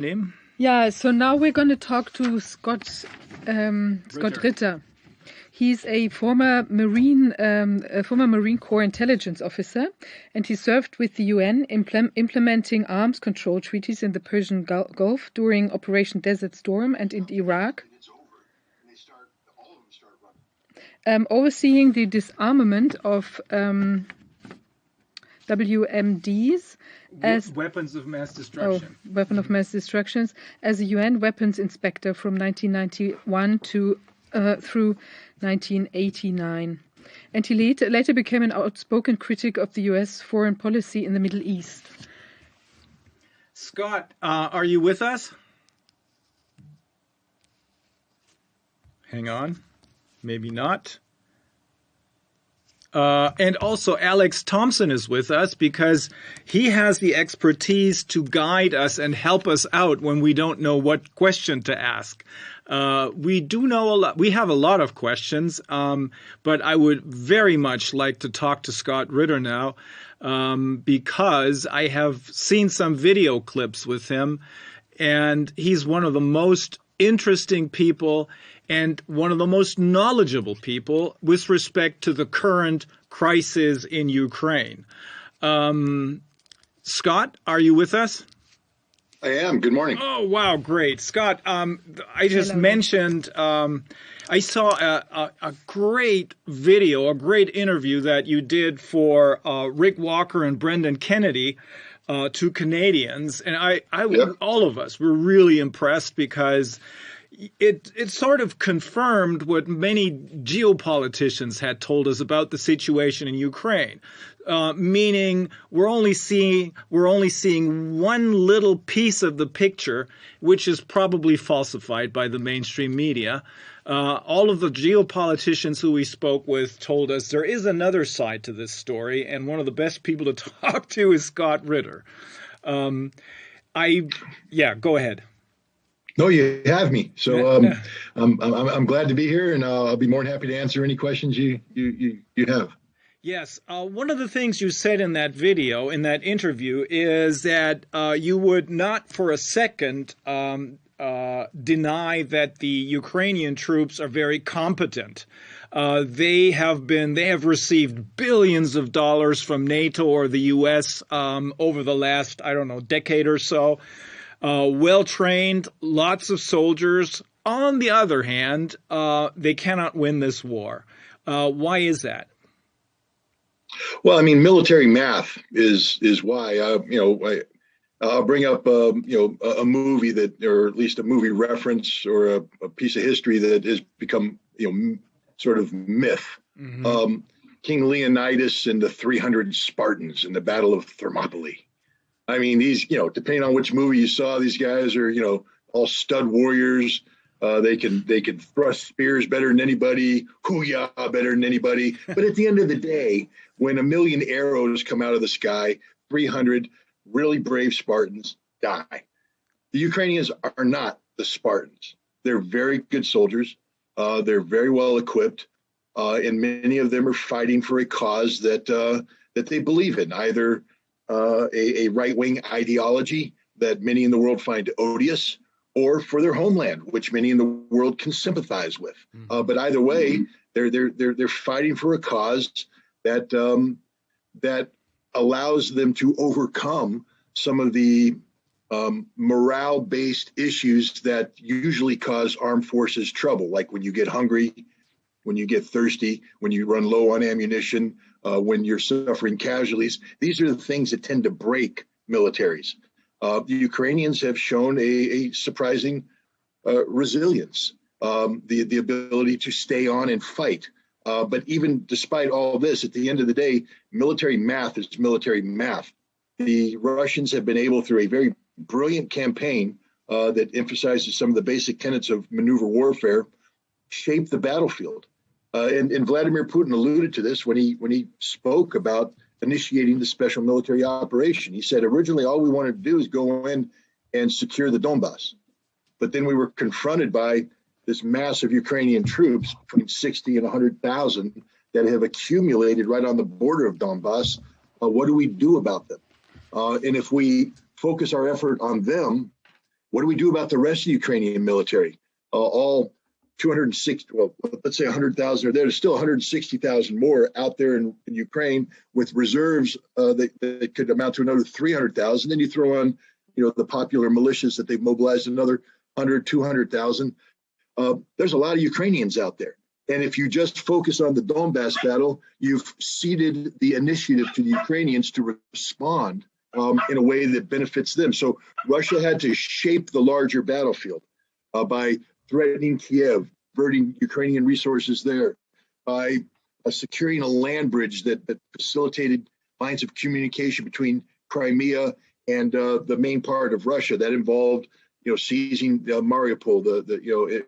Name? Yeah, so now we're going to talk to Scott Ritter. He's a former Marine Corps intelligence officer, and he served with the UN implementing arms control treaties in the Persian Gulf during Operation Desert Storm and in Iraq, overseeing the disarmament of WMDs as weapons of mass destruction. Weapon of mass destructions as a UN weapons inspector from 1991 through 1989. And he later became an outspoken critic of the US foreign policy in the Middle East. Scott, are you with us? Hang on. Maybe not. And also Alex Tomsъn is with us because he has the expertise to guide us and help us out when we don't know what question to ask. We do know a lot. We have a lot of questions, but I would very much like to talk to Scott Ritter now because I have seen some video clips with him, and he's one of the most interesting people and one of the most knowledgeable people with respect to the current crisis in Ukraine. Scott, are you with us? I am. Good morning. Oh, wow, great. Scott, I just mentioned, I saw a great video, a great interview that you did for Rick Walker and Brendan Kennedy, two Canadians. And all of us were really impressed because it sort of confirmed what many geopoliticians had told us about the situation in Ukraine, meaning we're only seeing one little piece of the picture, which is probably falsified by the mainstream media. All of the geopoliticians who we spoke with told us there is another side to this story, and one of the best people to talk to is Scott Ritter. Go ahead. No, you have me. So I'm glad to be here, and I'll be more than happy to answer any questions you have. Yes. One of the things you said in that video, in that interview, is that you would not for a second deny that the Ukrainian troops are very competent. They have received billions of dollars from NATO or the U.S. Over the last, decade or so. Well-trained, lots of soldiers. On the other hand, they cannot win this war. Why is that? Well, I mean, military math is why. I'll bring up a movie that, or at least a movie reference or a piece of history that has become sort of myth. Mm-hmm. King Leonidas and the 300 Spartans in the Battle of Thermopylae. I mean, these, depending on which movie you saw, these guys are, all stud warriors. They can thrust spears better than anybody, hoo-yah better than anybody. But at the end of the day, when 1,000,000 arrows come out of the sky, 300 really brave Spartans die. The Ukrainians are not the Spartans. They're very good soldiers. They're very well equipped, and many of them are fighting for a cause that they believe in, either a right-wing ideology that many in the world find odious, or for their homeland, which many in the world can sympathize with. But either way, they're fighting for a cause that allows them to overcome some of the morale-based issues that usually cause armed forces trouble, like when you get hungry, when you get thirsty, when you run low on ammunition, when you're suffering casualties. These are the things that tend to break militaries. The Ukrainians have shown a surprising resilience, the ability to stay on and fight. But even despite all this, at the end of the day, military math is military math. The Russians have been able, through a very brilliant campaign that emphasizes some of the basic tenets of maneuver warfare, shape the battlefield. And Vladimir Putin alluded to this when he spoke about initiating the special military operation. He said, originally, all we wanted to do is go in and secure the Donbass. But then we were confronted by this mass of Ukrainian troops, between 60 and 100,000, that have accumulated right on the border of Donbass. What do we do about them? And if we focus our effort on them What do we do about the rest of the Ukrainian military? All 260, well, let's say 100,000 are there. There's still 160,000 more out there in Ukraine with reserves that could amount to another 300,000. Then you throw on, the popular militias that they've mobilized another 100, 200,000. There's a lot of Ukrainians out there. And if you just focus on the Donbass battle, you've ceded the initiative to the Ukrainians to respond in a way that benefits them. So Russia had to shape the larger battlefield by threatening Kiev, diverting Ukrainian resources there, by securing a land bridge that facilitated lines of communication between Crimea and the main part of Russia. That involved, seizing Mariupol,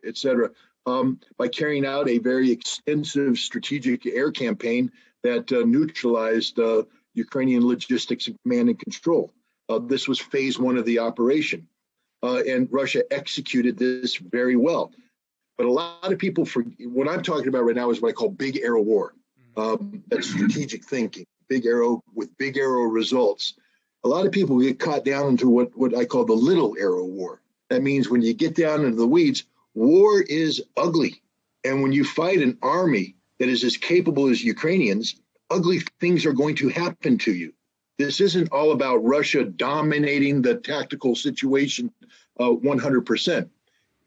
et cetera, by carrying out a very extensive strategic air campaign that neutralized Ukrainian logistics and command and control. This was phase one of the operation. And Russia executed this very well. But a lot of people, what I'm talking about right now is what I call big arrow war. That's strategic thinking, big arrow with big arrow results. A lot of people get caught down into what I call the little arrow war. That means when you get down into the weeds, war is ugly. And when you fight an army that is as capable as Ukrainians, ugly things are going to happen to you. This isn't all about Russia dominating the tactical situation 100%.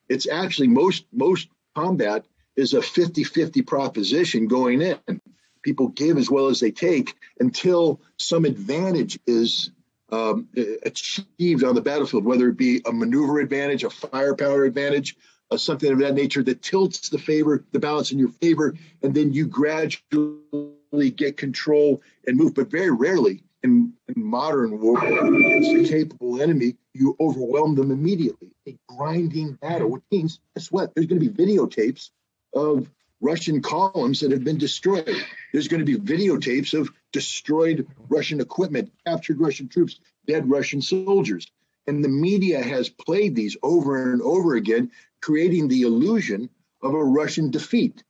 It's actually most combat is a 50-50 proposition going in. People give as well as they take until some advantage is achieved on the battlefield, whether it be a maneuver advantage, a firepower advantage, something of that nature that tilts the balance in your favor, and then you gradually get control and move. But very rarely in modern war against a capable enemy, you overwhelm them immediately. A grinding battle, which means, guess what? There's going to be videotapes of Russian columns that have been destroyed. There's going to be videotapes of destroyed Russian equipment, captured Russian troops, dead Russian soldiers. And the media has played these over and over again, creating the illusion of a Russian defeat.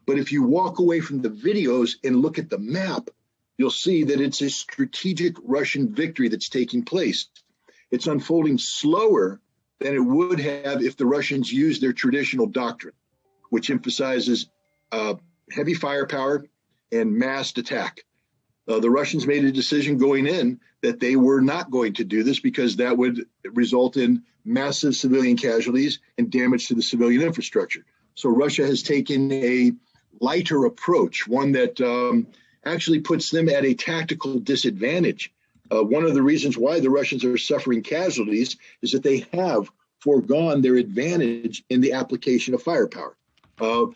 But if you walk away from the videos and look at the map, you'll see that it's a strategic Russian victory that's taking place. It's unfolding slower than it would have if the Russians used their traditional doctrine, which emphasizes heavy firepower and massed attack. The Russians made a decision going in that they were not going to do this because that would result in massive civilian casualties and damage to the civilian infrastructure. So Russia has taken a lighter approach, one that actually puts them at a tactical disadvantage. One of the reasons why the Russians are suffering casualties is that they have foregone their advantage in the application of firepower.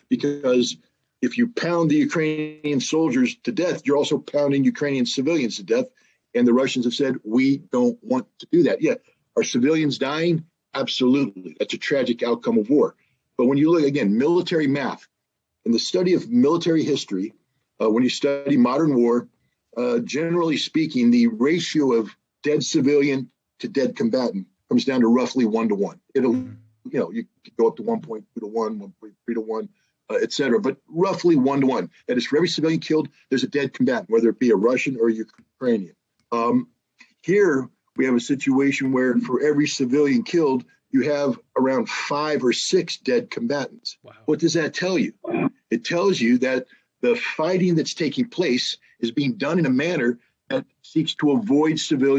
Because if you pound the Ukrainian soldiers to death, you're also pounding Ukrainian civilians to death. And the Russians have said, we don't want to do that. Yeah, are civilians dying? Absolutely. That's a tragic outcome of war. But when you look, again, military math, in the study of military history, when you study modern war, generally speaking, the ratio of dead civilian to dead combatant comes down to roughly 1 to 1. It'll, you could go up to 1.2 to 1, 1.3 to 1, et cetera, but roughly 1 to 1. That is, for every civilian killed, there's a dead combatant, whether it be a Russian or a Ukrainian. Here, we have a situation where for every civilian killed, you have around 5 or 6 dead combatants. Wow. What does that tell you? It tells you that the fighting that's taking place is being done in a manner that seeks to avoid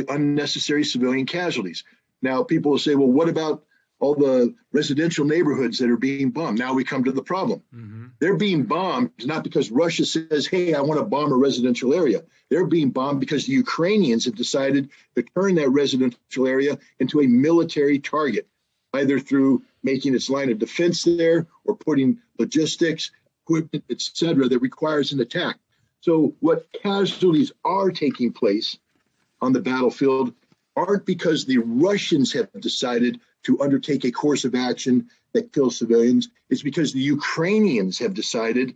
unnecessary civilian casualties. Now, people will say, well, what about all the residential neighborhoods that are being bombed? Now we come to the problem. Mm-hmm. They're being bombed not because Russia says, hey, I want to bomb a residential area. They're being bombed because the Ukrainians have decided to turn that residential area into a military target, either through making its line of defense there or putting logistics, equipment, et cetera, that requires an attack. So what casualties are taking place on the battlefield aren't because the Russians have decided to undertake a course of action that kills civilians. It's because the Ukrainians have decided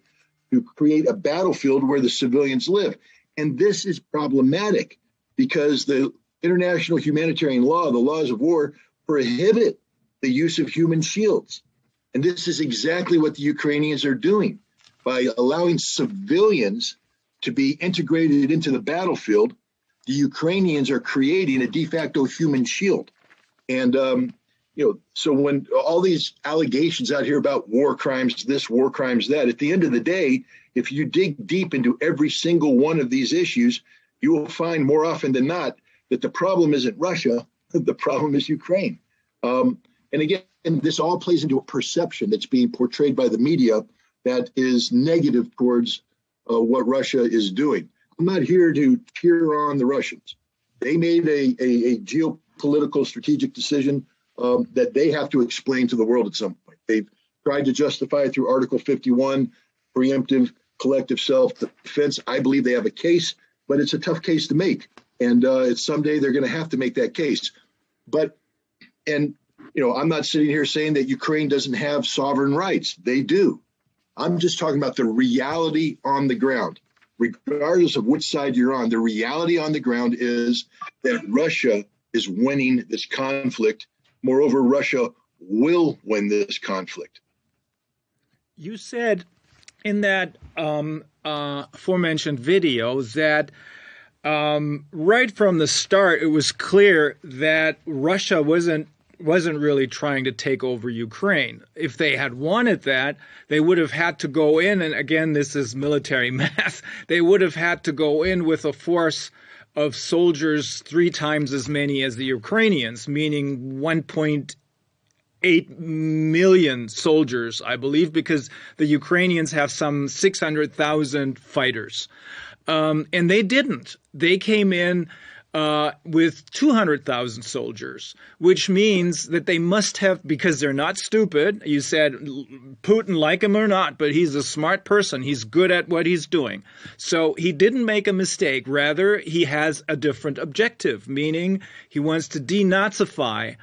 to create a battlefield where the civilians live. And this is problematic because the international humanitarian law, the laws of war, prohibit the use of human shields. And this is exactly what the Ukrainians are doing by allowing civilians to be integrated into the battlefield. The Ukrainians are creating a de facto human shield. And So when all these allegations out here about war crimes, this, war crimes, that, at the end of the day, if you dig deep into every single one of these issues, you will find more often than not that the problem isn't Russia, the problem is Ukraine. And again, this all plays into a perception that's being portrayed by the media that is negative towards what Russia is doing. I'm not here to cheer on the Russians. They made a geopolitical strategic decision that they have to explain to the world at some point. They've tried to justify it through Article 51, preemptive collective self-defense. I believe they have a case, but it's a tough case to make. And it's someday they're going to have to make that case. I'm not sitting here saying that Ukraine doesn't have sovereign rights. They do. I'm just talking about the reality on the ground. Regardless of which side you're on, the reality on the ground is that Russia is winning this conflict. Moreover, Russia will win this conflict. You said in that aforementioned video that right from the start, it was clear that Russia wasn't really trying to take over Ukraine. If they had wanted that, they would have had to go in, and again, this is military math, they would have had to go in with a force of soldiers 3 times as many as the Ukrainians, meaning 1.8 million soldiers, I believe, because the Ukrainians have some 600,000 fighters. And they didn't. They came in with 200,000 soldiers, which means that they must have, because they're not stupid. You said Putin, like him or not, but he's a smart person. He's good at what he's doing. So he didn't make a mistake. Rather, he has a different objective, meaning he wants to denazify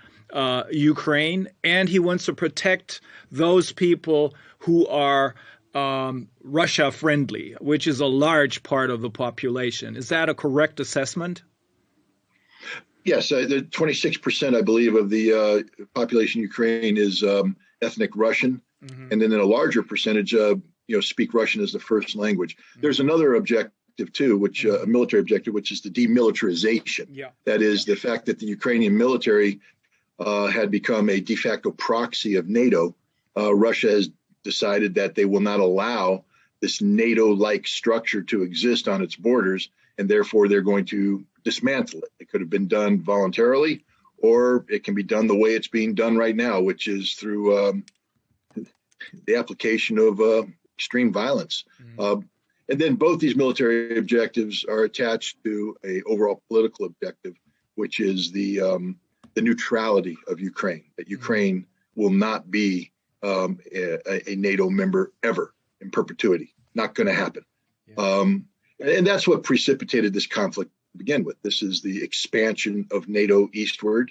Ukraine, and he wants to protect those people who are Russia friendly, which is a large part of the population. Is that a correct assessment? Yes, the 26%, I believe, of the population in Ukraine is ethnic Russian, and then a larger percentage, speak Russian as the first language. There's another objective too, which a military objective, which is the demilitarization. Yeah. That is the fact that the Ukrainian military had become a de facto proxy of NATO. Russia has decided that they will not allow this NATO-like structure to exist on its borders, and therefore they're going to dismantle it. It could have been done voluntarily, or it can be done the way it's being done right now, which is through the application of extreme violence. And then both these military objectives are attached to an overall political objective, which is the neutrality of Ukraine, that Ukraine will not be a NATO member ever in perpetuity. Not going to happen. Yeah. And that's what precipitated this conflict to begin with. This is the expansion of NATO eastward.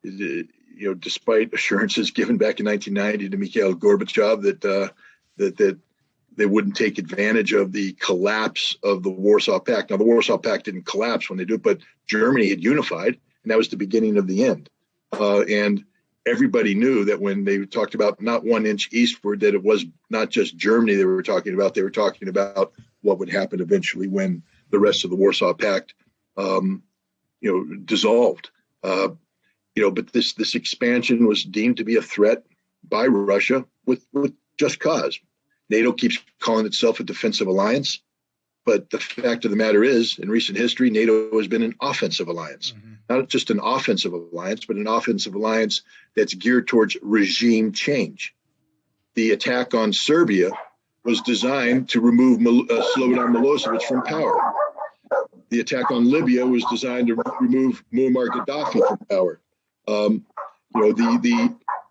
Despite assurances given back in 1990 to Mikhail Gorbachev that they wouldn't take advantage of the collapse of the Warsaw Pact. Now, the Warsaw Pact didn't collapse when they did, but Germany had unified, and that was the beginning of the end. And everybody knew that when they talked about not 1 inch eastward, that it was not just Germany they were talking about what would happen eventually when the rest of the Warsaw Pact, dissolved. But this expansion was deemed to be a threat by Russia with just cause. NATO keeps calling itself a defensive alliance, but the fact of the matter is, in recent history, NATO has been an offensive alliance. Not just an offensive alliance, but an offensive alliance that's geared towards regime change. The attack on Serbia was designed to remove Slobodan Milosevic from power. The attack on Libya was designed to remove Muammar Gaddafi from power.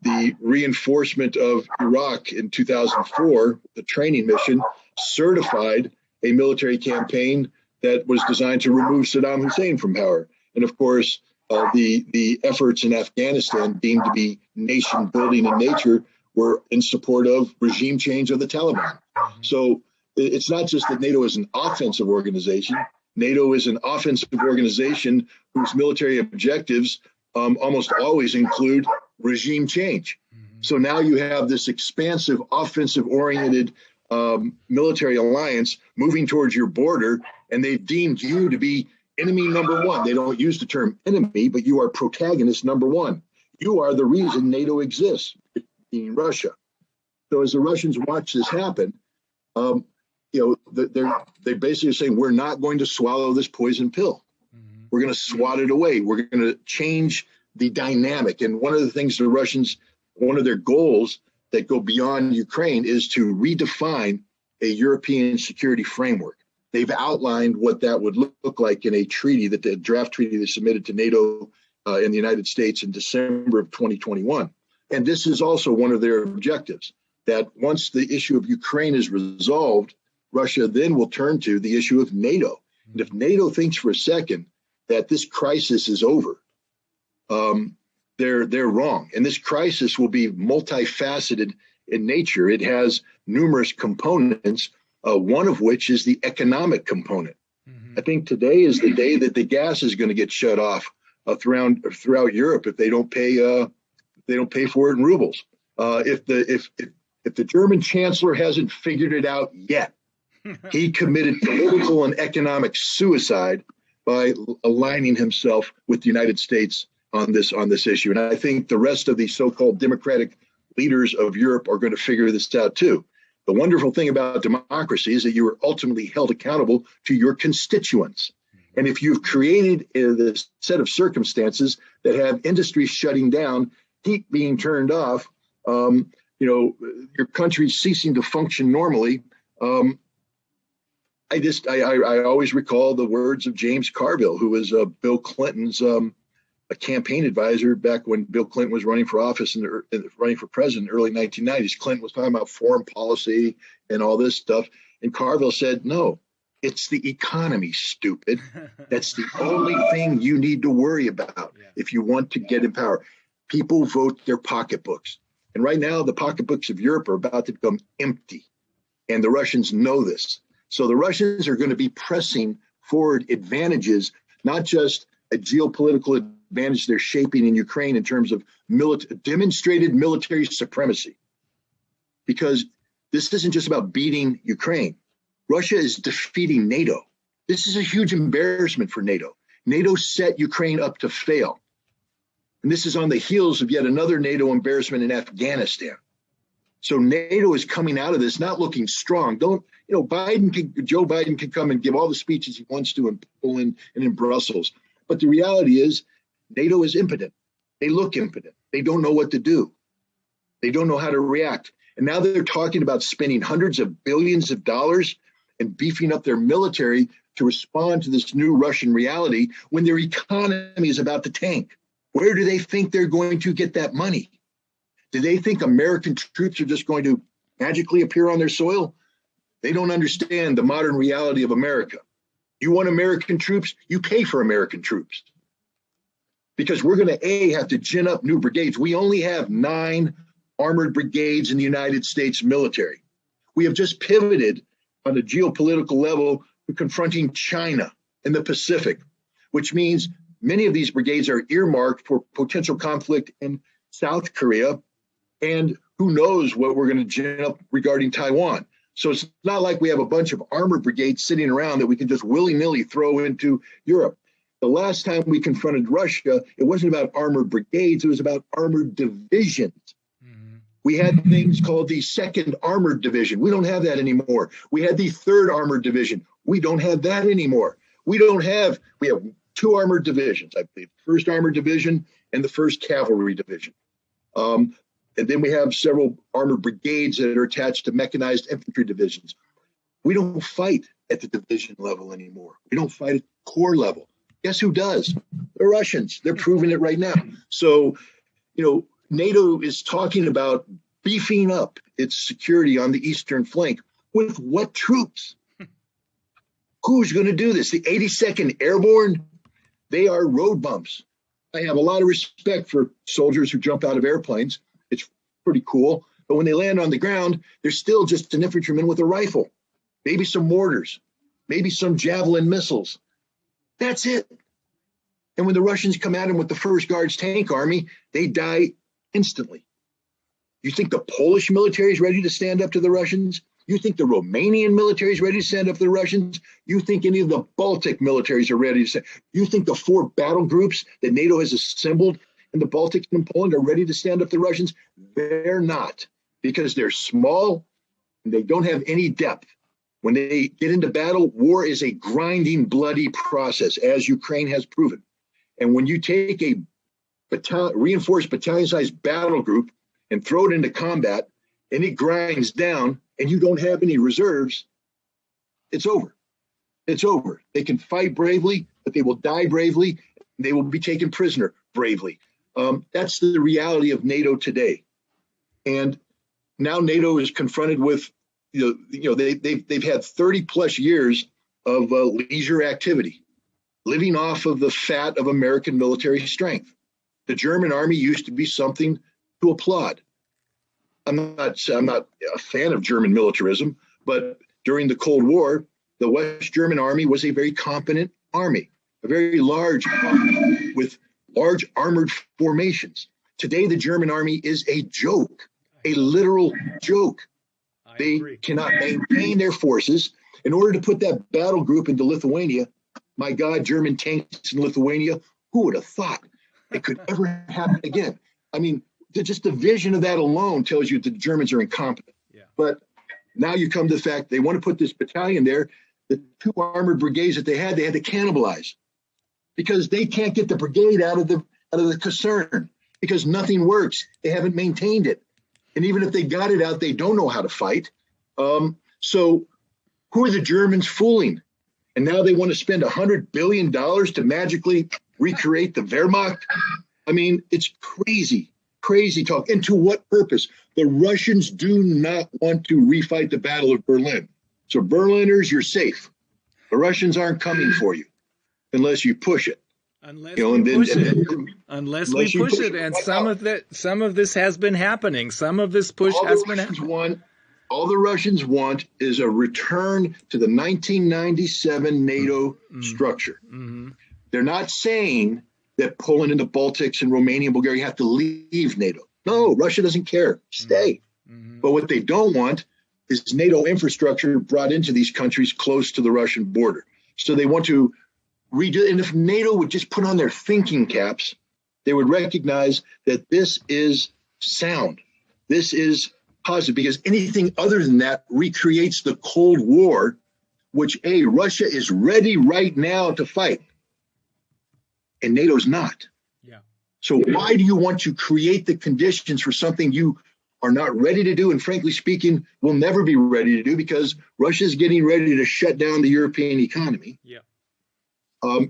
The reinforcement of Iraq in 2004, the training mission, certified a military campaign that was designed to remove Saddam Hussein from power. And of course, the efforts in Afghanistan, deemed to be nation building in nature, were in support of regime change of the Taliban. So it's not just that NATO is an offensive organization. NATO is an offensive organization whose military objectives almost always include regime change. So now you have this expansive, offensive-oriented military alliance moving towards your border, and they've deemed you to be enemy number one. They don't use the term enemy, but you are protagonist number one. You are the reason NATO exists, being Russia. So as the Russians watch this happen, they basically are saying, we're not going to swallow this poison pill. Mm-hmm. We're going to swat it away. We're going to change the dynamic. And one of the things the Russians, one of their goals that go beyond Ukraine is to redefine a European security framework. They've outlined what that would look like in a treaty, that the draft treaty they submitted to NATO in the United States in December of 2021. And this is also one of their objectives, that once the issue of Ukraine is resolved, Russia then will turn to the issue of NATO. And if NATO thinks for a second that this crisis is over, they're wrong. And this crisis will be multifaceted in nature. It has numerous components, one of which is the economic component. Mm-hmm. I think today is the day that the gas is going to get shut off throughout Europe if they don't pay for it in rubles. If the German chancellor hasn't figured it out yet, he committed political and economic suicide by aligning himself with the United States on this issue. And I think the rest of the so-called democratic leaders of Europe are going to figure this out too. The wonderful thing about democracy is that you are ultimately held accountable to your constituents. And if you've created this set of circumstances that have industries shutting down, heat being turned off, your country ceasing to function normally, I always recall the words of James Carville, who was Bill Clinton's a campaign advisor back when Bill Clinton was running for office and running for president in the early 1990s. Clinton was talking about foreign policy and all this stuff. And Carville said, no, it's the economy, stupid. That's the only thing you need to worry about if you want to get in power. People vote their pocketbooks. And right now, the pocketbooks of Europe are about to become empty. And the Russians know this. So the Russians are going to be pressing forward advantages, not just a geopolitical advantage they're shaping in Ukraine in terms of demonstrated military supremacy. Because this isn't just about beating Ukraine. Russia is defeating NATO. This is a huge embarrassment for NATO. NATO set Ukraine up to fail. And this is on the heels of yet another NATO embarrassment in Afghanistan. So NATO is coming out of this not looking strong. Joe Biden can come and give all the speeches he wants to in Poland and in Brussels. But the reality is NATO is impotent. They look impotent. They don't know what to do. They don't know how to react. And now they're talking about spending hundreds of billions of dollars and beefing up their military to respond to this new Russian reality when their economy is about to tank. Where do they think they're going to get that money? Do they think American troops are just going to magically appear on their soil? They don't understand the modern reality of America. You want American troops? You pay for American troops. Because we're going to, have to gin up new brigades. We only have 9 armored brigades in the United States military. We have just pivoted on a geopolitical level to confronting China in the Pacific, which means many of these brigades are earmarked for potential conflict in South Korea, and who knows what we're going to gin up regarding Taiwan. So it's not like we have a bunch of armored brigades sitting around that we can just willy-nilly throw into Europe. The last time we confronted Russia, it wasn't about armored brigades, it was about armored divisions. Mm-hmm. We had things called the 2nd Armored Division. We don't have that anymore. We had the 3rd Armored Division. We don't have that anymore. We have 2 armored divisions, I believe, 1st Armored Division and the 1st Cavalry Division. And then we have several armored brigades that are attached to mechanized infantry divisions. We don't fight at the division level anymore. We don't fight at corps level. Guess who does? The Russians. They're proving it right now. So, NATO is talking about beefing up its security on the eastern flank with what troops? Who's going to do this? The 82nd Airborne? They are road bumps. I have a lot of respect for soldiers who jump out of airplanes. It's pretty cool. But when they land on the ground, they're still just an infantryman with a rifle, maybe some mortars, maybe some Javelin missiles. That's it. And when the Russians come at them with the 1st Guards Tank Army, they die instantly. You think the Polish military is ready to stand up to the Russians? You think the Romanian military is ready to stand up to the Russians? You think any of the Baltic militaries are ready to stand? You think the 4 battle groups that NATO has assembled and the Baltics and Poland are ready to stand up to the Russians. They're not, because they're small and they don't have any depth. When they get into battle, war is a grinding, bloody process, as Ukraine has proven. And when you take a reinforced battalion-sized battle group and throw it into combat, and it grinds down, and you don't have any reserves, it's over. It's over. They can fight bravely, but they will die bravely. They will be taken prisoner bravely. That's the reality of NATO today. And now NATO is confronted with, they've had 30 plus years of leisure activity, living off of the fat of American military strength. The German army used to be something to applaud. I'm not a fan of German militarism, but during the Cold War, the West German army was a very competent army, a very large army with large armored formations. Today, the German army is a joke, a literal joke. They cannot maintain their forces. In order to put that battle group into Lithuania, my God, German tanks in Lithuania, who would have thought it could ever happen again? I mean, just the vision of that alone tells you that the Germans are incompetent. Yeah. But now you come to the fact they want to put this battalion there. The two armored brigades that they had to cannibalize because they can't get the brigade out of the caserne because nothing works. They haven't maintained it. And even if they got it out, they don't know how to fight. So who are the Germans fooling? And now they want to spend $100 billion to magically recreate the Wehrmacht. I mean, it's crazy talk. And to what purpose? The Russians do not want to refight the Battle of Berlin. So Berliners, you're safe. The Russians aren't coming for you unless you push it. Unless we push it. And some of this has been happening. Some of this push has been happening. All the Russians want is a return to the 1997 NATO structure. Mm-hmm. They're not saying that Poland and the Baltics and Romania and Bulgaria have to leave NATO. No, Russia doesn't care. Stay. Mm-hmm. But what they don't want is NATO infrastructure brought into these countries close to the Russian border. So they want to redo. And if NATO would just put on their thinking caps, they would recognize that this is sound. This is positive, because anything other than that recreates the Cold War, which Russia is ready right now to fight. And NATO's not. Yeah. So why do you want to create the conditions for something you are not ready to do? And frankly speaking, will never be ready to do, because Russia is getting ready to shut down the European economy. Yeah.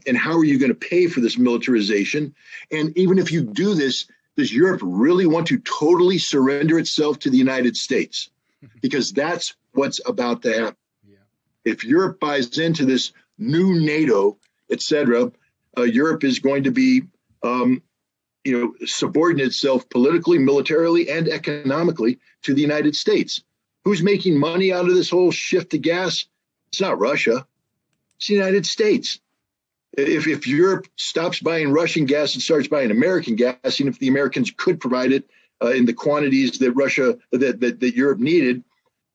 And how are you going to pay for this militarization? And even if you do this, does Europe really want to totally surrender itself to the United States? Because that's what's about to happen. Yeah. If Europe buys into this new NATO, et cetera, Europe is going to be, subordinate itself politically, militarily, and economically to the United States. Who's making money out of this whole shift to gas? It's not Russia. It's the United States. If Europe stops buying Russian gas and starts buying American gas, and if the Americans could provide it in the quantities that that Europe needed,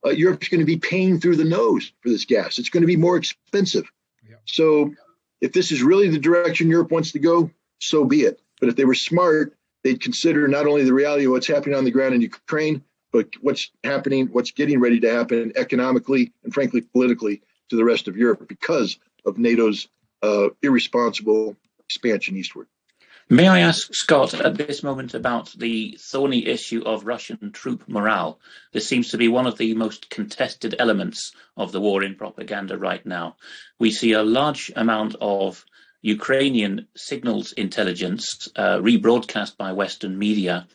Europe's going to be paying through the nose for this gas. It's going to be more expensive. Yeah. So if this is really the direction Europe wants to go, so be it. But if they were smart, they'd consider not only the reality of what's happening on the ground in Ukraine, but what's happening, what's getting ready to happen economically and frankly politically to the rest of Europe because of NATO's irresponsible expansion eastward. May I ask Scott at this moment about the thorny issue of Russian troop morale? This seems to be one of the most contested elements of the war in propaganda right now. We see a large amount of Ukrainian signals intelligence rebroadcast by Western media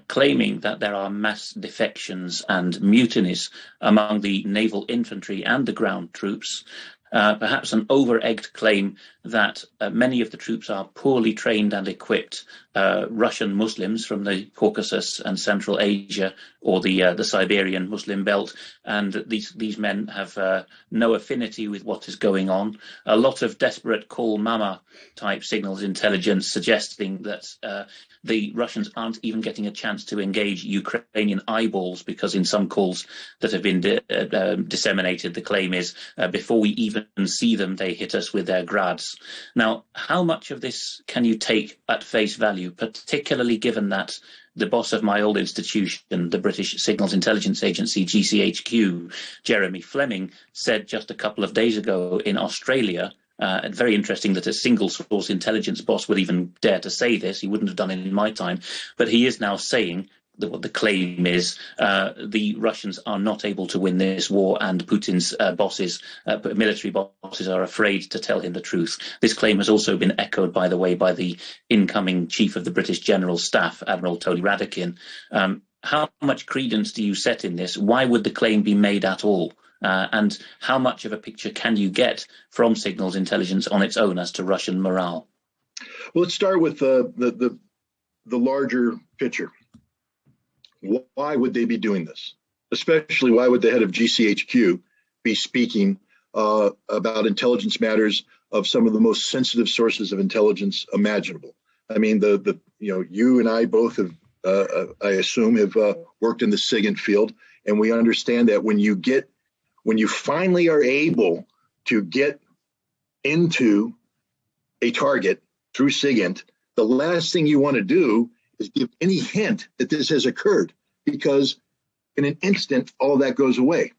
claiming that there are mass defections and mutinies among the naval infantry and the ground troops. Perhaps an over-egged claim that many of the troops are poorly trained and equipped Russian Muslims from the Caucasus and Central Asia, or the Siberian Muslim belt, and these men have no affinity with what is going on. A lot of desperate call mama type signals intelligence suggesting that the Russians aren't even getting a chance to engage Ukrainian eyeballs, because in some calls that have been disseminated, the claim is before we even even see them. They hit us with their grads. Now, how much of this can you take at face value, particularly given that the boss of my old institution, the British Signals Intelligence Agency, GCHQ, Jeremy Fleming, said just a couple of days ago in Australia, and very interesting that a single source intelligence boss would even dare to say this. He wouldn't have done it in my time, but he is now saying that what the claim is the Russians are not able to win this war, and Putin's military bosses are afraid to tell him the truth. This claim has also been echoed, by the way, by the incoming chief of the British General Staff, Admiral Tony Radakin. How much credence do you set in this? Why would the claim be made at all? And how much of a picture can you get from signals intelligence on its own as to Russian morale? Well, let's start with the larger picture. Why would they be doing this? Especially, why would the head of GCHQ be speaking about intelligence matters of some of the most sensitive sources of intelligence imaginable? I mean, you and I both have, I assume, have worked in the SIGINT field, and we understand that when you finally are able to get into a target through SIGINT, the last thing you want to do is give any hint that this has occurred, because in an instant, all of that goes away.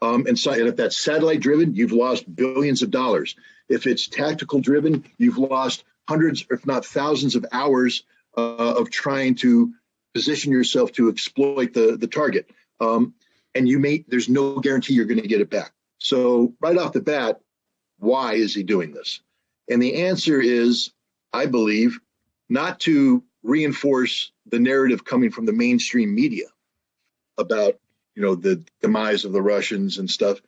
And if that's satellite driven, you've lost billions of dollars. If it's tactical driven, you've lost hundreds, if not thousands of hours of trying to position yourself to exploit the target. And there's no guarantee you're going to get it back. So right off the bat, why is he doing this? And the answer is, I believe, not to reinforce the narrative coming from the mainstream media about, the demise of the Russians and stuff.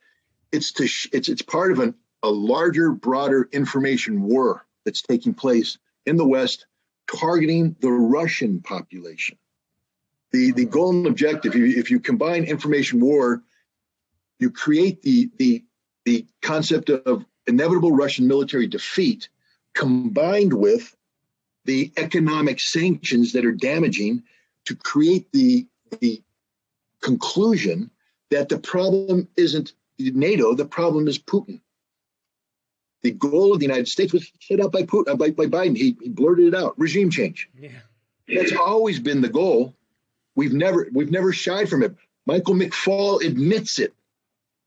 It's part of a larger, broader information war that's taking place in the West, targeting the Russian population. The goal and objective, if you combine information war, you create the concept of inevitable Russian military defeat combined with the economic sanctions that are damaging, to create the conclusion that the problem isn't NATO, the problem is Putin. The goal of the United States was set out by Biden. He blurted it out: regime change. Yeah. That's always been the goal. We've never shied from it. Michael McFaul admits it.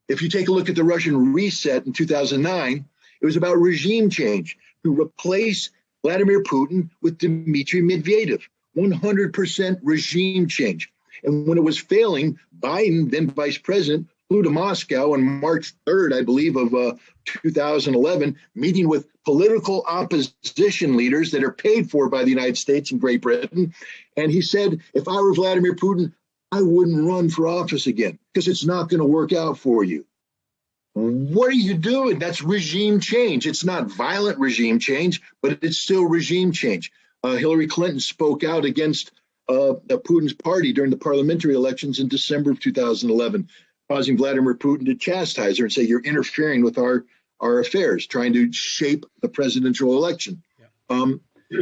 If you take a look at the Russian reset in 2009, it was about regime change to replace Vladimir Putin with Dmitry Medvedev. 100% regime change. And when it was failing, Biden, then vice president, flew to Moscow on March 3rd, I believe, of 2011, meeting with political opposition leaders that are paid for by the United States and Great Britain. And he said, if I were Vladimir Putin, I wouldn't run for office again, because it's not going to work out for you. What are you doing? That's regime change. It's not violent regime change, but it's still regime change. Hillary Clinton spoke out against Putin's party during the parliamentary elections in December of 2011, causing Vladimir Putin to chastise her and say, you're interfering with our affairs, trying to shape the presidential election. Yeah.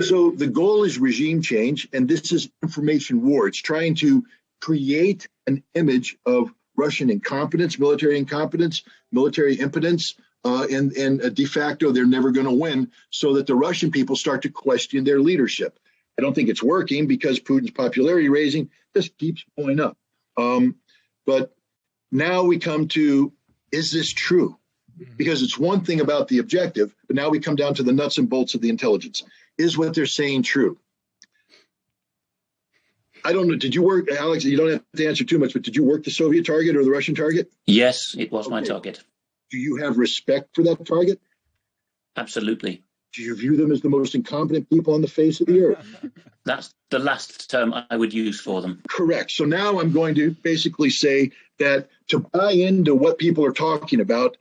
So the goal is regime change, and this is information war. It's trying to create an image of Russian incompetence, military impotence, and de facto they're never going to win, so that the Russian people start to question their leadership. I don't think it's working, because Putin's popularity raising just keeps going up. But now we come to, is this true? Because it's one thing about the objective, but now we come down to the nuts and bolts of the intelligence. Is what they're saying true? I don't know. Did you work, Alex? You don't have to answer too much, but did you work the Soviet target or the Russian target? Yes, it was my target. Do you have respect for that target? Absolutely. Do you view them as the most incompetent people on the face of the earth? That's the last term I would use for them. Correct. So now I'm going to basically say that to buy into what people are talking about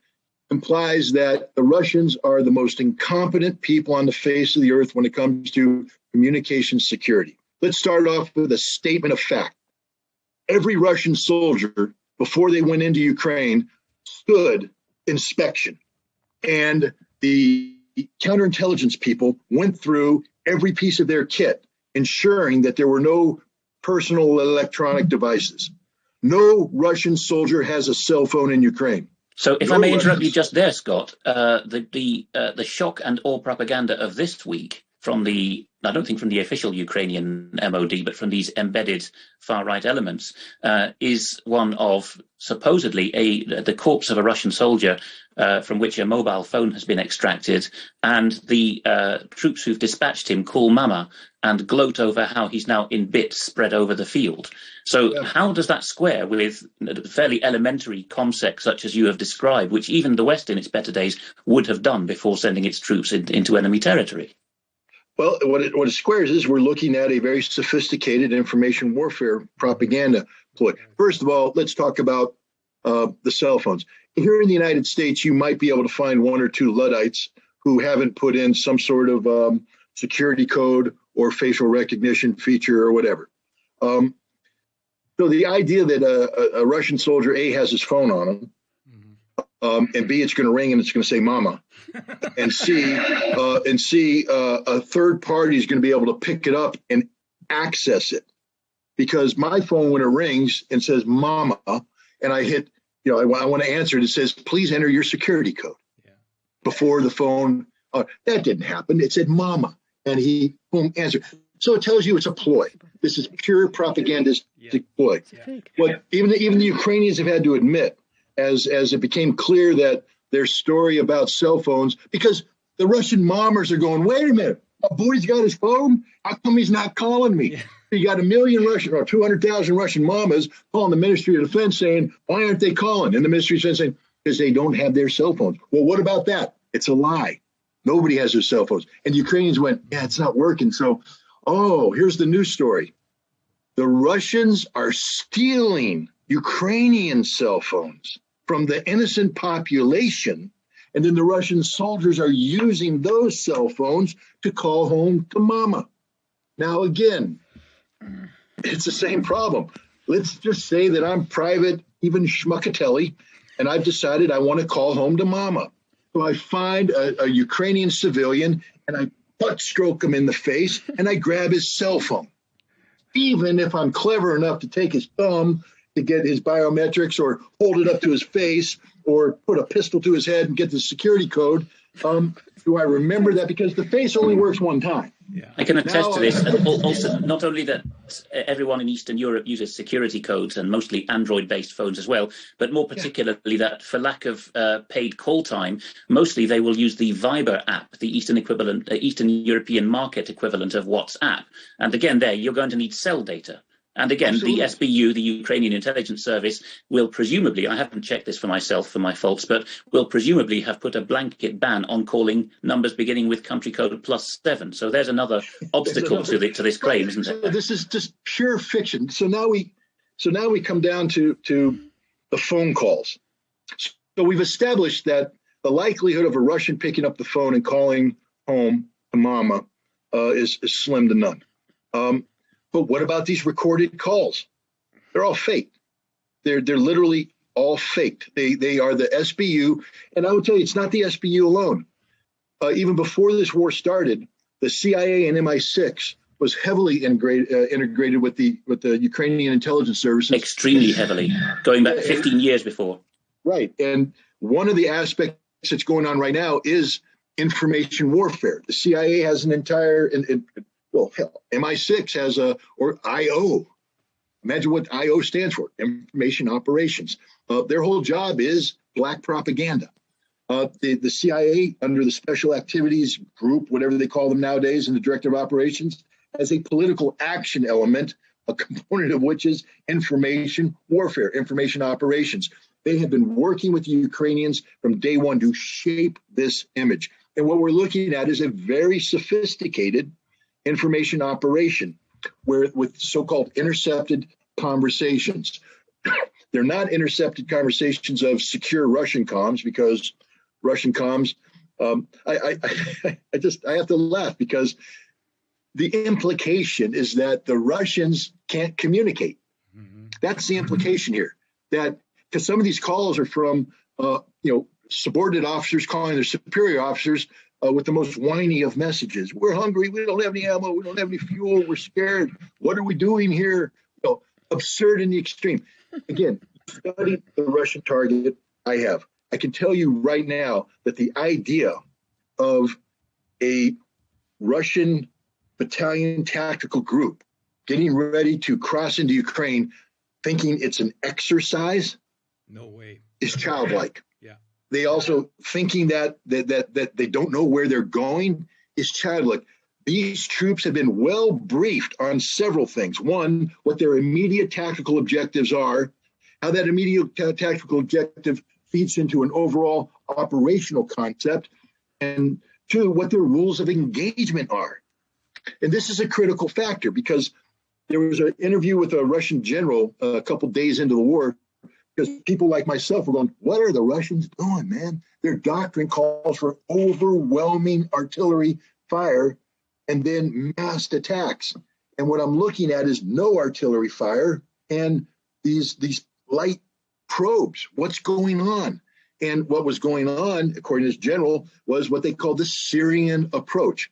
implies that the Russians are the most incompetent people on the face of the earth when it comes to communication security. Let's start off with a statement of fact. Every Russian soldier, before they went into Ukraine, stood inspection. And the counterintelligence people went through every piece of their kit, ensuring that there were no personal electronic devices. No Russian soldier has a cell phone in Ukraine. So, if I may interrupt you just there, Scott, the shock and awe propaganda of this week from I don't think from the official Ukrainian MOD, but from these embedded far-right elements, is one of supposedly the corpse of a Russian soldier from which a mobile phone has been extracted, and the troops who've dispatched him call Mama and gloat over how he's now in bits spread over the field. So how does that square with fairly elementary ComSec such as you have described, which even the West in its better days would have done before sending its troops into enemy territory? Well, what it squares is we're looking at a very sophisticated information warfare propaganda ploy. First of all, let's talk about the cell phones. Here in the United States, you might be able to find one or two Luddites who haven't put in some sort of security code or facial recognition feature or whatever. So the idea that a Russian soldier, A, has his phone on him, and B, it's going to ring and it's going to say "Mama," and C, a third party is going to be able to pick it up and access it, because my phone, when it rings and says "Mama," and I hit, I want to answer it, it says, "Please enter your security code." Before the phone, that didn't happen. It said "Mama," and he boom answered. So it tells you it's a ploy. This is pure propagandistic ploy. What even the Ukrainians have had to admit, as it became clear that their story about cell phones, because the Russian mommers are going, wait a minute, a boy's got his phone? How come he's not calling me? Yeah. You got 1 million Russian or 200,000 Russian mamas calling the Ministry of Defense saying, why aren't they calling? And the Ministry of Defense saying, because they don't have their cell phones. Well, what about that? It's a lie. Nobody has their cell phones. And the Ukrainians went, yeah, it's not working. So, here's the news story. The Russians are stealing Ukrainian cell phones from the innocent population, and then the Russian soldiers are using those cell phones to call home to Mama. Now, again, it's the same problem. Let's just say that I'm Private even Schmuckatelli, and I've decided I want to call home to Mama. So I find a Ukrainian civilian, and I butt stroke him in the face, and I grab his cell phone. Even if I'm clever enough to take his thumb to get his biometrics or hold it up to his face or put a pistol to his head and get the security code, do I remember that? Because the face only works one time. Yeah. I can attest to this. Also, not only that everyone in Eastern Europe uses security codes and mostly Android-based phones as well, but more particularly that for lack of paid call time, mostly they will use the Viber app, the Eastern European market equivalent of WhatsApp. And again, there you're going to need cell data. And again, Absolutely. The SBU, the Ukrainian Intelligence Service, will presumably, I haven't checked this for myself for my faults, but will presumably have put a blanket ban on calling numbers beginning with country code +7. So there's another obstacle to this claim, isn't it? So this is just pure fiction. So now we come down to the phone calls. So we've established that the likelihood of a Russian picking up the phone and calling home to Mama is slim to none. But what about these recorded calls? They're all faked. They're literally all faked. They are the SBU, and I would tell you, it's not the SBU alone. Even before this war started, the CIA and MI6 was heavily integrated with the Ukrainian intelligence services. Extremely heavily, going back 15 years before. Right, and one of the aspects that's going on right now is information warfare. The CIA has an entire well, hell, MI6 has or IO. Imagine what IO stands for, Information Operations. Their whole job is black propaganda. The CIA, under the Special Activities Group, whatever they call them nowadays, and the Director of Operations, has a political action element, a component of which is information warfare, information operations. They have been working with the Ukrainians from day one to shape this image. And what we're looking at is a very sophisticated information operation with so-called intercepted conversations. They're not intercepted conversations of secure Russian comms, because Russian comms, I have to laugh, because the implication is that the Russians can't communicate. Mm-hmm. That's the implication here, that because some of these calls are from subordinate officers calling their superior officers with the most whiny of messages. We're hungry. We don't have any ammo. We don't have any fuel. We're scared. What are we doing here? Absurd in the extreme. Again, study the Russian target. I have. I can tell you right now that the idea of a Russian battalion tactical group getting ready to cross into Ukraine, thinking it's an exercise, no way, is childlike. Yeah. They also thinking that they don't know where they're going is childlike. These troops have been well briefed on several things. One, what their immediate tactical objectives are, how that immediate tactical objective feeds into an overall operational concept, and two, what their rules of engagement are. And this is a critical factor because there was an interview with a Russian general a couple days into the war, because people like myself were going, what are the Russians doing, man? Their doctrine calls for overwhelming artillery fire and then massed attacks. And what I'm looking at is no artillery fire and these light probes. What's going on? And what was going on, according to this general, was what they called the Syrian approach.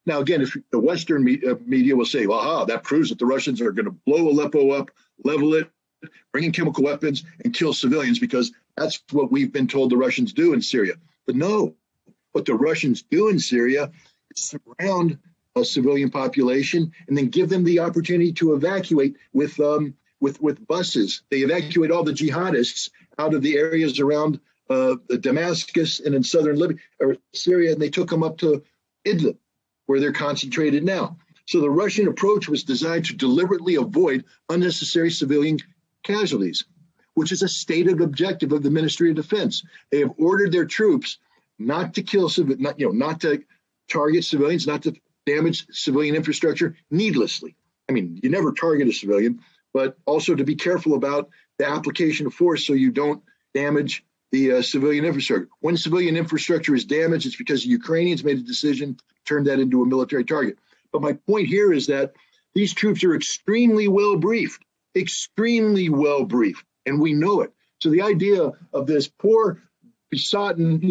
Now, again, if the Western media will say, well, that proves that the Russians are going to blow Aleppo up, level it, bring in chemical weapons, and kill civilians, because that's what we've been told the Russians do in Syria. But no, what the Russians do in Syria is surround a civilian population and then give them the opportunity to evacuate with buses. They evacuate all the jihadists out of the areas around Damascus and in southern Libya or Syria, and they took them up to Idlib, where they're concentrated now. So the Russian approach was designed to deliberately avoid unnecessary civilian casualties, which is a stated objective of the Ministry of Defense. They have ordered their troops not to kill not to target civilians, not to damage civilian infrastructure needlessly. I mean, you never target a civilian, but also to be careful about the application of force so you don't damage the civilian infrastructure. When civilian infrastructure is damaged, it's because the Ukrainians made a decision to turn that into a military target. But my point here is that these troops are extremely well briefed, and we know it. So the idea of this poor, besotted,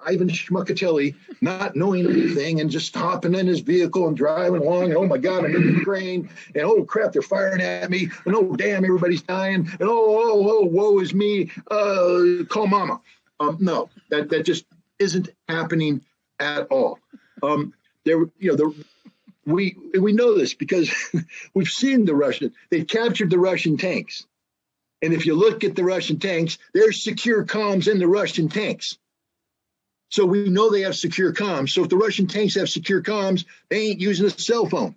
Ivan Shmukatelli not knowing anything and just hopping in his vehicle and driving along, and oh my God, I'm in Ukraine, and oh crap, they're firing at me, and oh damn, everybody's dying, and oh, woe is me, call mama. No, that just isn't happening at all. We know this because we've seen they've captured the Russian tanks. And if you look at the Russian tanks, there's secure comms in the Russian tanks. So we know they have secure comms. So if the Russian tanks have secure comms, they ain't using a cell phone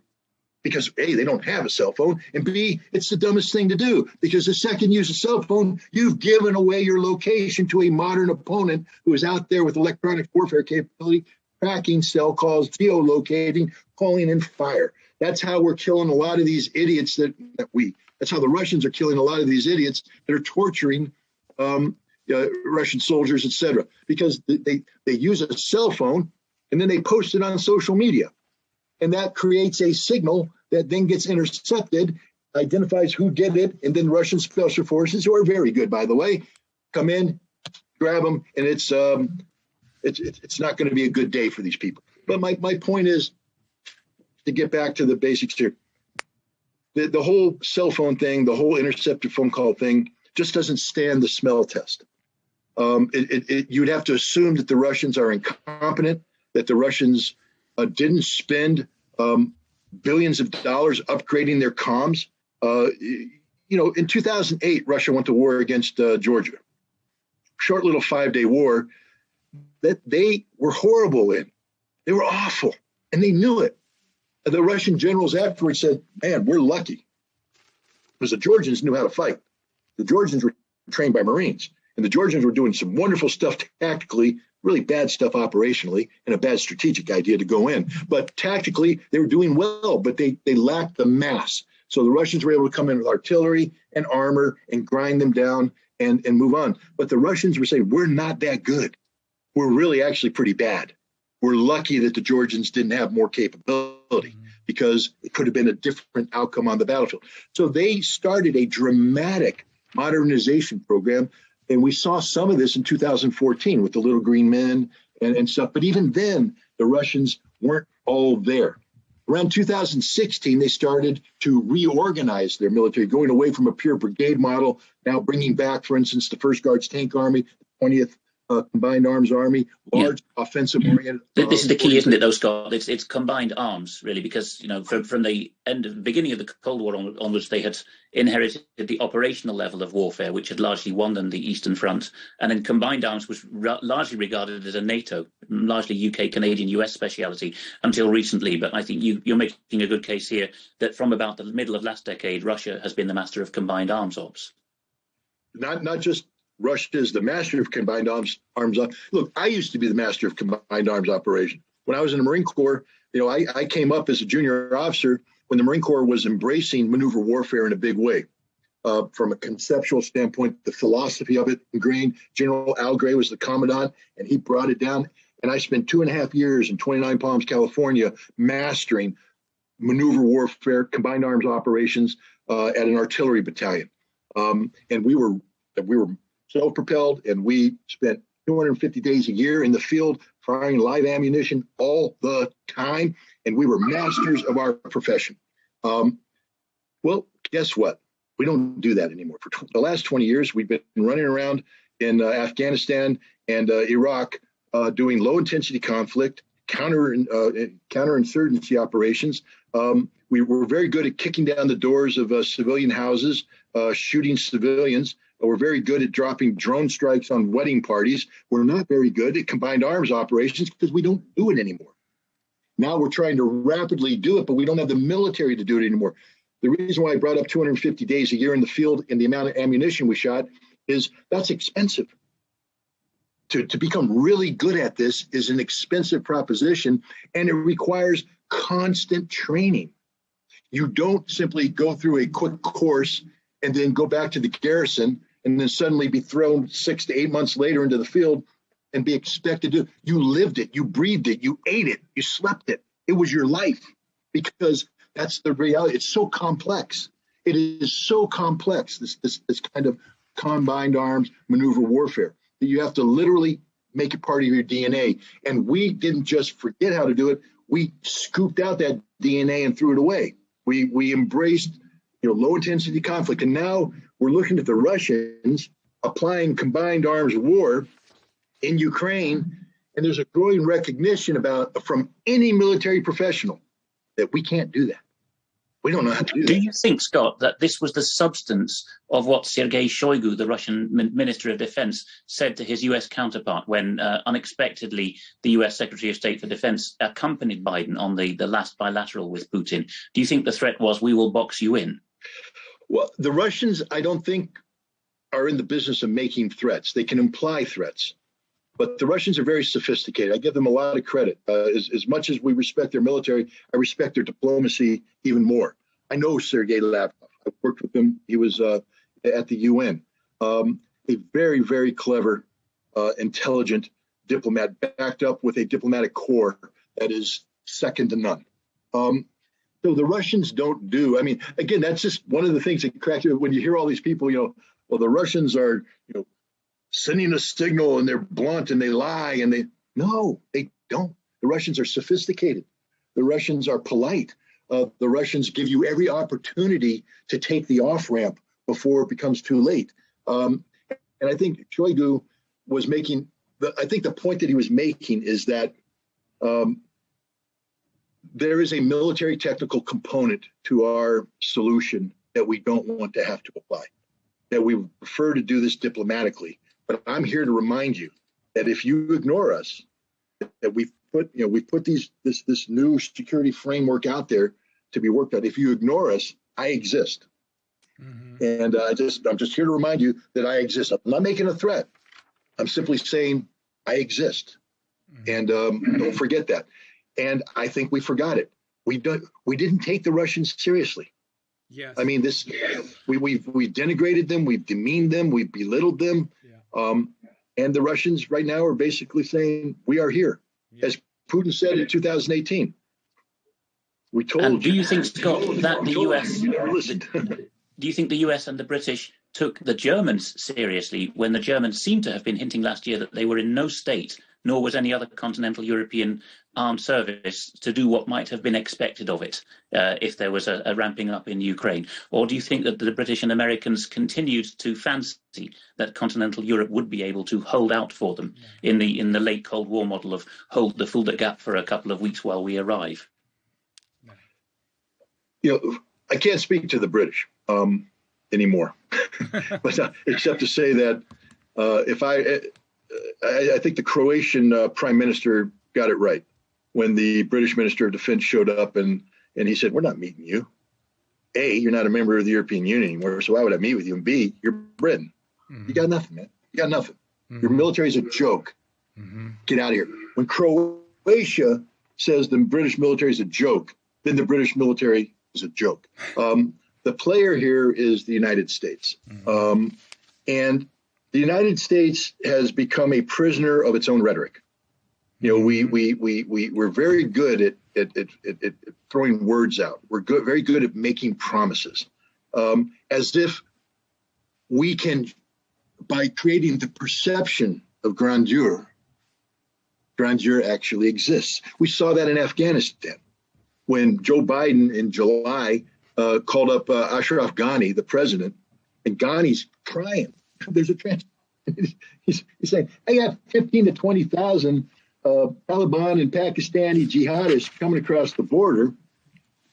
because A, they don't have a cell phone, and B, it's the dumbest thing to do, because the second you use a cell phone, you've given away your location to a modern opponent who is out there with electronic warfare capability, tracking cell calls, geolocating, calling in fire. That's how we're killing a lot of these idiots that's how the Russians are killing a lot of these idiots that are torturing Russian soldiers, etc., because they use a cell phone and then they post it on social media. And that creates a signal that then gets intercepted, identifies who did it, and then Russian special forces, who are very good, by the way, come in, grab them, and it's not going to be a good day for these people. But my point is, to get back to the basics here, the whole cell phone thing, the whole intercepted phone call thing just doesn't stand the smell test. You'd have to assume that the Russians are incompetent, that the Russians didn't spend billions of dollars upgrading their comms. In 2008, Russia went to war against Georgia. Short little 5-day war that they were horrible in. They were awful, and they knew it. The Russian generals afterwards said, man, we're lucky, because the Georgians knew how to fight. The Georgians were trained by Marines, and the Georgians were doing some wonderful stuff tactically, really bad stuff operationally, and a bad strategic idea to go in. But tactically, they were doing well, but they lacked the mass. So the Russians were able to come in with artillery and armor and grind them down and move on. But the Russians were saying, we're not that good. We're really actually pretty bad. We're lucky that the Georgians didn't have more capability, because it could have been a different outcome on the battlefield. So they started a dramatic modernization program, and we saw some of this in 2014 with the Little Green Men and stuff. But even then, the Russians weren't all there. Around 2016, they started to reorganize their military, going away from a pure brigade model, now bringing back, for instance, the 1st Guards Tank Army, the 20th combined arms army, large offensive oriented. This is the key, isn't it, though, Scott? It's combined arms, really, because, you know, from the beginning of the Cold War onwards, they had inherited the operational level of warfare, which had largely won them the Eastern Front. And then combined arms was largely regarded as a NATO, largely UK, Canadian, US speciality until recently. But I think you're making a good case here that from about the middle of last decade, Russia has been the master of combined arms ops. Not just Russia is the master of combined arms. Look, I used to be the master of combined arms operation. When I was in the Marine Corps, you know, I came up as a junior officer when the Marine Corps was embracing maneuver warfare in a big way. From a conceptual standpoint, the philosophy of it ingrained. General Al Gray was the commandant, and he brought it down. And I spent 2.5 years in 29 Palms, California, mastering maneuver warfare, combined arms operations at an artillery battalion. And we were self-propelled, and we spent 250 days a year in the field firing live ammunition all the time, and we were masters of our profession. Well, guess what? We don't do that anymore. For the last 20 years, we've been running around in Afghanistan and Iraq doing low-intensity conflict, counterinsurgency operations. We were very good at kicking down the doors of civilian houses, shooting civilians. We're very good at dropping drone strikes on wedding parties. We're not very good at combined arms operations because we don't do it anymore. Now we're trying to rapidly do it, but we don't have the military to do it anymore. The reason why I brought up 250 days a year in the field and the amount of ammunition we shot is that's expensive. To become really good at this is an expensive proposition, and it requires constant training. You don't simply go through a quick course and then go back to the garrison and then suddenly be thrown 6 to 8 months later into the field and be expected to. You lived it, you breathed it, you ate it, you slept it. It was your life, because that's the reality. It's so complex. It is so complex, this kind of combined arms maneuver warfare, that you have to literally make it part of your DNA. And we didn't just forget how to do it. We scooped out that DNA and threw it away. We embraced, low intensity conflict. And now we're looking at the Russians applying combined arms war in Ukraine. And there's a growing recognition from any military professional that we can't do that. We don't know how to do that. Do you think, Scott, that this was the substance of what Sergei Shoigu, the Russian Minister of Defense, said to his US counterpart when unexpectedly the US Secretary of State for Defense accompanied Biden on the last bilateral with Putin? Do you think the threat was, we will box you in? Well, the Russians, I don't think, are in the business of making threats. They can imply threats. But the Russians are very sophisticated. I give them a lot of credit. As much as we respect their military, I respect their diplomacy even more. I know Sergei Lavrov. I worked with him. He was at the UN. A very, very clever, intelligent diplomat, backed up with a diplomatic corps that is second to none. So the Russians don't do. I mean, again, that's just one of the things that cracks you when you hear all these people. Well, the Russians are, sending a signal, and they're blunt and they lie, and no, they don't. The Russians are sophisticated. The Russians are polite. The Russians give you every opportunity to take the off-ramp before it becomes too late. And I think Shoigu was making, I think the point that he was making is that there is a military technical component to our solution that we don't want to have to apply, that we prefer to do this diplomatically. But I'm here to remind you that if you ignore us, that we've put this new security framework out there to be worked out. If you ignore us, I exist. Mm-hmm. And I'm just here to remind you that I exist. I'm not making a threat. I'm simply saying I exist. Mm-hmm. And don't forget that. And I think we forgot it. We didn't take the Russians seriously. Yes. I mean, we've denigrated them, we've demeaned them, we've belittled them. Yeah. And the Russians right now are basically saying, we are here. Yeah. As Putin said in 2018. We told and do you think, Scott, that the US do you think the US and the British took the Germans seriously when the Germans seemed to have been hinting last year that they were in no state, nor was any other continental European armed service to do what might have been expected of it if there was a ramping up in Ukraine? Or do you think that the British and Americans continued to fancy that continental Europe would be able to hold out for them in the late Cold War model of hold the gap for a couple of weeks while we arrive? I can't speak to the British anymore, but except to say that I think the Croatian Prime Minister got it right when the British Minister of Defense showed up and he said, "We're not meeting you. A, you're not a member of the European Union anymore, so why would I meet with you? And B, you're Britain. You got nothing, man. You got nothing. Your military is a joke. Get out of here." When Croatia says the British military is a joke, then the British military is a joke. The player here is the United States. And the United States has become a prisoner of its own rhetoric. We're very good at throwing words out. We're very good at making promises, as if we can, by creating the perception of grandeur actually exists. We saw that in Afghanistan when Joe Biden in July called up Ashraf Ghani, the president, and Ghani's crying. There's a he's saying, "I got 15 to 20,000 Taliban and Pakistani jihadists coming across the border,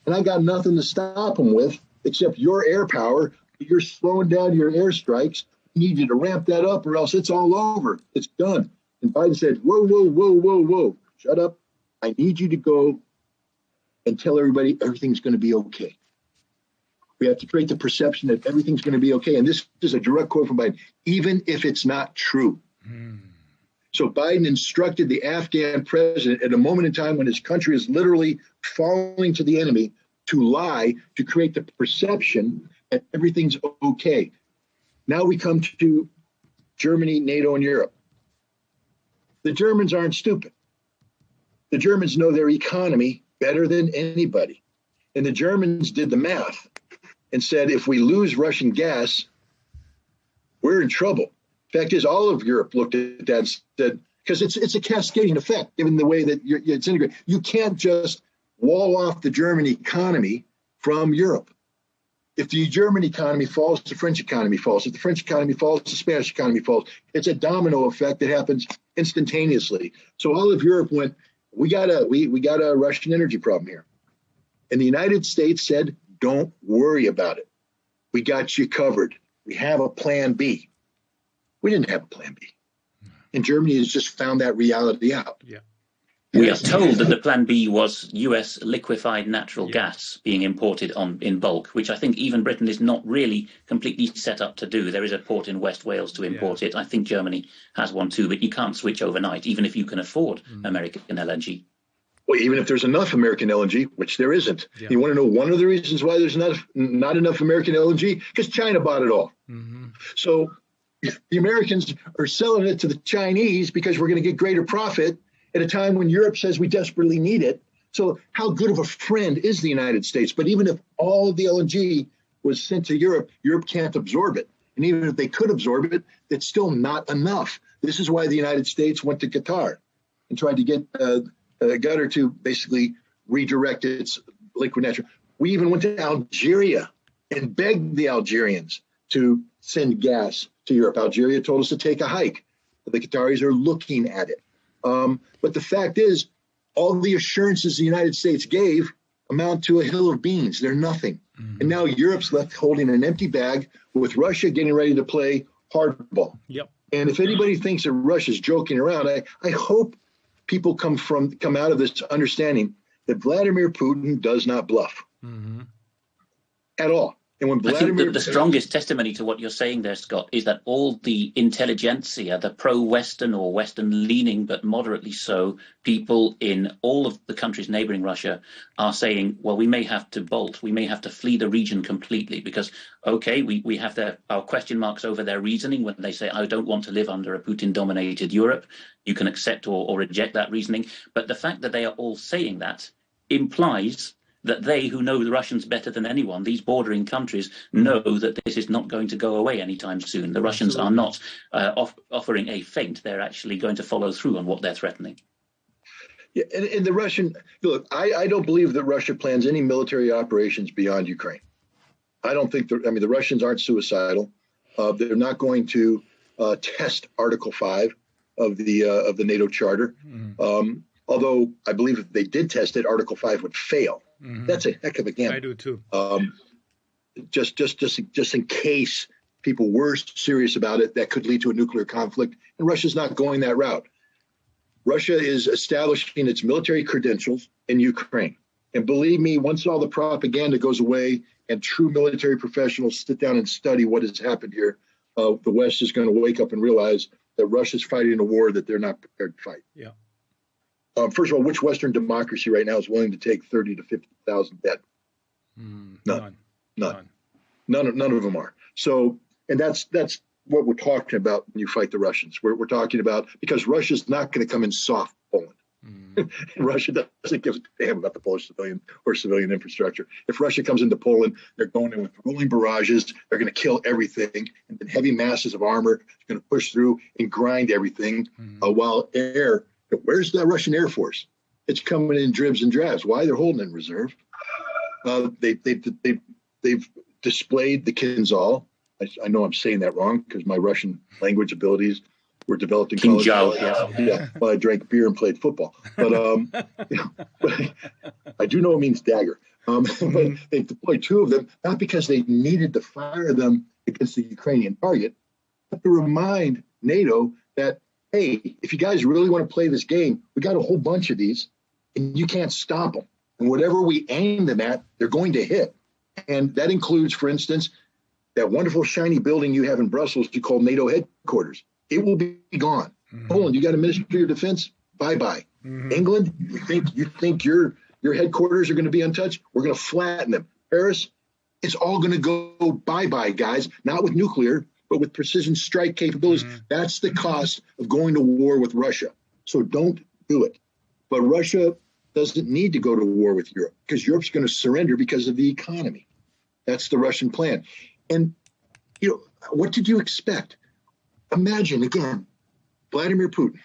and I got nothing to stop them with except your air power. You're slowing down your airstrikes. We need you to ramp that up, or else it's all over. It's done." And Biden said, "Whoa, whoa, whoa, whoa, whoa! Shut up! I need you to go and tell everybody everything's going to be okay. We have to create the perception that everything's going to be okay." And this is a direct quote from Biden, even if it's not true. So Biden instructed the Afghan president at a moment in time when his country is literally falling to the enemy to lie, to create the perception that everything's okay. Now we come to Germany, NATO, and Europe. The Germans aren't stupid. The Germans know their economy better than anybody. And the Germans did the math and said, if we lose Russian gas, we're in trouble. Fact is, all of Europe looked at that and said, because it's a cascading effect, given the way that it's integrated. You can't just wall off the German economy from Europe. If the German economy falls, the French economy falls. If the French economy falls, the Spanish economy falls. It's a domino effect that happens instantaneously. So all of Europe went, we got a Russian energy problem here. And the United States said, don't worry about it. We got you covered. We have a plan B. We didn't have a plan B. And Germany has just found that reality out. Yeah. We are told that the plan B was US liquefied natural gas being imported in bulk, which I think even Britain is not really completely set up to do. There is a port in West Wales to import it. I think Germany has one too, but you can't switch overnight, even if you can afford American LNG. Well, even if there's enough American LNG, which there isn't. Yeah. You want to know one of the reasons why there's not enough American LNG? Because China bought it all. So the Americans are selling it to the Chinese because we're going to get greater profit at a time when Europe says we desperately need it. So how good of a friend is the United States? But even if all of the LNG was sent to Europe, Europe can't absorb it. And even if they could absorb it, it's still not enough. This is why the United States went to Qatar and tried to get Qatar to basically redirect its liquid natural. We even went to Algeria and begged the Algerians to send gas to Europe. Algeria told us to take a hike. The Qataris are looking at it. But the fact is, all the assurances the United States gave amount to a hill of beans. They're nothing. And now Europe's left holding an empty bag with Russia getting ready to play hardball. Yep. And if anybody thinks that Russia's joking around, I hope people come out of this understanding that Vladimir Putin does not bluff at all. And when Vladimir, I think that the strongest testimony to what you're saying there, Scott, is that all the intelligentsia, the pro-Western or Western-leaning but moderately so people in all of the countries neighboring Russia are saying, well, we may have to bolt, we may have to flee the region completely because, okay, we have our question marks over their reasoning when they say, I don't want to live under a Putin-dominated Europe. You can accept or reject that reasoning. But the fact that they are all saying that implies that they, who know the Russians better than anyone, these bordering countries, know that this is not going to go away anytime soon. The Russians are not offering a feint. They're actually going to follow through on what they're threatening. Yeah, and the Russian, look, I don't believe that Russia plans any military operations beyond Ukraine. I don't think the Russians aren't suicidal. They're not going to test Article 5 of the NATO Charter. Although I believe if they did test it, Article 5 would fail. That's a heck of a gamble. I do too. Just in case people were serious about it, that could lead to a nuclear conflict. And Russia's not going that route. Russia is establishing its military credentials in Ukraine. And believe me, once all the propaganda goes away and true military professionals sit down and study what has happened here, the West is going to wake up and realize that Russia's fighting a war that they're not prepared to fight. Yeah. First of all, which Western democracy right now is willing to take 30 to 50,000 dead? None. None of them are. So, and that's what we're talking about when you fight the Russians. We're talking about, because Russia's not going to come in soft Poland. Russia doesn't give a damn about the Polish civilian or civilian infrastructure. If Russia comes into Poland, they're going in with rolling barrages. They're going to kill everything, and then heavy masses of armor is going to push through and grind everything. While where's the Russian Air Force? It's coming in dribs and drabs. Why? They're holding in reserve. They've displayed the Kinzhal. I know I'm saying that wrong because my Russian language abilities were developed in college. Yeah, well, I drank beer and played football. But, but I do know it means dagger. But they've deployed two of them, not because they needed to fire them against the Ukrainian target, but to remind NATO that, hey, if you guys really want to play this game, we got a whole bunch of these, and you can't stop them. And whatever we aim them at, they're going to hit. And that includes, for instance, that wonderful shiny building you have in Brussels you call NATO headquarters. It will be gone. Poland, you got a Ministry of Defense? Bye-bye. England, you think your headquarters are going to be untouched? We're going to flatten them. Paris, it's all going to go bye-bye, guys. Not with nuclear, but with precision strike capabilities. That's the cost of going to war with Russia. So don't do it. But Russia doesn't need to go to war with Europe because Europe's going to surrender because of the economy. That's the Russian plan. And, what did you expect? Imagine, again, Vladimir Putin.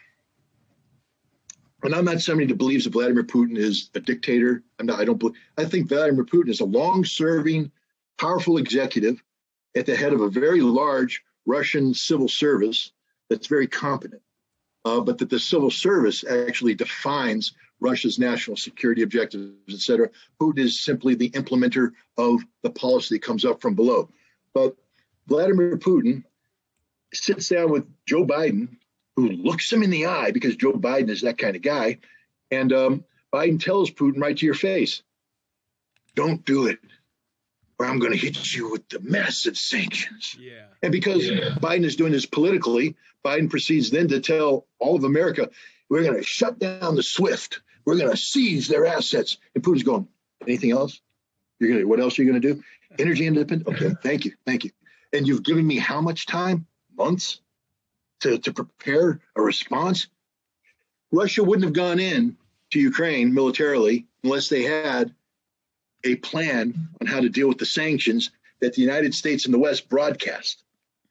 And I'm not somebody that believes that Vladimir Putin is a dictator. I think Vladimir Putin is a long-serving, powerful executive at the head of a very large Russian civil service that's very competent. But that the civil service actually defines Russia's national security objectives, et cetera. Putin is simply the implementer of the policy that comes up from below. But Vladimir Putin sits down with Joe Biden, who looks him in the eye because Joe Biden is that kind of guy. And Biden tells Putin right to your face, don't do it, or I'm going to hit you with the massive sanctions. Yeah. And because Biden is doing this politically, Biden proceeds then to tell all of America, we're going to shut down the SWIFT. We're going to seize their assets. And Putin's going, anything else? What else are you going to do? Energy independent? Okay, thank you. And you've given me how much time? Months to prepare a response? Russia wouldn't have gone in to Ukraine militarily unless they had a plan on how to deal with the sanctions that the United States and the West broadcast.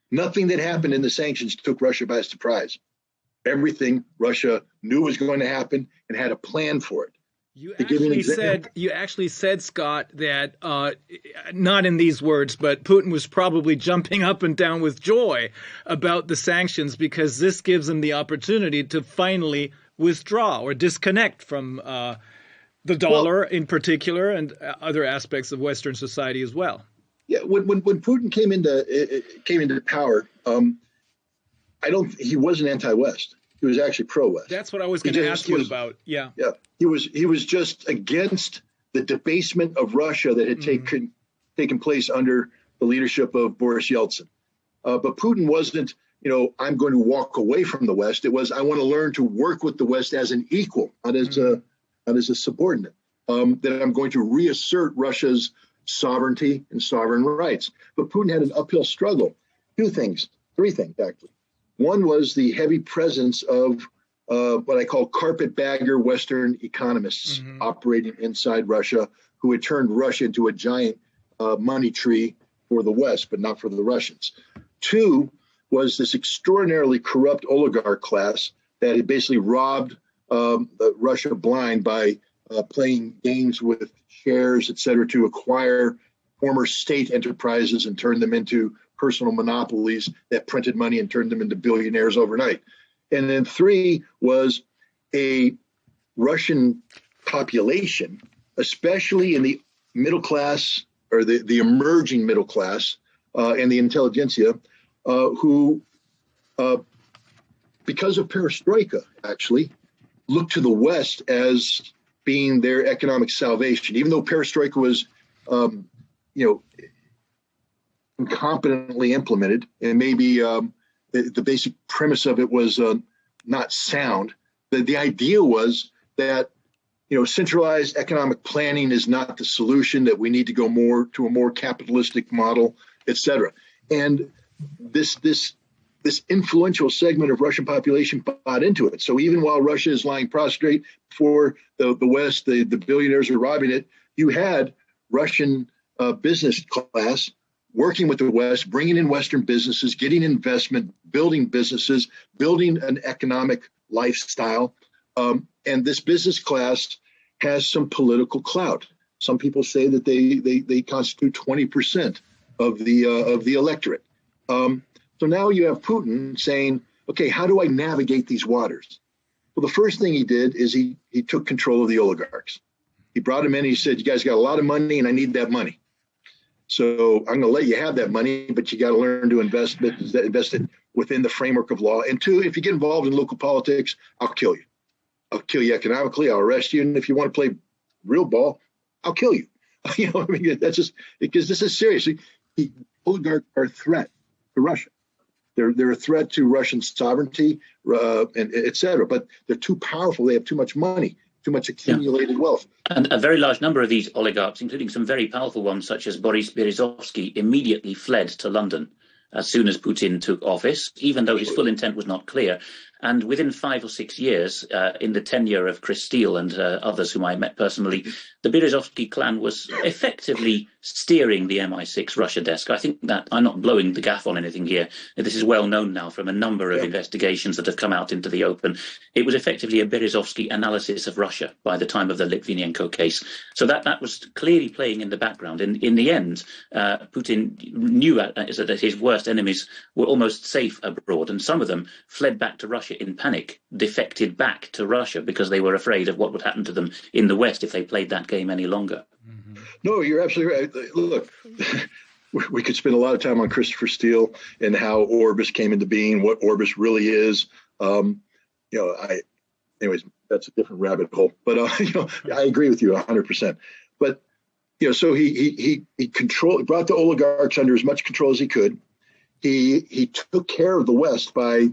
Nothing that happened in the sanctions took Russia by surprise. Everything Russia knew was going to happen and had a plan for it. You actually said, Scott, that not in these words, but Putin was probably jumping up and down with joy about the sanctions because this gives him the opportunity to finally withdraw or disconnect from the dollar in particular and other aspects of Western society as well. Yeah, when Putin came into power, he wasn't anti-West. He was actually pro-West. That's what I was going to ask you about. Yeah. Yeah. He was just against the debasement of Russia that had taken place under the leadership of Boris Yeltsin. But Putin wasn't, I'm going to walk away from the West. It was, I want to learn to work with the West as an equal, not as a subordinate. That I'm going to reassert Russia's sovereignty and sovereign rights. But Putin had an uphill struggle. Three things actually. One was the heavy presence of what I call carpetbagger Western economists operating inside Russia, who had turned Russia into a giant money tree for the West, but not for the Russians. Two was this extraordinarily corrupt oligarch class that had basically robbed Russia blind by playing games with shares, et cetera, to acquire former state enterprises and turn them into personal monopolies that printed money and turned them into billionaires overnight. And then 3 was a Russian population, especially in the middle class or the emerging middle class and the intelligentsia, who, because of perestroika, actually, looked to the West as being their economic salvation. Even though perestroika was, incompetently implemented, and maybe the basic premise of it was not sound. The idea was that centralized economic planning is not the solution, that we need to go more to a more capitalistic model, et cetera. And this influential segment of Russian population bought into it. So even while Russia is lying prostrate for the West, the billionaires are robbing it, you had Russian business class working with the West, bringing in Western businesses, getting investment, building businesses, building an economic lifestyle. And this business class has some political clout. Some people say that they constitute 20% of the electorate. So now you have Putin saying, okay, how do I navigate these waters? Well, the first thing he did is he took control of the oligarchs. He brought them in. He said, you guys got a lot of money and I need that money. So I'm going to let you have that money, but you got to learn to invest it within the framework of law. And 2, if you get involved in local politics, I'll kill you. I'll kill you economically. I'll arrest you. And if you want to play real ball, I'll kill you. That's just because this is serious. Oligarchs are a threat to Russia. They're a threat to Russian sovereignty, and et cetera. But they're too powerful. They have too much money, too much accumulated wealth. And a very large number of these oligarchs, including some very powerful ones such as Boris Berezovsky, immediately fled to London as soon as Putin took office, even though his full intent was not clear. And within 5 or 6 years, in the tenure of Chris Steele and others whom I met personally, the Berezovsky clan was effectively steering the MI6 Russia desk. I think that I'm not blowing the gaff on anything here. This is well known now from a number of investigations that have come out into the open. It was effectively a Berezovsky analysis of Russia by the time of the Litvinenko case. So that was clearly playing in the background. In the end, Putin knew that his worst enemies were almost safe abroad, and some of them fled back to Russia in panic, defected back to Russia because they were afraid of what would happen to them in the West if they played that game any longer. Mm-hmm. No, you're absolutely right. Look, we could spend a lot of time on Christopher Steele and how Orbis came into being, what Orbis really is. Anyways, that's a different rabbit hole. But I agree with you 100%. But so he brought the oligarchs under as much control as he could. He took care of the West by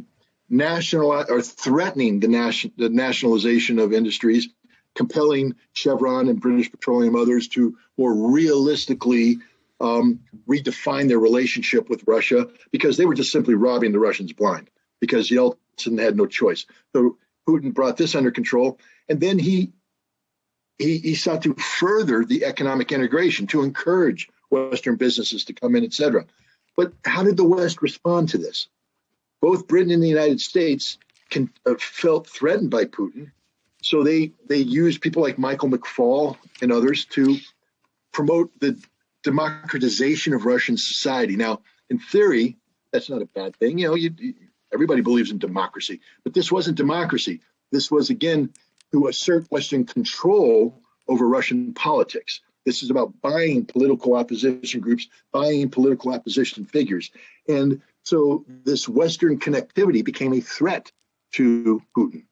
threatening the nationalization of industries, compelling Chevron and British Petroleum, others to more realistically redefine their relationship with Russia, because they were just simply robbing the Russians blind because Yeltsin had no choice. So Putin brought this under control, and then he sought to further the economic integration to encourage Western businesses to come in, et cetera. But how did the West respond to this? Both Britain and the United States felt threatened by Putin, so they used people like Michael McFaul and others to promote the democratization of Russian society. Now, in theory, that's not a bad thing. Everybody believes in democracy, but this wasn't democracy. This was, again, to assert Western control over Russian politics. This is about buying political opposition groups, buying political opposition figures. And so this Western connectivity became a threat to Putin.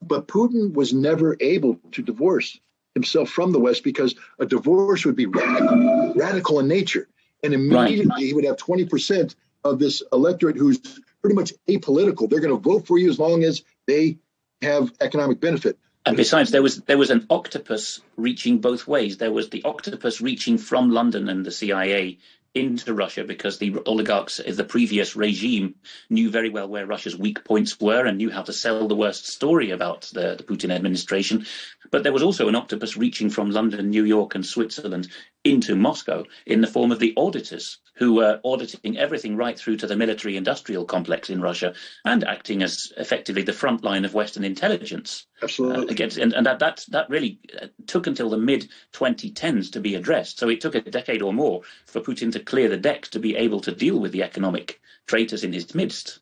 But Putin was never able to divorce himself from the West because a divorce would be radical in nature. And immediately he would have 20% of this electorate who's pretty much apolitical. They're going to vote for you as long as they have economic benefit. And besides, there was an octopus reaching both ways. There was the octopus reaching from London and the CIA into Russia because the oligarchs of the previous regime knew very well where Russia's weak points were and knew how to sell the worst story about the Putin administration. But there was also an octopus reaching from London, New York and Switzerland into Moscow in the form of the auditors, who were auditing everything right through to the military-industrial complex in Russia and acting as effectively the front line of Western intelligence. Absolutely. And that really took until the mid-2010s to be addressed. So it took a decade or more for Putin to clear the decks to be able to deal with the economic traitors in his midst.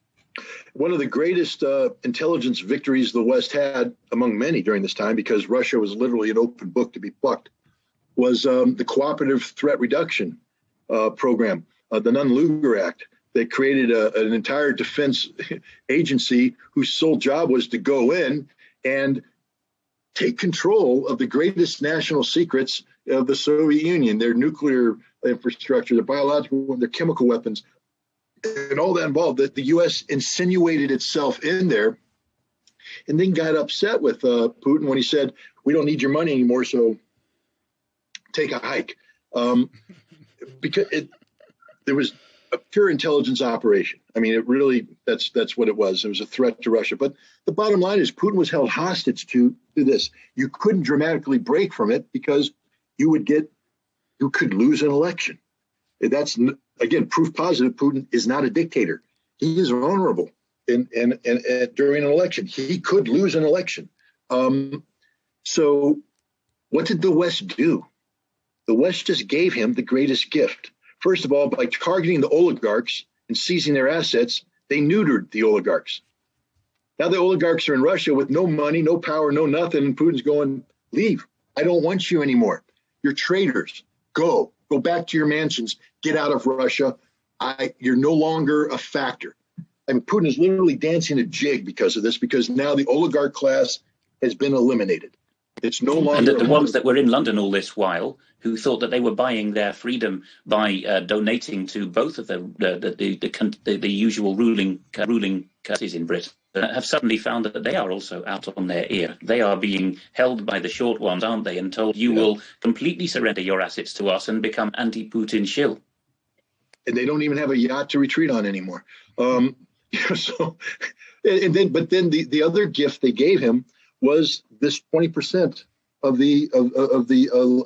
One of the greatest intelligence victories the West had, among many during this time, because Russia was literally an open book to be plucked, was the Cooperative Threat Reduction Program, the Nunn-Lugar Act, that created an entire defense agency whose sole job was to go in and take control of the greatest national secrets of the Soviet Union, their nuclear infrastructure, their biological, their chemical weapons, and all that involved. That the U.S. insinuated itself in there, and then got upset with Putin when he said, "We don't need your money anymore, so take a hike," because there was a pure intelligence operation. I mean, it really, that's what it was. It was a threat to Russia. But the bottom line is Putin was held hostage to this. You couldn't dramatically break from it because you could lose an election. That's, again, proof positive Putin is not a dictator. He is vulnerable and during an election. He could lose an election. So what did the West do? The West just gave him the greatest gift. First of all, by targeting the oligarchs and seizing their assets, they neutered the oligarchs. Now the oligarchs are in Russia with no money, no power, no nothing, and Putin's going, leave. I don't want you anymore. You're traitors. Go back to your mansions. Get out of Russia. You're no longer a factor. I mean, Putin is literally dancing a jig because of this, because now the oligarch class has been eliminated. It's no longer. And the ones that were in London all this while, who thought that they were buying their freedom by donating to both of the usual ruling classes in Britain, have suddenly found that they are also out on their ear. They are being held by the short ones, aren't they? And told you will completely surrender your assets to us and become anti-Putin shill. And they don't even have a yacht to retreat on anymore. But then the other gift they gave him was this 20% of the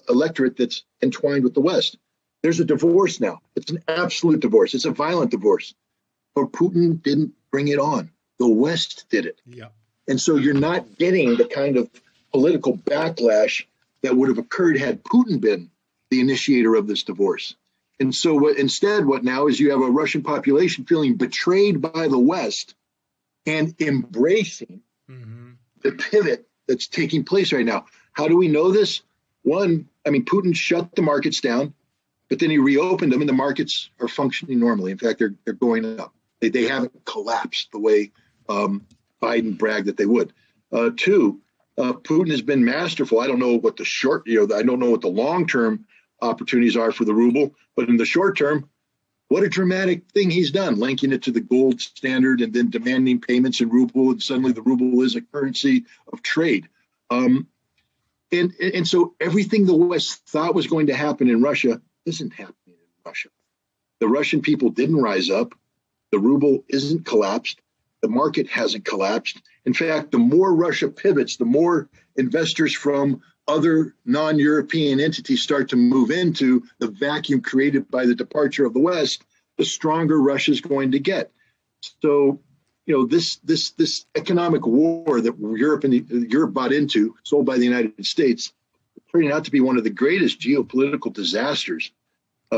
electorate that's entwined with the West. There's a divorce now. It's an absolute divorce. It's a violent divorce. But Putin didn't bring it on. The West did it. Yeah. And so you're not getting the kind of political backlash that would have occurred had Putin been the initiator of this divorce. And so what now is you have a Russian population feeling betrayed by the West and embracing the pivot that's taking place right now. How do we know this? One, I mean, Putin shut the markets down, but then he reopened them and the markets are functioning normally. In fact, they're going up. They haven't collapsed the way Biden bragged that they would. Two, Putin has been masterful. I don't know what I don't know what the long-term opportunities are for the ruble, but in the short term, what a dramatic thing he's done, linking it to the gold standard and then demanding payments in ruble, and suddenly the ruble is a currency of trade. And so everything the West thought was going to happen in Russia isn't happening in Russia. The Russian people didn't rise up. The ruble isn't collapsed. The market hasn't collapsed. In fact, the more Russia pivots, the more investors from other non-European entities start to move into the vacuum created by the departure of the West, the stronger Russia's going to get. So, this economic war that Europe bought into, sold by the United States, turning out to be one of the greatest geopolitical disasters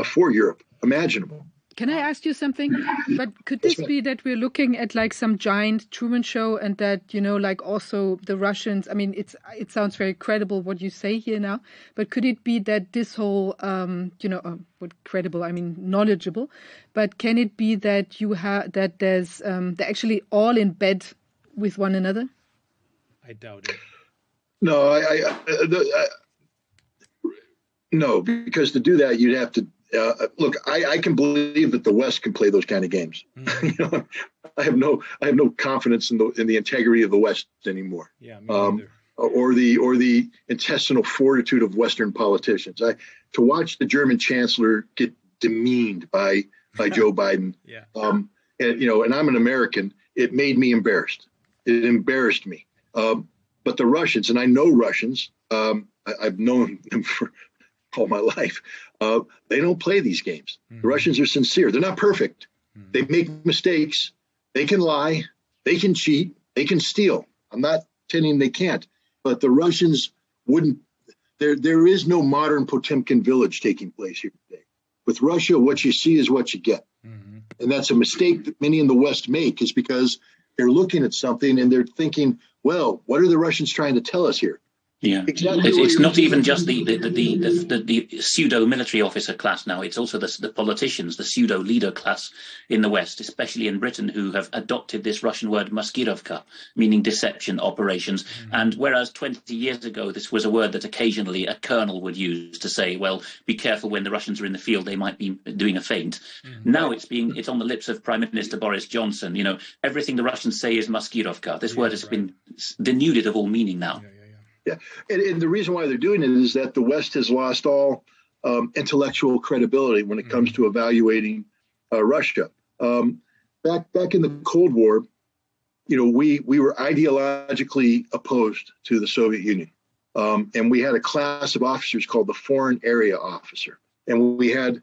for Europe imaginable. Can I ask you something? But could this be that we're looking at like some giant Truman Show, and that, like also the Russians, I mean, it sounds very credible what you say here now, but could it be that this whole, what credible, I mean, knowledgeable, but can it be that that they're actually all in bed with one another? I doubt it. No, no, because to do that, you'd have to, look, I can believe that the West can play those kind of games. Mm-hmm. I have no confidence in the integrity of the West anymore. Yeah, me neither. Or the intestinal fortitude of Western politicians. To watch the German chancellor get demeaned by Joe Biden. Yeah. And I'm an American. It made me embarrassed. It embarrassed me. But the Russians, and I know Russians. I've known them for all my life. They don't play these games. The Russians are sincere. They're not perfect. They make mistakes. They can lie. They can cheat. They can steal. I'm not telling they can't, but the Russians wouldn't. There is no modern Potemkin village taking place here today. With Russia, what you see is what you get. And that's a mistake that many in the West make, is because they're looking at something and they're thinking, well, what are the Russians trying to tell us here? Yeah, exactly. It's not even just the pseudo military officer class now. It's also the politicians, the pseudo leader class in the West, especially in Britain, who have adopted this Russian word maskirovka, meaning deception operations. And whereas 20 years ago this was a word that occasionally a colonel would use to say, well, be careful when the Russians are in the field, they might be doing a feint. Now it's on the lips of Prime Minister Boris Johnson. You know, everything the Russians say is maskirovka. This word has been denuded of all meaning now. Yeah, and the reason why they're doing it is that the West has lost all intellectual credibility when it comes to evaluating Russia. Back in the Cold War, you know, we were ideologically opposed to the Soviet Union, and we had a class of officers called the Foreign Area Officer, and we had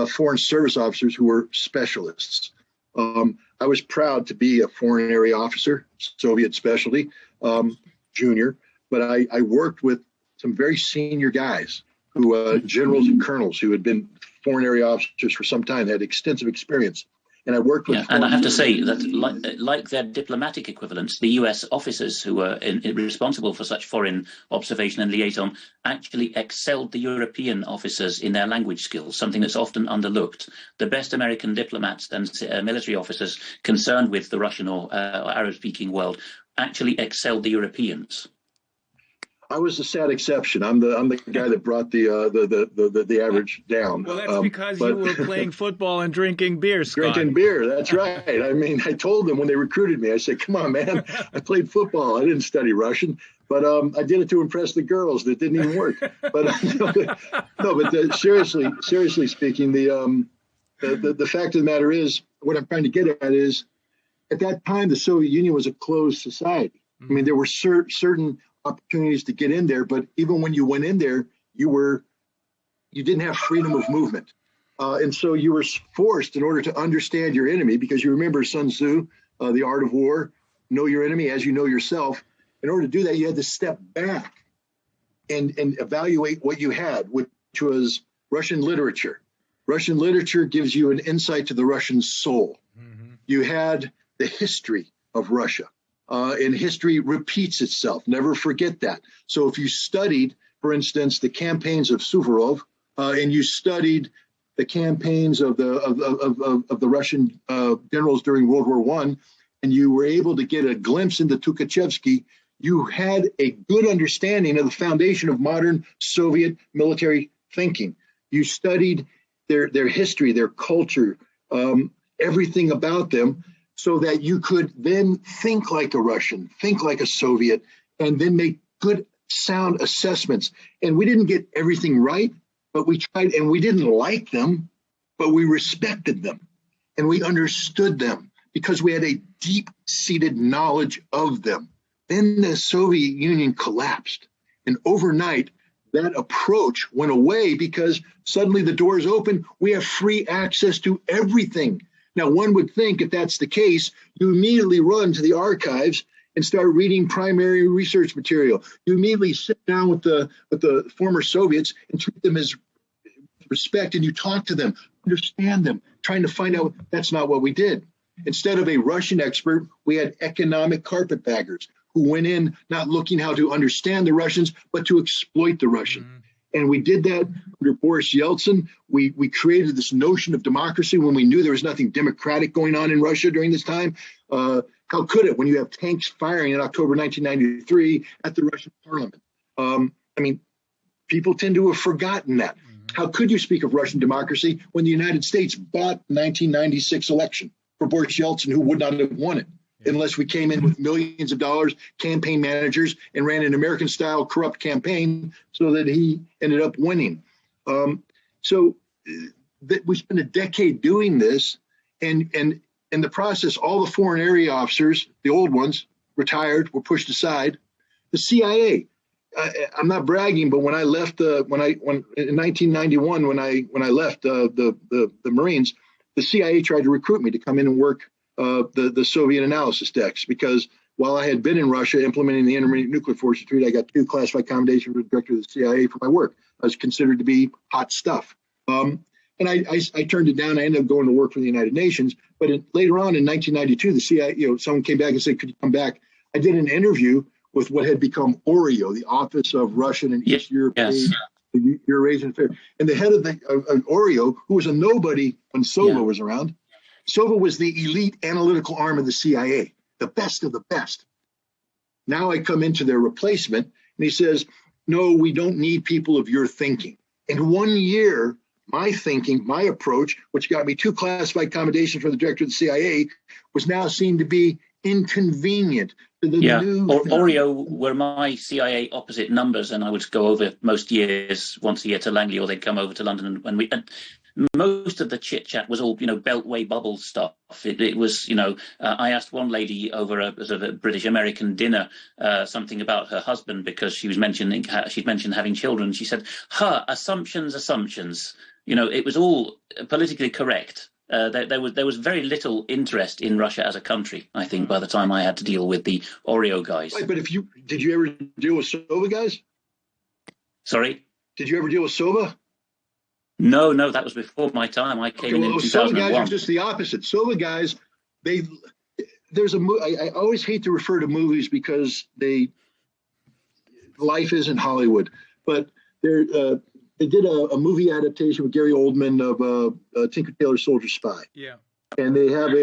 Foreign Service officers who were specialists. I was proud to be a Foreign Area Officer, Soviet specialty, junior. But I worked with some very senior guys, who generals and colonels who had been foreign area officers for some time, had extensive experience. And I worked with. And I have to say that, like their diplomatic equivalents, the US officers who were responsible for such foreign observation and liaison actually excelled the European officers in their language skills, something that's often underlooked. The best American diplomats and military officers concerned with the Russian or Arab-speaking world actually excelled the Europeans. I was a sad exception. I'm the guy that brought the average down. Well, that's because you were playing football and drinking beer, Scott. Drinking beer, that's right. I mean, I told them when they recruited me, I said, "Come on, man, I played football. I didn't study Russian, but I did it to impress the girls. That didn't even work." But seriously speaking, the fact of the matter is, what I'm trying to get at is, at that time, the Soviet Union was a closed society. I mean, there were certain opportunities to get in there, but even when you went in there, you didn't have freedom of movement, and so you were forced, in order to understand your enemy, because you remember Sun Tzu, The Art of War, know your enemy as you know yourself. In order to do that, you had to step back and evaluate what you had, which was Russian literature. Russian literature gives you an insight to the Russian soul. You had the history of Russia. And history repeats itself. Never forget that. So if you studied, for instance, the campaigns of Suvorov, and you studied the campaigns of the Russian generals during World War I, and you were able to get a glimpse into Tukhachevsky, you had a good understanding of the foundation of modern Soviet military thinking. You studied their history, their culture, everything about them, so that you could then think like a Russian, think like a Soviet, and then make good, sound assessments. And we didn't get everything right, but we tried, and we didn't like them, but we respected them, and we understood them because we had a deep-seated knowledge of them. Then the Soviet Union collapsed, and overnight, that approach went away because suddenly the doors open. We have free access to everything. Now, one would think, if that's the case, you immediately run to the archives and start reading primary research material. You immediately sit down with the former Soviets and treat them as respect, and you talk to them, understand them, trying to find out. That's not what we did. Instead of a Russian expert, we had economic carpetbaggers who went in not looking how to understand the Russians, but to exploit the Russians. And we did that under Boris Yeltsin. We created this notion of democracy when we knew there was nothing democratic going on in Russia during this time. How could it, when you have tanks firing in October 1993 at the Russian parliament? I mean, people tend to have forgotten that. How could you speak of Russian democracy when the United States bought the 1996 election for Boris Yeltsin, who would not have won it unless we came in with millions of dollars, campaign managers, and ran an American-style corrupt campaign so that he ended up winning. So that we spent a decade doing this, and in the process, all the foreign area officers, the old ones, retired, were pushed aside. The CIA, I'm not bragging, but when I left, in 1991, when I left the Marines, the CIA tried to recruit me to come in and work the Soviet analysis decks, because while I had been in Russia implementing the Intermediate Nuclear Forces Treaty, I got 2 classified commendations from the director of the CIA for my work. I was considered to be hot stuff. And I turned it down. I ended up going to work for the United Nations. But later on in 1992, the CIA, someone came back and said, could you come back? I did an interview with what had become OREO, the Office of Russian and East European Eurasian Affairs. And the head of OREO, who was a nobody when Sova was around, Sova was the elite analytical arm of the CIA, the best of the best. Now I come into their replacement, and he says, no, we don't need people of your thinking. In 1 year, my thinking, my approach, which got me 2 classified commendations from the director of the CIA, was now seen to be inconvenient to the new. OREO were my CIA opposite numbers, and I would go over most years, once a year, to Langley, or they'd come over to London. And most of the chit chat was all, Beltway bubble stuff. It was, I asked one lady over a sort of a British American dinner something about her husband, because she'd mentioned having children. She said, assumptions. It was all politically correct. There was very little interest in Russia as a country, I think, by the time I had to deal with the OREO guys. Right, but did you ever deal with Sova guys? Sorry? Did you ever deal with Sova? No, that was before my time. I came in 2001. Sova guys are just the opposite. Sova guys, I always hate to refer to movies because life isn't Hollywood, but they did a movie adaptation with Gary Oldman of Tinker Tailor Soldier Spy. Yeah. And they have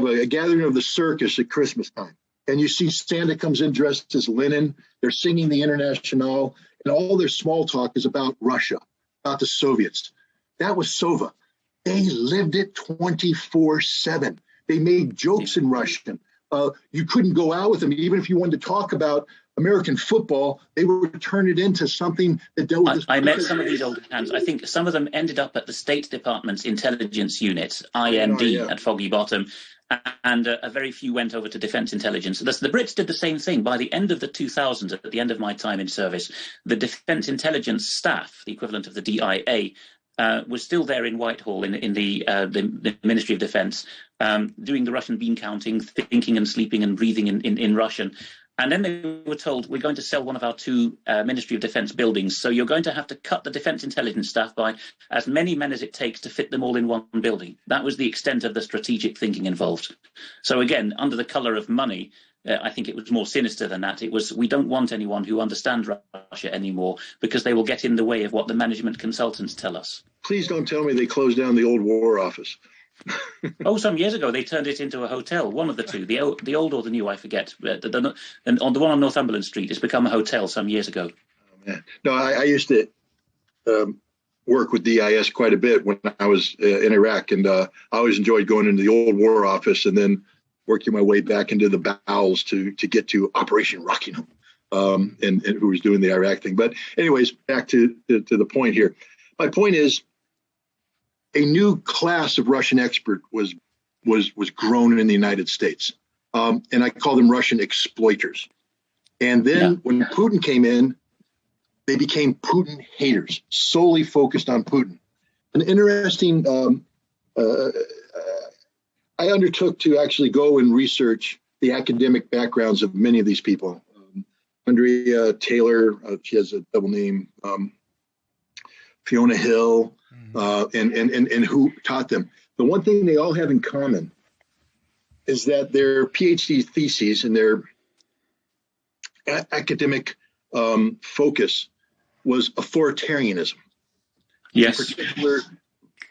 a gathering of the circus at Christmas time. And you see Santa comes in dressed as Lenin. They're singing the Internationale, and all their small talk is about Russia, about the Soviets. That was Sova. They lived it 24/7. They made jokes in Russian. You couldn't go out with them. Even if you wanted to talk about American football, they would turn it into something that dealt with. I met some of these old hands. I think some of them ended up at the State Department's intelligence unit, IND, at Foggy Bottom, and a very few went over to Defence Intelligence. The Brits did the same thing. By the end of the 2000s, at the end of my time in service, the Defence Intelligence staff, the equivalent of the DIA, was still there in Whitehall in the Ministry of Defence, doing the Russian bean counting, thinking and sleeping and breathing in Russian. And then they were told, we're going to sell one of our 2 Ministry of Defence buildings, so you're going to have to cut the Defence Intelligence staff by as many men as it takes to fit them all in one building. That was the extent of the strategic thinking involved. So again, under the colour of money, I think it was more sinister than that. It was, we don't want anyone who understands Russia anymore, because they will get in the way of what the management consultants tell us. Please don't tell me they closed down the old War Office. Some years ago they turned it into a hotel. One of the 2, the old or the new, I forget. And on the one on Northumberland Street, it's become a hotel some years ago. Oh, man. No, I used to work with DIS quite a bit when I was in Iraq, and I always enjoyed going into the old War Office and then working my way back into the bowels to get to Operation Rockingham, and who was doing the Iraq thing. But anyways, back to the point here. My point is, a new class of Russian expert was grown in the United States, and I call them Russian exploiters. And then when Putin came in, they became Putin haters, solely focused on Putin. An interesting, I undertook to actually go and research the academic backgrounds of many of these people. Andrea Taylor, she has a double name, Fiona Hill, and who taught them. The one thing they all have in common is that their PhD theses and their academic focus was authoritarianism. Yes. In particular,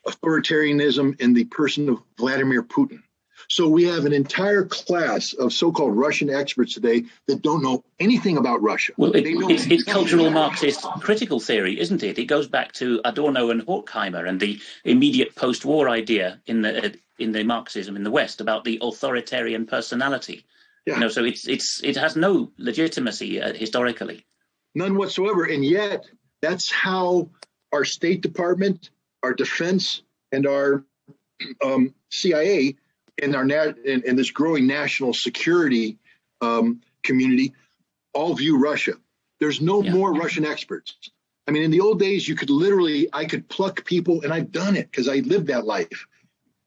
authoritarianism in the person of Vladimir Putin. So we have an entire class of so-called Russian experts today that don't know anything about Russia. Well, it's cultural Marxist critical theory, isn't it? It goes back to Adorno and Horkheimer and the immediate post-war idea in the Marxism in the West about the authoritarian personality. Yeah. So it has no legitimacy historically. None whatsoever. And yet that's how our State Department, our defense, and our CIA and and this growing national security community all view Russia. There's no more Russian experts. I mean, in the old days, I could pluck people, and I've done it because I lived that life.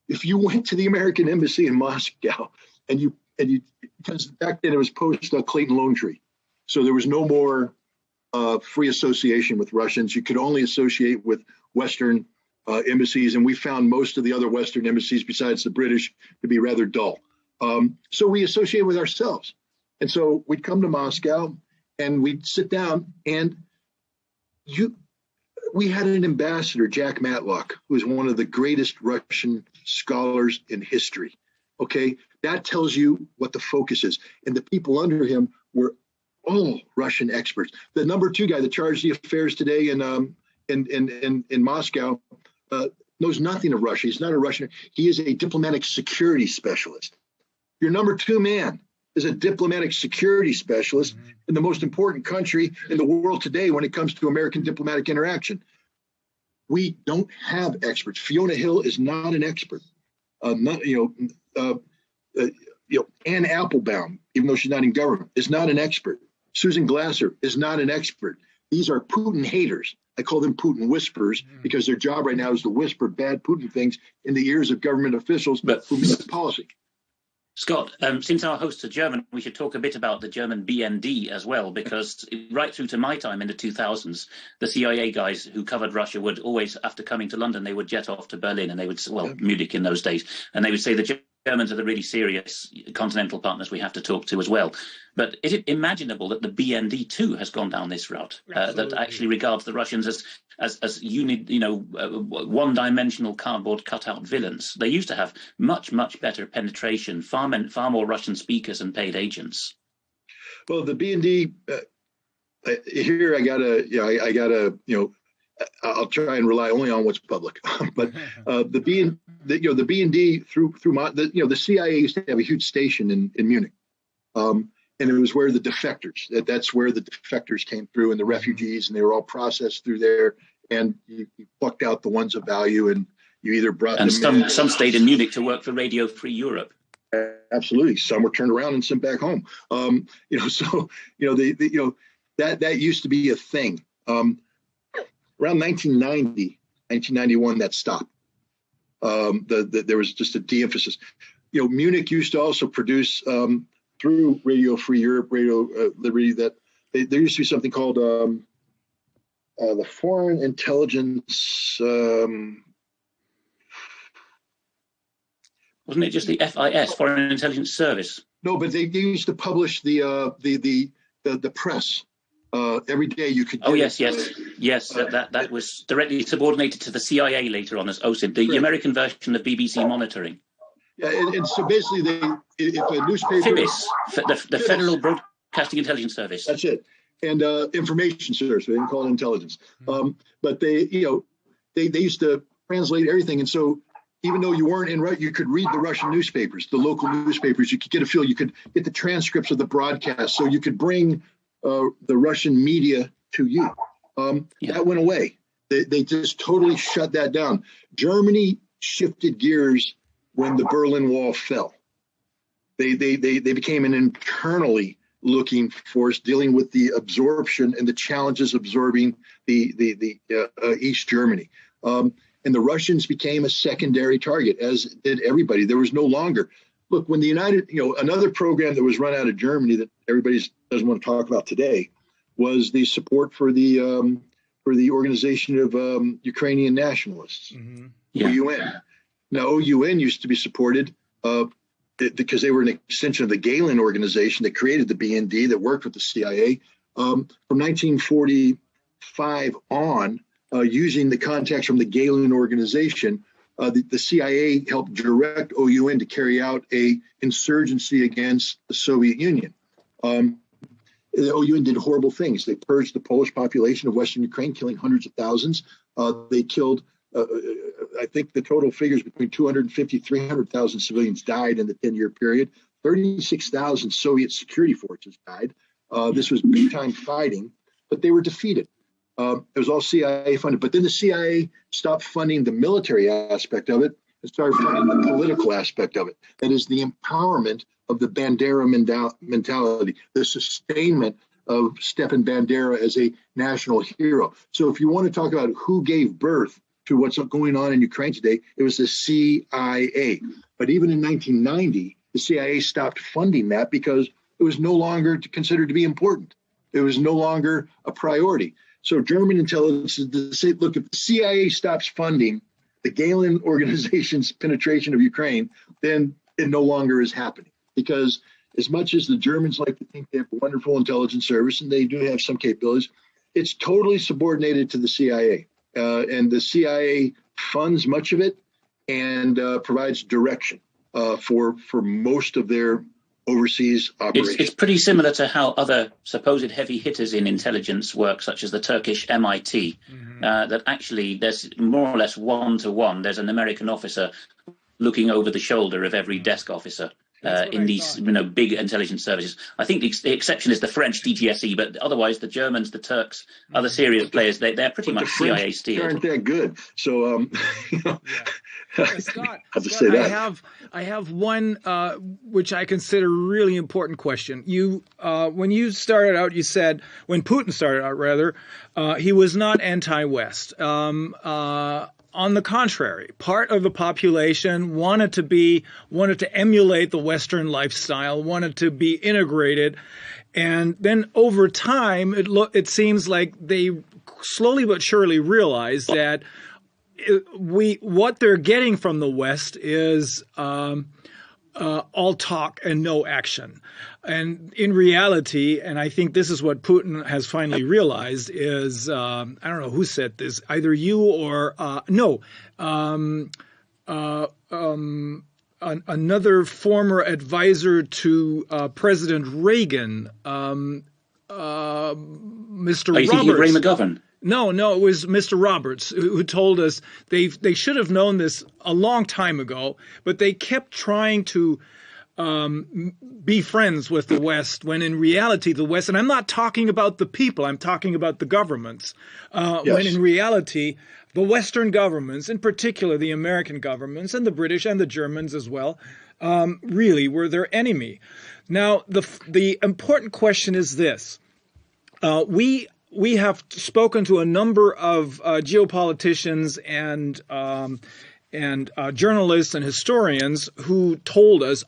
If you went to the American embassy in Moscow because back then it was post Clayton Lone Tree. So there was no more free association with Russians. You could only associate with Western embassies. And we found most of the other Western embassies besides the British to be rather dull. So we associate with ourselves. And so we'd come to Moscow and we'd sit down and we had an ambassador, Jack Matlock, who was one of the greatest Russian scholars in history. Okay, that tells you what the focus is. And the people under him were all Russian experts. The number 2 guy that charged the affairs today in Moscow knows nothing of Russia. He's not a Russian. He is a diplomatic security specialist. Your number 2 man is a diplomatic security specialist in the most important country in the world today when it comes to American diplomatic interaction. We don't have experts. Fiona Hill is not an expert. Ann Applebaum, even though she's not in government, is not an expert. Susan Glasser is not an expert. These are Putin haters. I call them Putin whisperers because their job right now is to whisper bad Putin things in the ears of government officials who make policy. Scott, since our hosts are German, we should talk a bit about the German BND as well, because right through to my time in the 2000s, the CIA guys who covered Russia would always, after coming to London, they would jet off to Berlin and they would, Munich in those days, and they would say the Germans are the really serious continental partners we have to talk to as well. But is it imaginable that the BND too has gone down this route, that actually regards the Russians as one-dimensional cardboard cutout villains? They used to have much better penetration, far more Russian speakers and paid agents. Well, the BND here, I'll try and rely only on what's public. But the BND the CIA used to have a huge station in Munich. And it was where the defectors, that's where the defectors came through and the refugees, and they were all processed through there. And you plucked out the ones of value, and you either brought them in. Some stayed in Munich to work for Radio Free Europe. Absolutely. Some were turned around and sent back home. That used to be a thing. Around 1991, that stopped. There was just a de-emphasis. Munich used to also produce through Radio Free Europe, Radio Liberty, that there used to be something called the Foreign Intelligence. Wasn't it just the FIS, Foreign Intelligence Service? No, but they used to publish the press. Every day you could. Yes. That was directly subordinated to the CIA later on as OSINT, the American version of BBC Monitoring. Yeah, and so basically, if a newspaper. FIBIS, the Federal Broadcasting Intelligence Service. That's it, and information service. They didn't call it intelligence, but they used to translate everything, and so even though you weren't in Russia, you could read the Russian newspapers, the local newspapers. You could get a feel. You could get the transcripts of the broadcast, so you could bring the Russian media to you. That went away. They just totally shut that down. Germany shifted gears when the Berlin Wall fell. They became an internally looking force dealing with the absorption and the challenges absorbing the East Germany. And the Russians became a secondary target, as did everybody. There was no longer. Look, when the another program that was run out of Germany that everybody doesn't want to talk about today was the support for the organization of Ukrainian nationalists, OUN. Now, OUN used to be supported because they were an extension of the Gehlen organization that created the BND that worked with the CIA from 1945 on, using the contacts from the Gehlen organization. The CIA helped direct OUN to carry out a insurgency against the Soviet Union. The OUN did horrible things. They purged the Polish population of Western Ukraine, killing hundreds of thousands. They killed, I think the total figures between 250, 300,000 civilians died in the 10-year period. 36,000 Soviet security forces died. This was big-time fighting, but they were defeated. It was all CIA funded, but then the CIA stopped funding the military aspect of it and started funding the political aspect of it. That is the empowerment of the Bandera mentality, the sustainment of Stepan Bandera as a national hero. So if you want to talk about who gave birth to what's going on in Ukraine today, it was the CIA. But even in 1990, the CIA stopped funding that because it was no longer considered to be important. It was no longer a priority. So German intelligence is to say, look, if the CIA stops funding the Galen organization's penetration of Ukraine, then it no longer is happening. Because as much as the Germans like to think they have a wonderful intelligence service, and they do have some capabilities, it's totally subordinated to the CIA. And the CIA funds much of it and provides direction for most of their overseas operations. It's pretty similar to how other supposed heavy hitters in intelligence work, such as the Turkish MIT, that actually there's more or less one-to-one. There's an American officer looking over the shoulder of every desk officer in these big intelligence services. I think the exception is the French DGSE, but otherwise the Germans, the Turks, other serious players, they're pretty much CIA steered. Aren't that good? So, Scott, I'll just say that. I have one which I consider really important question. You, when you started out, you said when Putin started out, rather, he was not anti-West. On the contrary, part of the population wanted to emulate the Western lifestyle, wanted to be integrated, and then over time, it seems like they slowly but surely realized that what they're getting from the West is all talk and no action. And in reality, and I think this is what Putin has finally realized, is I don't know who said this, either you or another former advisor to President Reagan, Mr. Roberts. Are you thinking of Ray McGovern? No, it was Mr. Roberts who told us they should have known this a long time ago, but they kept trying to be friends with the West, when in reality the West, and I'm not talking about the people, I'm talking about the governments, when in reality the Western governments, in particular the American governments and the British and the Germans as well, really were their enemy. Now, the important question is this. We have spoken to a number of geopoliticians and journalists and historians who told us,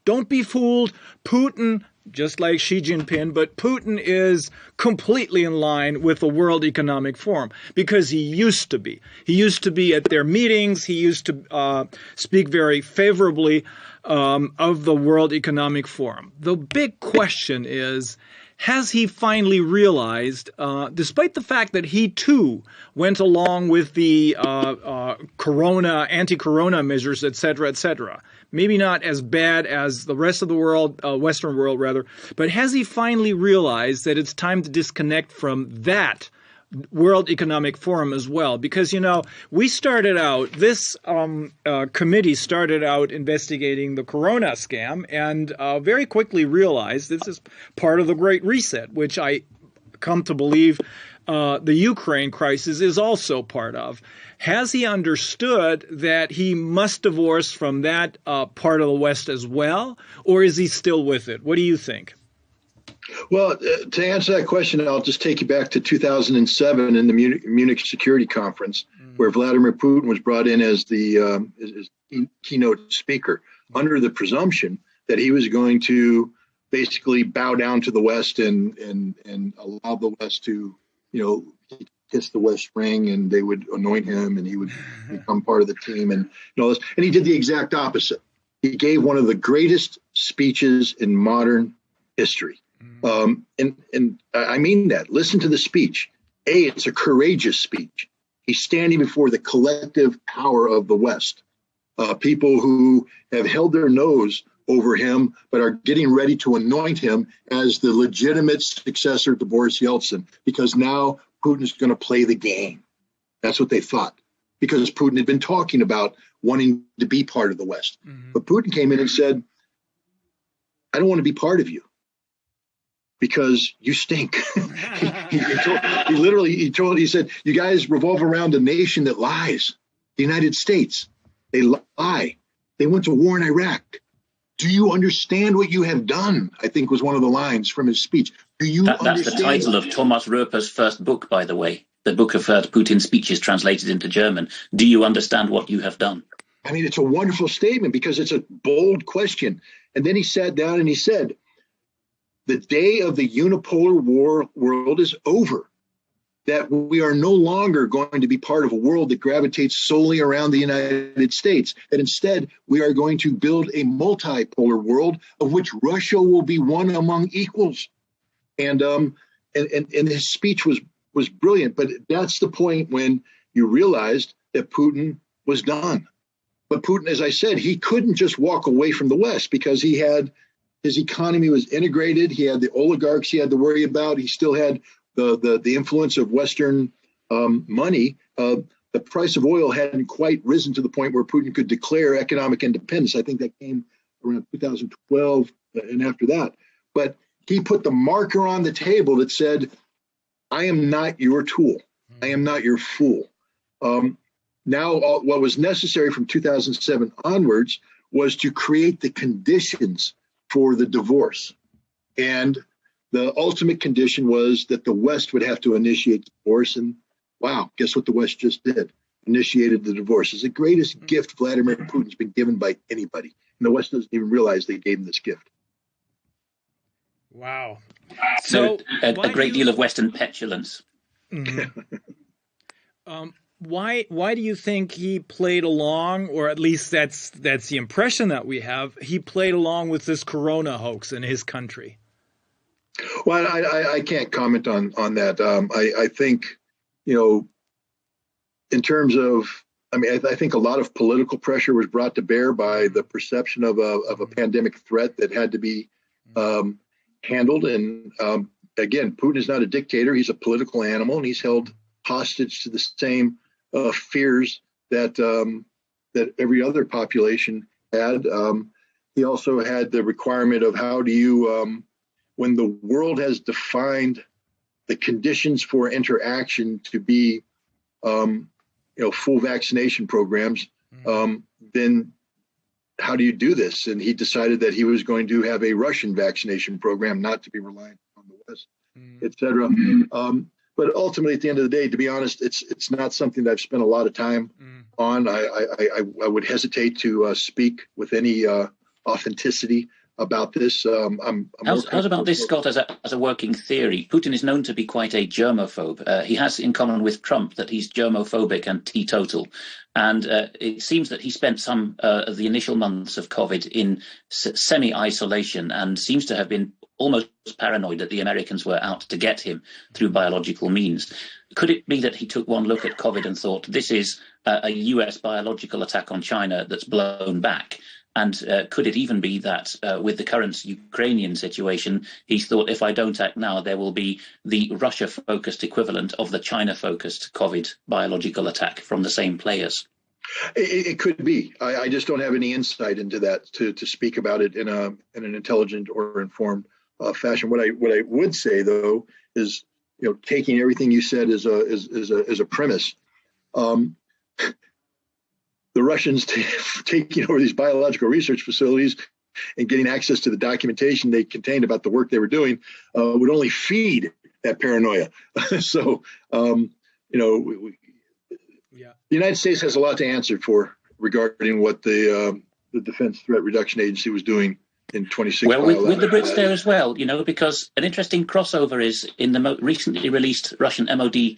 don't be fooled. Putin, just like Xi Jinping, but Putin is completely in line with the World Economic Forum because he used to be. He used to be at their meetings. He used to speak very favorably of the World Economic Forum. The big question is, has he finally realized, despite the fact that he too went along with the anti-corona measures, et cetera, maybe not as bad as the rest of the world, Western world rather, but has he finally realized that it's time to disconnect from that World Economic Forum as well? Because, we started out, this committee started out investigating the Corona scam and very quickly realized this is part of the Great Reset, which I come to believe the Ukraine crisis is also part of. Has he understood that he must divorce from that part of the West as well, or is he still with it? What do you think? Well, to answer that question, I'll just take you back to 2007 in the Munich Security Conference, where Vladimir Putin was brought in as the as keynote speaker, under the presumption that he was going to basically bow down to the West and allow the West to, kiss the West ring, and they would anoint him, and he would become part of the team, and all this. And he did the exact opposite. He gave one of the greatest speeches in modern history. And I mean that. Listen to the speech. It's a courageous speech. He's standing before the collective power of the West. People who have held their nose over him, but are getting ready to anoint him as the legitimate successor to Boris Yeltsin, because now Putin is going to play the game. That's what they thought, because Putin had been talking about wanting to be part of the West. But Putin came in and said, I don't want to be part of you, because you stink. he said, you guys revolve around a nation that lies. The United States, they lie. They went to war in Iraq. Do you understand what you have done? I think was one of the lines from his speech. Do you That's the title of Thomas Röper's first book, by the way. The book of Putin's speeches translated into German. Do you understand what you have done? I mean, it's a wonderful statement because it's a bold question. And then he sat down and he said, the day of the unipolar world is over, that we are no longer going to be part of a world that gravitates solely around the United States, that instead we are going to build a multipolar world of which Russia will be one among equals. And his speech was brilliant, but that's the point when you realized that Putin was done. But Putin, as I said, he couldn't just walk away from the West because he had his economy was integrated. He had the oligarchs he had to worry about. He still had the influence of Western money. The price of oil hadn't quite risen to the point where Putin could declare economic independence. I think that came around 2012 and after that. But he put the marker on the table that said, I am not your tool. I am not your fool. Now, what was necessary from 2007 onwards was to create the conditions for the divorce. And the ultimate condition was that the West would have to initiate divorce. And wow, guess what the West just did? Initiated the divorce. It's the greatest gift Vladimir Putin's been given by anybody. And the West doesn't even realize they gave him this gift. Wow. So a great deal of Western petulance. Mm-hmm. Why do you think he played along, or at least that's the impression that we have, he played along with this corona hoax in his country? Well, I can't comment on that. I think, in terms of, I think a lot of political pressure was brought to bear by the perception of a pandemic threat that had to be handled. And again, Putin is not a dictator. He's a political animal, and he's held hostage to the same fears that every other population had. He also had the requirement of how do you, when the world has defined the conditions for interaction to be, full vaccination programs, then how do you do this? And he decided that he was going to have a Russian vaccination program, not to be reliant on the West, et cetera. But ultimately, at the end of the day, to be honest, it's not something that I've spent a lot of time on. I would hesitate to speak with any authenticity about this. How's about this, Scott, as a working theory? Putin is known to be quite a germaphobe. He has in common with Trump that he's germophobic and teetotal. And it seems that he spent some of the initial months of COVID in semi-isolation and seems to have been almost paranoid that the Americans were out to get him through biological means. Could it be that he took one look at COVID and thought, this is a US biological attack on China that's blown back? And could it even be that with the current Ukrainian situation, he thought, if I don't act now, there will be the Russia-focused equivalent of the China-focused COVID biological attack from the same players? It could be. I just don't have any insight into that to speak about it in an intelligent or informed fashion. What I would say, though, is taking everything you said as a premise. The Russians taking over these biological research facilities and getting access to the documentation they contained about the work they were doing would only feed that paranoia. So, the United States has a lot to answer for regarding what the Defense Threat Reduction Agency was doing in 2016. Well, with the Brits there as well, because an interesting crossover is in the recently released Russian MOD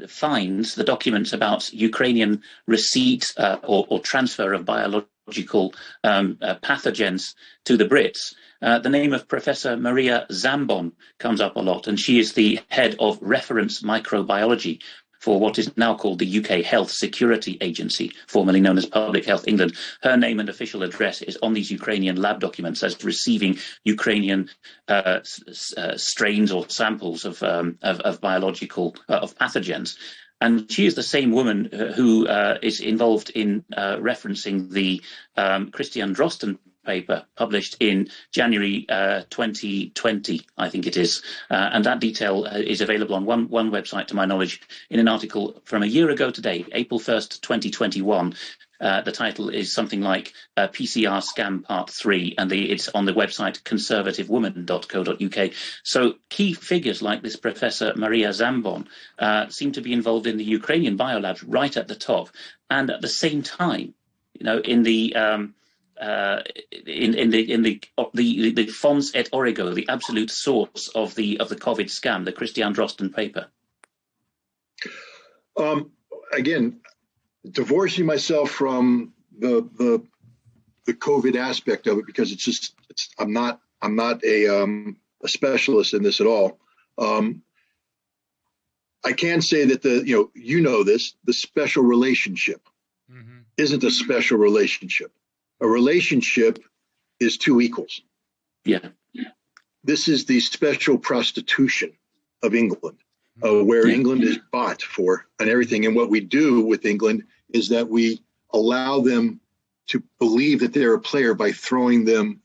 finds the documents about Ukrainian receipt or transfer of biological pathogens to the Brits. The name of Professor Maria Zambon comes up a lot, and she is the head of reference microbiology for what is now called the UK Health Security Agency, formerly known as Public Health England. Her name and official address is on these Ukrainian lab documents as receiving Ukrainian strains or samples of biological of pathogens. And she is the same woman who is involved in referencing the Christian Drosten paper published in January 2020, I think it is. And that detail is available on one website, to my knowledge, in an article from a year ago today, April 1st, 2021, The title is something like PCR Scam Part 3, and it's on the website conservativewoman.co.uk. So key figures like this Professor Maria Zambon seem to be involved in the Ukrainian biolabs right at the top, and at the same time, in the Fons et Origo, the absolute source of the COVID scam, the Christian Drosten paper. Again, divorcing myself from the COVID aspect of it, because I'm not a specialist in this at all. I can say that the special relationship isn't a special relationship. A relationship is two equals. Yeah. This is the special prostitution of England, where England is bought for and everything. And what we do with England is that we allow them to believe that they're a player by throwing them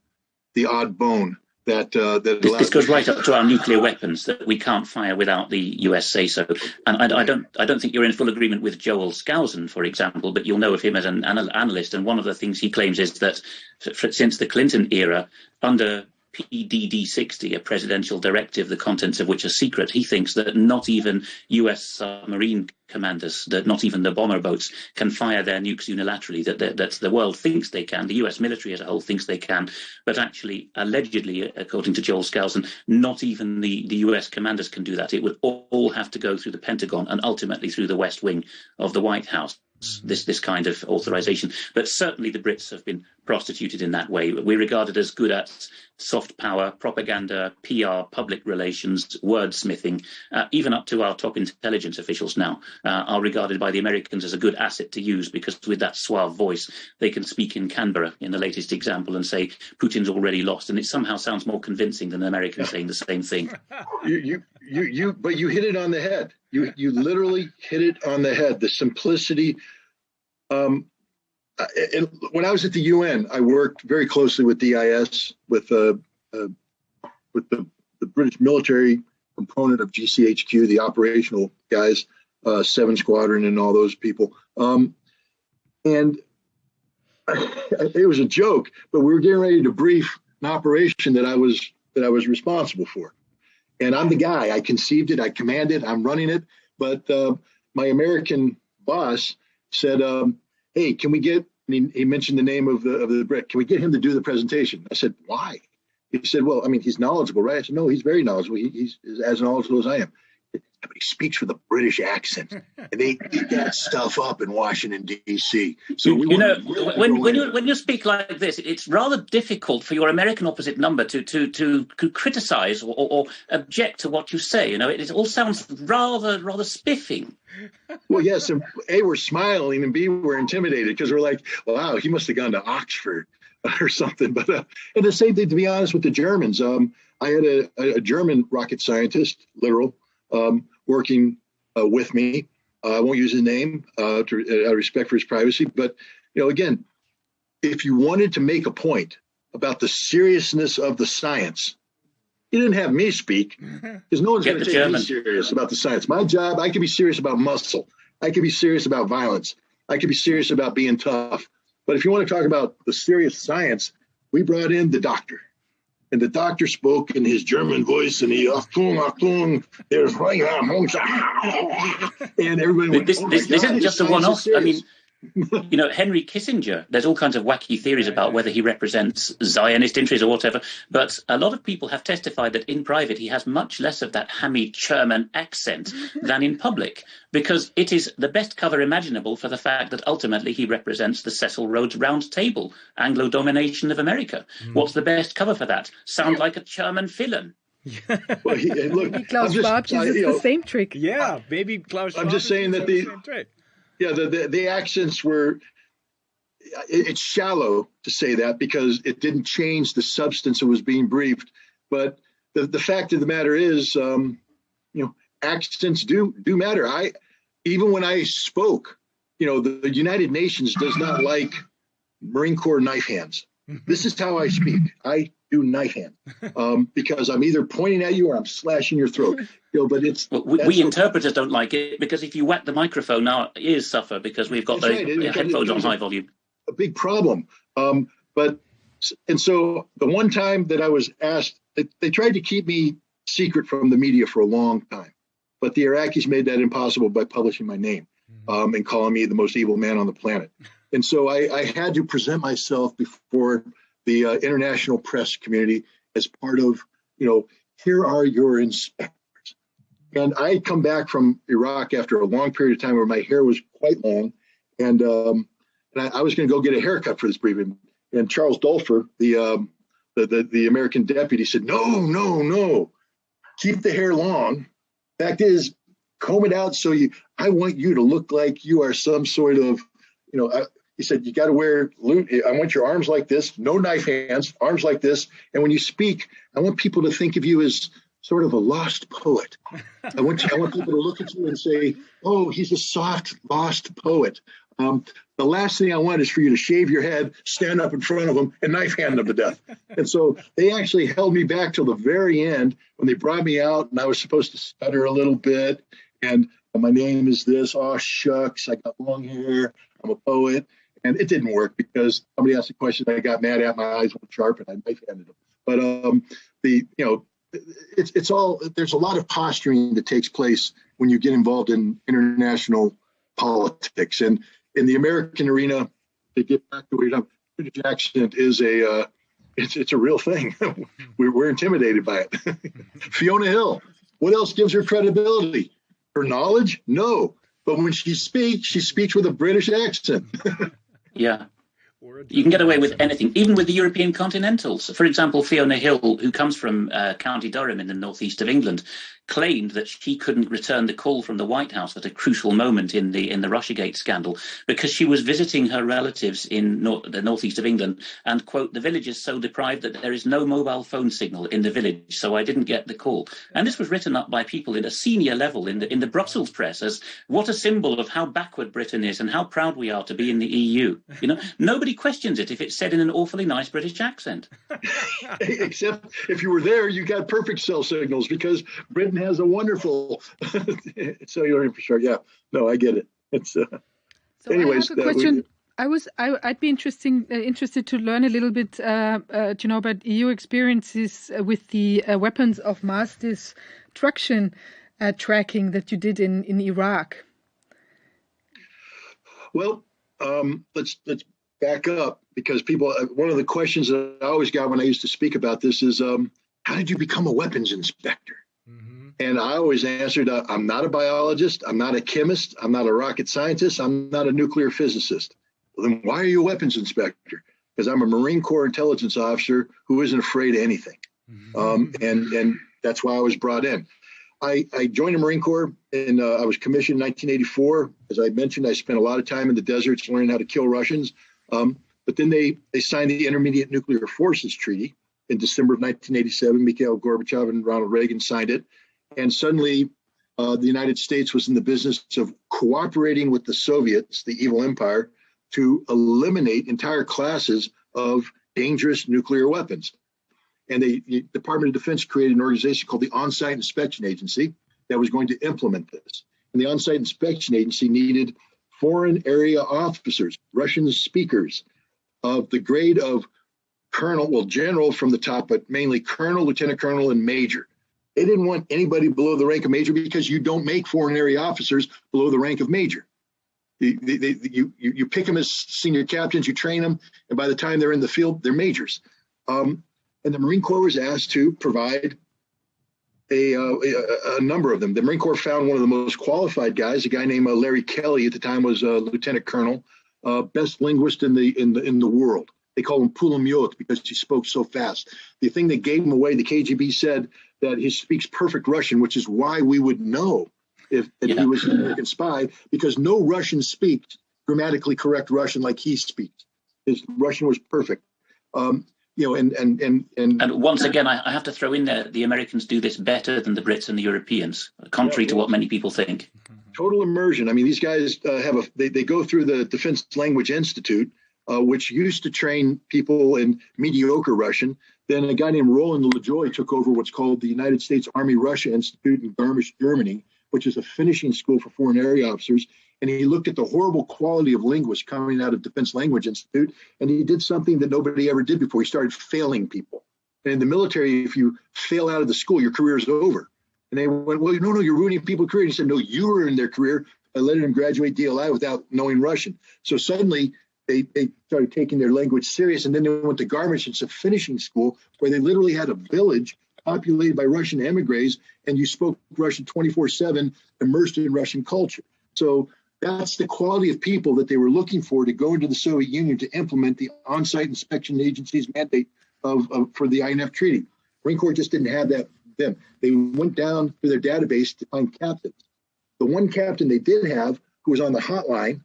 the odd bone this goes right up to our nuclear weapons that we can't fire without the US say so. And I don't think you're in full agreement with Joel Skousen, for example, but you'll know of him as an analyst. And one of the things he claims is that since the Clinton era, under PDD 60, a presidential directive, the contents of which are secret, he thinks that not even US submarine commanders, that not even the bomber boats can fire their nukes unilaterally, that the world thinks they can, the US military as a whole thinks they can, but actually, allegedly, according to Joel Skousen, not even the US commanders can do that. It would all have to go through the Pentagon and ultimately through the West Wing of the White House. This kind of authorization, but certainly the Brits have been prostituted in that way. We're regarded as good at soft power, propaganda, PR, public relations, wordsmithing, even up to our top intelligence officials now are regarded by the Americans as a good asset to use, because with that suave voice, they can speak in Canberra in the latest example and say Putin's already lost, and it somehow sounds more convincing than an American saying the same thing. But you hit it on the head. You literally hit it on the head. The simplicity. When I was at the UN, I worked very closely with DIS, with the British military component of GCHQ, the operational guys, 7 Squadron, and all those people. And it was a joke, but we were getting ready to brief an operation that I was responsible for. And I'm the guy. I conceived it. I command it. I'm running it. But my American boss said, "Hey, can we get?" He mentioned the name of the Brit. "Can we get him to do the presentation?" I said, "Why?" He said, "Well, I mean, he's knowledgeable, right?" I said, "No, he's very knowledgeable. He's as knowledgeable as I am." But he speaks with a British accent, and they eat that stuff up in Washington D.C. So when you speak like this, it's rather difficult for your American opposite number to criticize or object to what you say. It all sounds rather spiffing. Well, yes, and A, we're smiling, and B, we're intimidated because we're like, wow, he must have gone to Oxford or something. But and the same thing, to be honest, with the Germans. I had a German rocket scientist, literal, working with me. I won't use his name out of respect for his privacy. But, again, if you wanted to make a point about the seriousness of the science, you didn't have me speak, because no one's going to take me serious about the science. My job, I could be serious about muscle. I could be serious about violence. I could be serious about being tough. But if you want to talk about the serious science, we brought in the doctor. And the doctor spoke in his German voice, and he, Achtung, there's and everybody went, this isn't just a one-off. I mean, Henry Kissinger, there's all kinds of wacky theories about whether he represents Zionist interests or whatever, but a lot of people have testified that in private he has much less of that hammy German accent than in public, because it is the best cover imaginable for the fact that ultimately he represents the Cecil Rhodes Round Table, Anglo-domination of America. What's the best cover for that? Sound like a German villain. Well, look, maybe Klaus Schwab uses the same trick. Yeah, maybe Klaus Schwab. I'm just saying that the accents were, it's shallow to say that because it didn't change the substance that was being briefed. But the fact of the matter is, accents do matter. Even when I spoke, the United Nations does not like Marine Corps knife hands. This is how I speak. I do knife hand because I'm either pointing at you or I'm slashing your throat. But it's we interpreters don't like it because if you whack the microphone, our ears suffer because we've got the headphones on high volume. A big problem. And so the one time that I was asked, they tried to keep me secret from the media for a long time, but the Iraqis made that impossible by publishing my name and calling me the most evil man on the planet. And so I had to present myself before the international press community as part of, here are your inspectors. And I had come back from Iraq after a long period of time where my hair was quite long, and I was going to go get a haircut for this briefing. And Charles Dulfer, the American deputy, said, no, keep the hair long. Fact is, comb it out I want you to look like you are some sort of, he said, you got to wear, I want your arms like this, no knife hands, arms like this. And when you speak, I want people to think of you as sort of a lost poet. I want people to look at you and say, oh, he's a soft, lost poet. The last thing I want is for you to shave your head, stand up in front of them, and knife hand them to death. And so they actually held me back till the very end when they brought me out, and I was supposed to stutter a little bit. And my name is this. Oh, shucks, I got long hair. I'm a poet. And it didn't work because somebody asked a question. I got mad at, my eyes went sharp, and I knife handed them. But it's all, there's a lot of posturing that takes place when you get involved in international politics. And in the American arena, to get back to what you're talking, British accent is it's a real thing. We're intimidated by it. Fiona Hill, what else gives her credibility? Her knowledge? No. But when she speaks with a British accent. Yeah. You can get away with anything, even with the European continentals. For example, Fiona Hill, who comes from County Durham in the northeast of England, claimed that she couldn't return the call from the White House at a crucial moment in the Russiagate scandal because she was visiting her relatives in the northeast of England, and, quote, the village is so deprived that there is no mobile phone signal in the village, so I didn't get the call. And this was written up by people at a senior level in the Brussels press as what a symbol of how backward Britain is and how proud we are to be in the EU. Nobody questions it if it's said in an awfully nice British accent. Except if you were there, you got perfect cell signals because Britain has a wonderful cellular infrastructure. Yeah, no, I get it. It's anyways. I have a question. I'd be interested to learn a little bit, about EU experiences with the weapons of mass destruction tracking that you did in Iraq. Well, let's back up because one of the questions that I always got when I used to speak about this is, how did you become a weapons inspector? And I always answered, I'm not a biologist, I'm not a chemist, I'm not a rocket scientist, I'm not a nuclear physicist. Well, then why are you a weapons inspector? Because I'm a Marine Corps intelligence officer who isn't afraid of anything. And that's why I was brought in. I joined the Marine Corps and I was commissioned in 1984. As I mentioned, I spent a lot of time in the deserts learning how to kill Russians. But then they signed the Intermediate Nuclear Forces Treaty in December of 1987. Mikhail Gorbachev and Ronald Reagan signed it. And suddenly the United States was in the business of cooperating with the Soviets, the evil empire, to eliminate entire classes of dangerous nuclear weapons. And the Department of Defense created an organization called the On-Site Inspection Agency that was going to implement this. And the On-Site Inspection Agency needed foreign area officers, Russian speakers of the grade of colonel, general from the top, but mainly colonel, lieutenant colonel, and major. They didn't want anybody below the rank of major because you don't make foreign area officers below the rank of major. You pick them as senior captains, you train them, and by the time they're in the field, they're majors. And the Marine Corps was asked to provide a number of them. The Marine Corps found one of the most qualified guys, a guy named Larry Kelly, at the time was a lieutenant colonel, best linguist in the world. They call him Pulamyot because he spoke so fast. The thing that gave him away, the KGB said that he speaks perfect Russian, which is why we would know if he was an American spy, because no Russian speaks grammatically correct Russian like he speaks. His Russian was perfect. And once again, I have to throw in there, the Americans do this better than the Brits and the Europeans, contrary to what many people think. Total immersion. I mean, these guys they go through the Defense Language Institute, which used to train people in mediocre Russian. Then a guy named Roland LaJoy took over what's called the United States Army Russia Institute in Garmisch, Germany, which is a finishing school for foreign area officers. And he looked at the horrible quality of linguists coming out of Defense Language Institute, and he did something that nobody ever did before. He started failing people. And in the military, if you fail out of the school, your career is over. And they went, well, no, you're ruining people's career. And he said, no, you ruined their career by letting them graduate DLI without knowing Russian. So suddenly they started taking their language serious. And then they went to Garmisch. It's a finishing school where they literally had a village populated by Russian emigres, and you spoke Russian 24/7, immersed in Russian culture. So that's the quality of people that they were looking for to go into the Soviet Union to implement the on-site inspection agency's mandate for the INF treaty. Marine Corps just didn't have that then. They went down to their database to find captains. The one captain they did have, who was on the hotline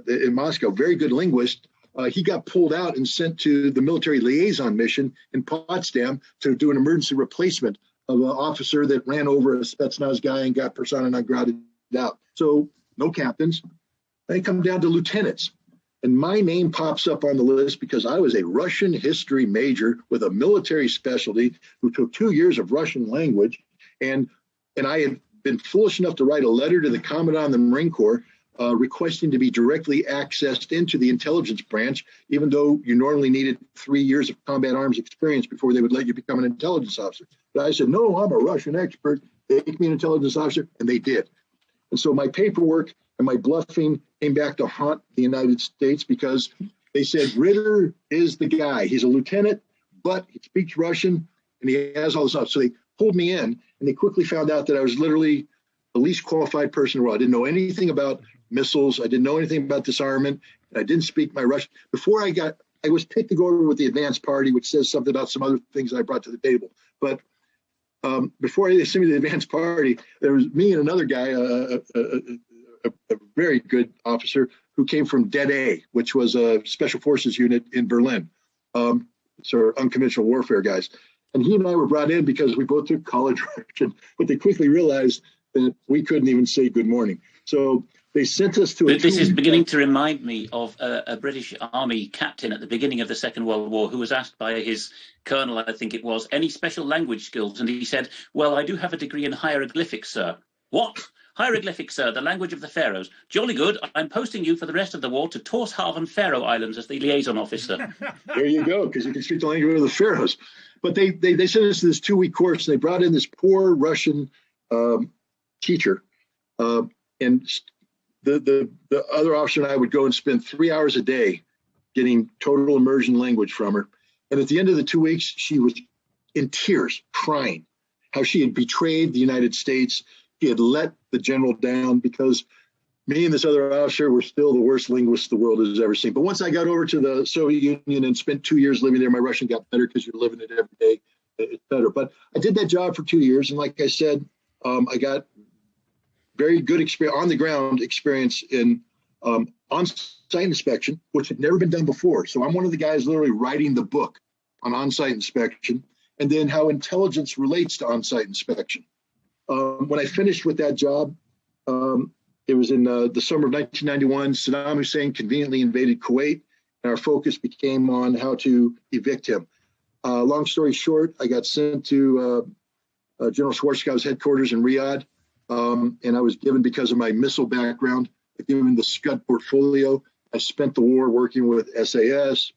in Moscow, very good linguist, he got pulled out and sent to the military liaison mission in Potsdam to do an emergency replacement of an officer that ran over a Spetsnaz guy and got persona non grata out. So no captains. They come down to lieutenants. And my name pops up on the list because I was a Russian history major with a military specialty who took 2 years of Russian language. And I had been foolish enough to write a letter to the Commandant of the Marine Corps requesting to be directly accessed into the intelligence branch, even though you normally needed 3 years of combat arms experience before they would let you become an intelligence officer. But I said, no, I'm a Russian expert. Make me an intelligence officer. And they did. And so my paperwork and my bluffing came back to haunt the United States because they said, Ritter is the guy. He's a lieutenant, but he speaks Russian and he has all this stuff. So they pulled me in, and they quickly found out that I was literally the least qualified person in the world. I didn't know anything about missiles. I didn't know anything about disarmament. I didn't speak my Russian. Before I was picked to go over with the advanced party, which says something about some other things I brought to the table. But before they sent me to the advanced party, there was me and another guy, a very good officer who came from Dead A, which was a special forces unit in Berlin. So unconventional warfare guys. And he and I were brought in because we both took college Russian, but they quickly realized that we couldn't even say good morning. So they sent us to This is beginning to remind me of a British Army captain at the beginning of the Second World War who was asked by his colonel, I think it was, any special language skills? And he said, well, I do have a degree in hieroglyphics, sir. What? Hieroglyphics, sir, the language of the pharaohs. Jolly good. I'm posting you for the rest of the war to Tórshavn Faroe Islands as the liaison officer. There you go, because you can speak the language of the pharaohs. But they sent us to this 2-week course, and they brought in this poor Russian teacher. And the other officer and I would go and spend 3 hours a day getting total immersion language from her. And at the end of the 2 weeks, she was in tears, crying, how she had betrayed the United States. He had let the general down because me and this other officer were still the worst linguists the world has ever seen. But once I got over to the Soviet Union and spent 2 years living there, my Russian got better because you're living it every day. It's better. But I did that job for 2 years. And like I said, I got very good experience, on the ground experience in on-site inspection, which had never been done before. So I'm one of the guys literally writing the book on on-site inspection, and then how intelligence relates to on-site inspection. When I finished with that job, it was in the summer of 1991. Saddam Hussein conveniently invaded Kuwait, and our focus became on how to evict him. Long story short, I got sent to General Schwarzkopf's headquarters in Riyadh, and I was given, because of my missile background, given the Scud portfolio. I spent the war working with SAS,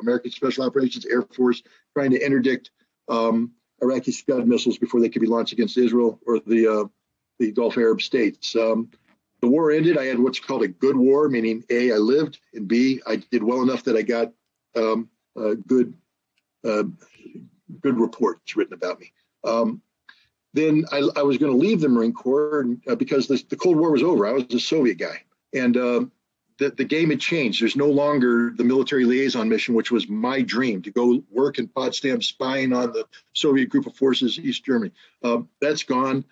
American Special Operations, Air Force, trying to interdict Iraqi Scud missiles before they could be launched against Israel or the Gulf Arab states. The war ended. I had what's called a good war, meaning A, I lived, and B, I did well enough that I got good reports written about me. Then I was going to leave the Marine Corps because the Cold War was over. I was a Soviet guy, and the game had changed. There's no longer the military liaison mission, which was my dream, to go work in Potsdam spying on the Soviet group of forces, East Germany. That's gone.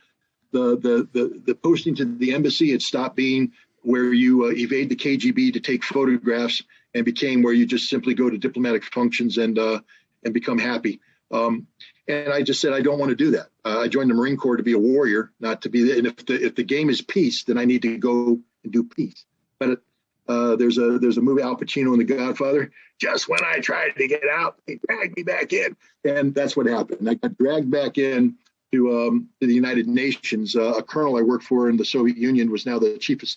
The posting to the embassy had stopped being where you evade the KGB to take photographs and became where you just simply go to diplomatic functions and become happy. And I just said, I don't want to do that. I joined the Marine Corps to be a warrior, not to be. And if the game is peace, then I need to go and do peace. But There's a movie, Al Pacino and The Godfather. Just when I tried to get out, they dragged me back in, and that's what happened. I got dragged back in to the United Nations. A colonel I worked for in the Soviet Union was now the chief of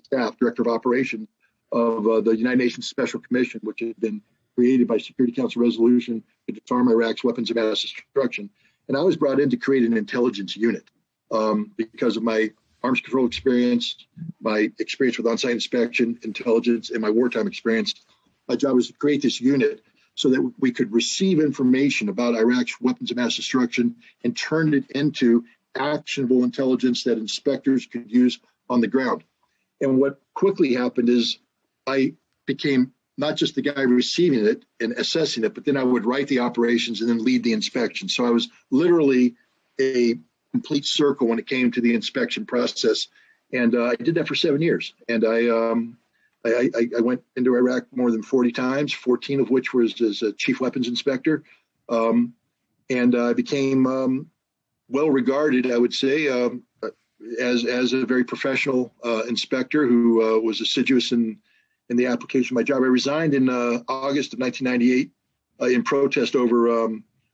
staff, director of operations of the United Nations Special Commission, which had been created by Security Council resolution to disarm Iraq's weapons of mass destruction. And I was brought in to create an intelligence unit because of my arms control experience, my experience with on-site inspection, intelligence, and my wartime experience. My job was to create this unit so that we could receive information about Iraq's weapons of mass destruction and turn it into actionable intelligence that inspectors could use on the ground. And what quickly happened is I became not just the guy receiving it and assessing it, but then I would write the operations and then lead the inspection. So I was literally a complete circle when it came to the inspection process. And I did that for 7 years. And I went into Iraq more than 40 times, 14 of which was as a chief weapons inspector. And I became well regarded, I would say, as a very professional inspector who was assiduous in the application of my job. I resigned in August of 1998 in protest over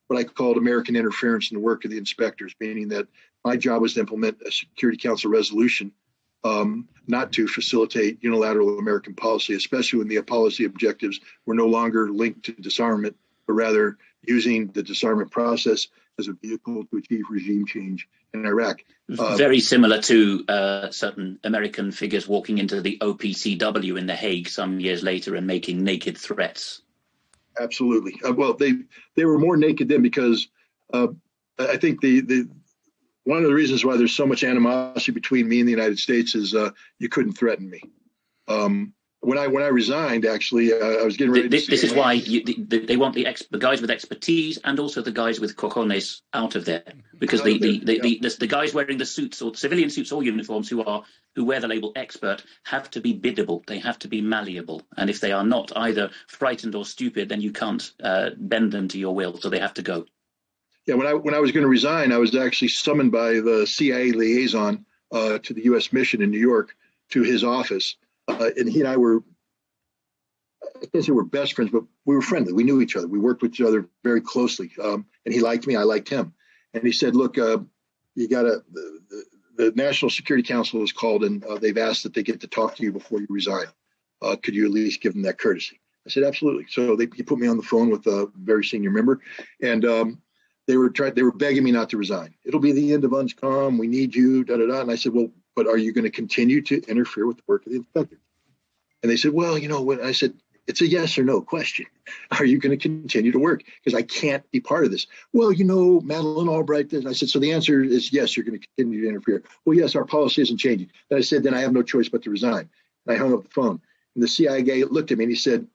what I called American interference in the work of the inspectors, meaning that my job was to implement a Security Council resolution, not to facilitate unilateral American policy, especially when the policy objectives were no longer linked to disarmament, but rather using the disarmament process as a vehicle to achieve regime change in Iraq. Very similar to certain American figures walking into the OPCW in The Hague some years later and making naked threats. Absolutely. Well, they were more naked then because I think the one of the reasons why there's so much animosity between me and the United States is you couldn't threaten me. When I resigned, actually, I was getting ready. This is why they want the guys with expertise and also the guys with cojones out of there, because the guys wearing the suits or civilian suits or uniforms who wear the label expert have to be biddable. They have to be malleable, and if they are not either frightened or stupid, then you can't bend them to your will. So they have to go. Yeah, when I was going to resign, I was actually summoned by the CIA liaison to the U.S. mission in New York to his office. And he and I were, I can't say we're best friends, but we were friendly. We knew each other. We worked with each other very closely. And he liked me. I liked him. And he said, look, you got to, the National Security Council is called and they've asked that they get to talk to you before you resign. Could you at least give them that courtesy? I said, absolutely. So he put me on the phone with a very senior member. And they were begging me not to resign. It'll be the end of UNSCOM. We need you, da-da-da. And I said, well, but are you going to continue to interfere with the work of the inspector? And they said, well, when I said, it's a yes or no question. Are you going to continue to work? Because I can't be part of this. Well, Madeleine Albright did. I said, so the answer is yes, you're going to continue to interfere. Well, yes, our policy isn't changing. And I said, then I have no choice but to resign. And I hung up the phone. And the CIA guy looked at me and he said,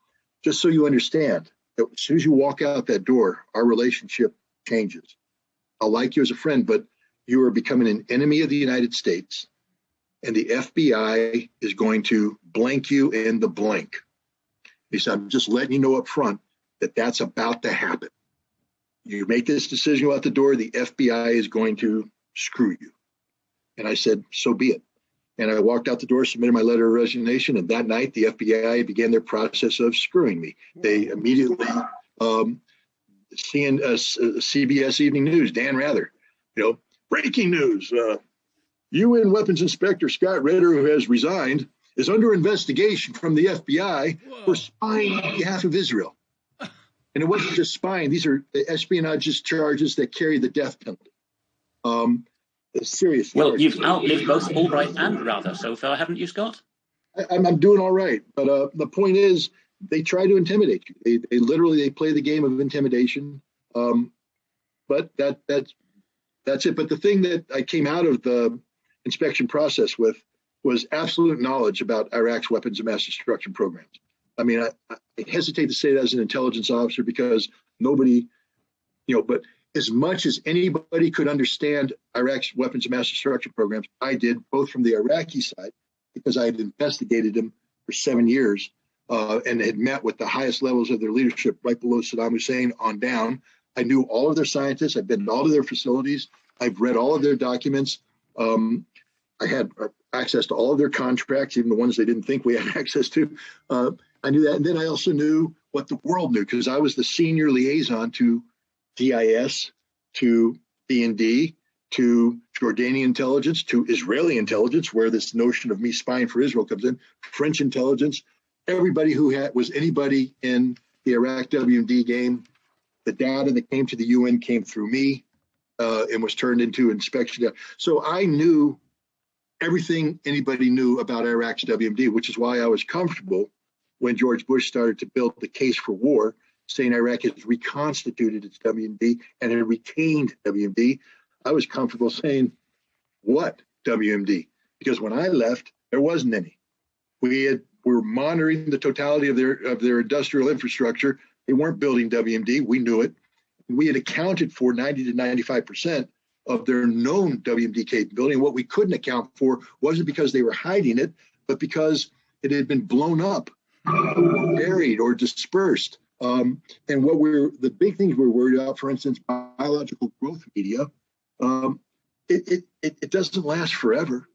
just so you understand, that as soon as you walk out that door, our relationship changes. I'll like you as a friend, but you are becoming an enemy of the United States. And the FBI is going to blank you in the blank. He said, I'm just letting you know up front that that's about to happen. You make this decision out the door, the FBI is going to screw you. And I said, so be it. And I walked out the door, submitted my letter of resignation, and that night the FBI began their process of screwing me. They immediately, seeing CBS Evening News, Dan Rather, breaking news. UN Weapons Inspector Scott Ritter, who has resigned, is under investigation from the FBI for spying on behalf of Israel. And it wasn't just spying. These are espionage charges that carry the death penalty. Serious. Well, you've outlived both Albright and Rather so far, haven't you, Scott? I'm doing all right. But the point is, they try to intimidate you. They literally play the game of intimidation. But that's it. But the thing that I came out of the inspection process with was absolute knowledge about Iraq's weapons of mass destruction programs. I mean, I hesitate to say that as an intelligence officer because nobody, but as much as anybody could understand Iraq's weapons of mass destruction programs, I did, both from the Iraqi side, because I had investigated them for 7 years and had met with the highest levels of their leadership right below Saddam Hussein on down. I knew all of their scientists. I've been to all of their facilities. I've read all of their documents. I had access to all of their contracts, even the ones they didn't think we had access to. I knew that. And then I also knew what the world knew, because I was the senior liaison to DIS, to B&D, to Jordanian intelligence, to Israeli intelligence, where this notion of me spying for Israel comes in, French intelligence, everybody who was anybody in the Iraq WMD game. The data that came to the UN came through me and was turned into inspection data. So I knew everything anybody knew about Iraq's WMD, which is why I was comfortable when George Bush started to build the case for war, saying Iraq has reconstituted its WMD and had retained WMD. I was comfortable saying, what WMD? Because when I left, there wasn't any. We were monitoring the totality of their industrial infrastructure. They weren't building WMD. We knew it. We had accounted for 90 to 95% of their known WMD capability. And what we couldn't account for wasn't because they were hiding it, but because it had been blown up, or buried, or dispersed. And the big things we're worried about, for instance, biological growth media, it doesn't last forever.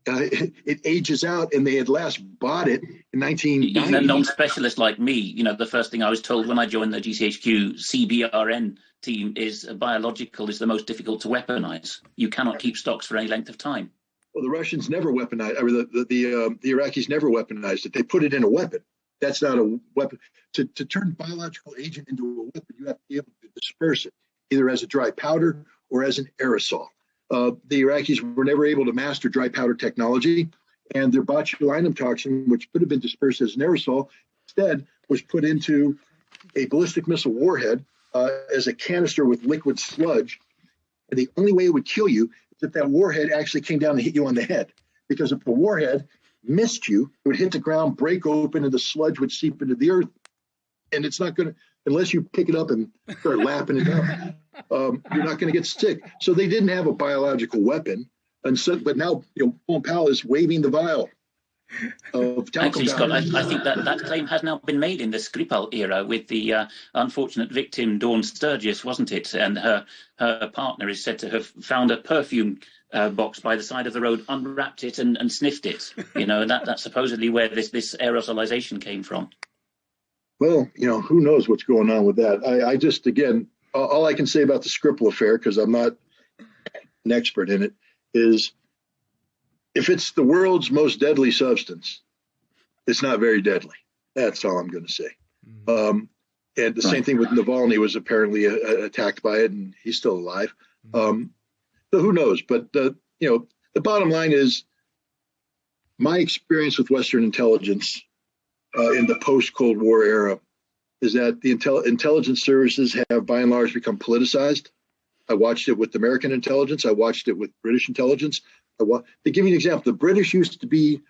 It ages out, and they had last bought it in 1990. Even a non-specialist like me, the first thing I was told when I joined the GCHQ CBRN team is biological is the most difficult to weaponize. You cannot keep stocks for any length of time. Well, the Russians never weaponized, or the Iraqis never weaponized it. They put it in a weapon. That's not a weapon. To turn biological agent into a weapon, you have to be able to disperse it, either as a dry powder or as an aerosol. The Iraqis were never able to master dry powder technology, and their botulinum toxin, which could have been dispersed as an aerosol, instead was put into a ballistic missile warhead as a canister with liquid sludge. And the only way it would kill you is if that warhead actually came down and hit you on the head. Because if the warhead missed you, it would hit the ground, break open, and the sludge would seep into the earth. And it's not going to, unless you pick it up and start lapping it up, you're not going to get sick. So they didn't have a biological weapon. And so, but now, Colin Powell is waving the vial of talcum. Actually, Scott, I think that claim has now been made in the Skripal era with the unfortunate victim, Dawn Sturgis, wasn't it? And her partner is said to have found a perfume box by the side of the road, unwrapped it and sniffed it. That's supposedly where this aerosolization came from. Well, who knows what's going on with that. I just, again, all I can say about the Skripal affair, because I'm not an expert in it, is if it's the world's most deadly substance, it's not very deadly. That's all I'm going to say. And the same thing with Navalny, was apparently attacked by it, and he's still alive. So who knows? But, the bottom line is my experience with Western intelligence in the post-Cold War era is that the intelligence services have, by and large, become politicized. I watched it with American intelligence. I watched it with British intelligence. To give you an example, the British used to be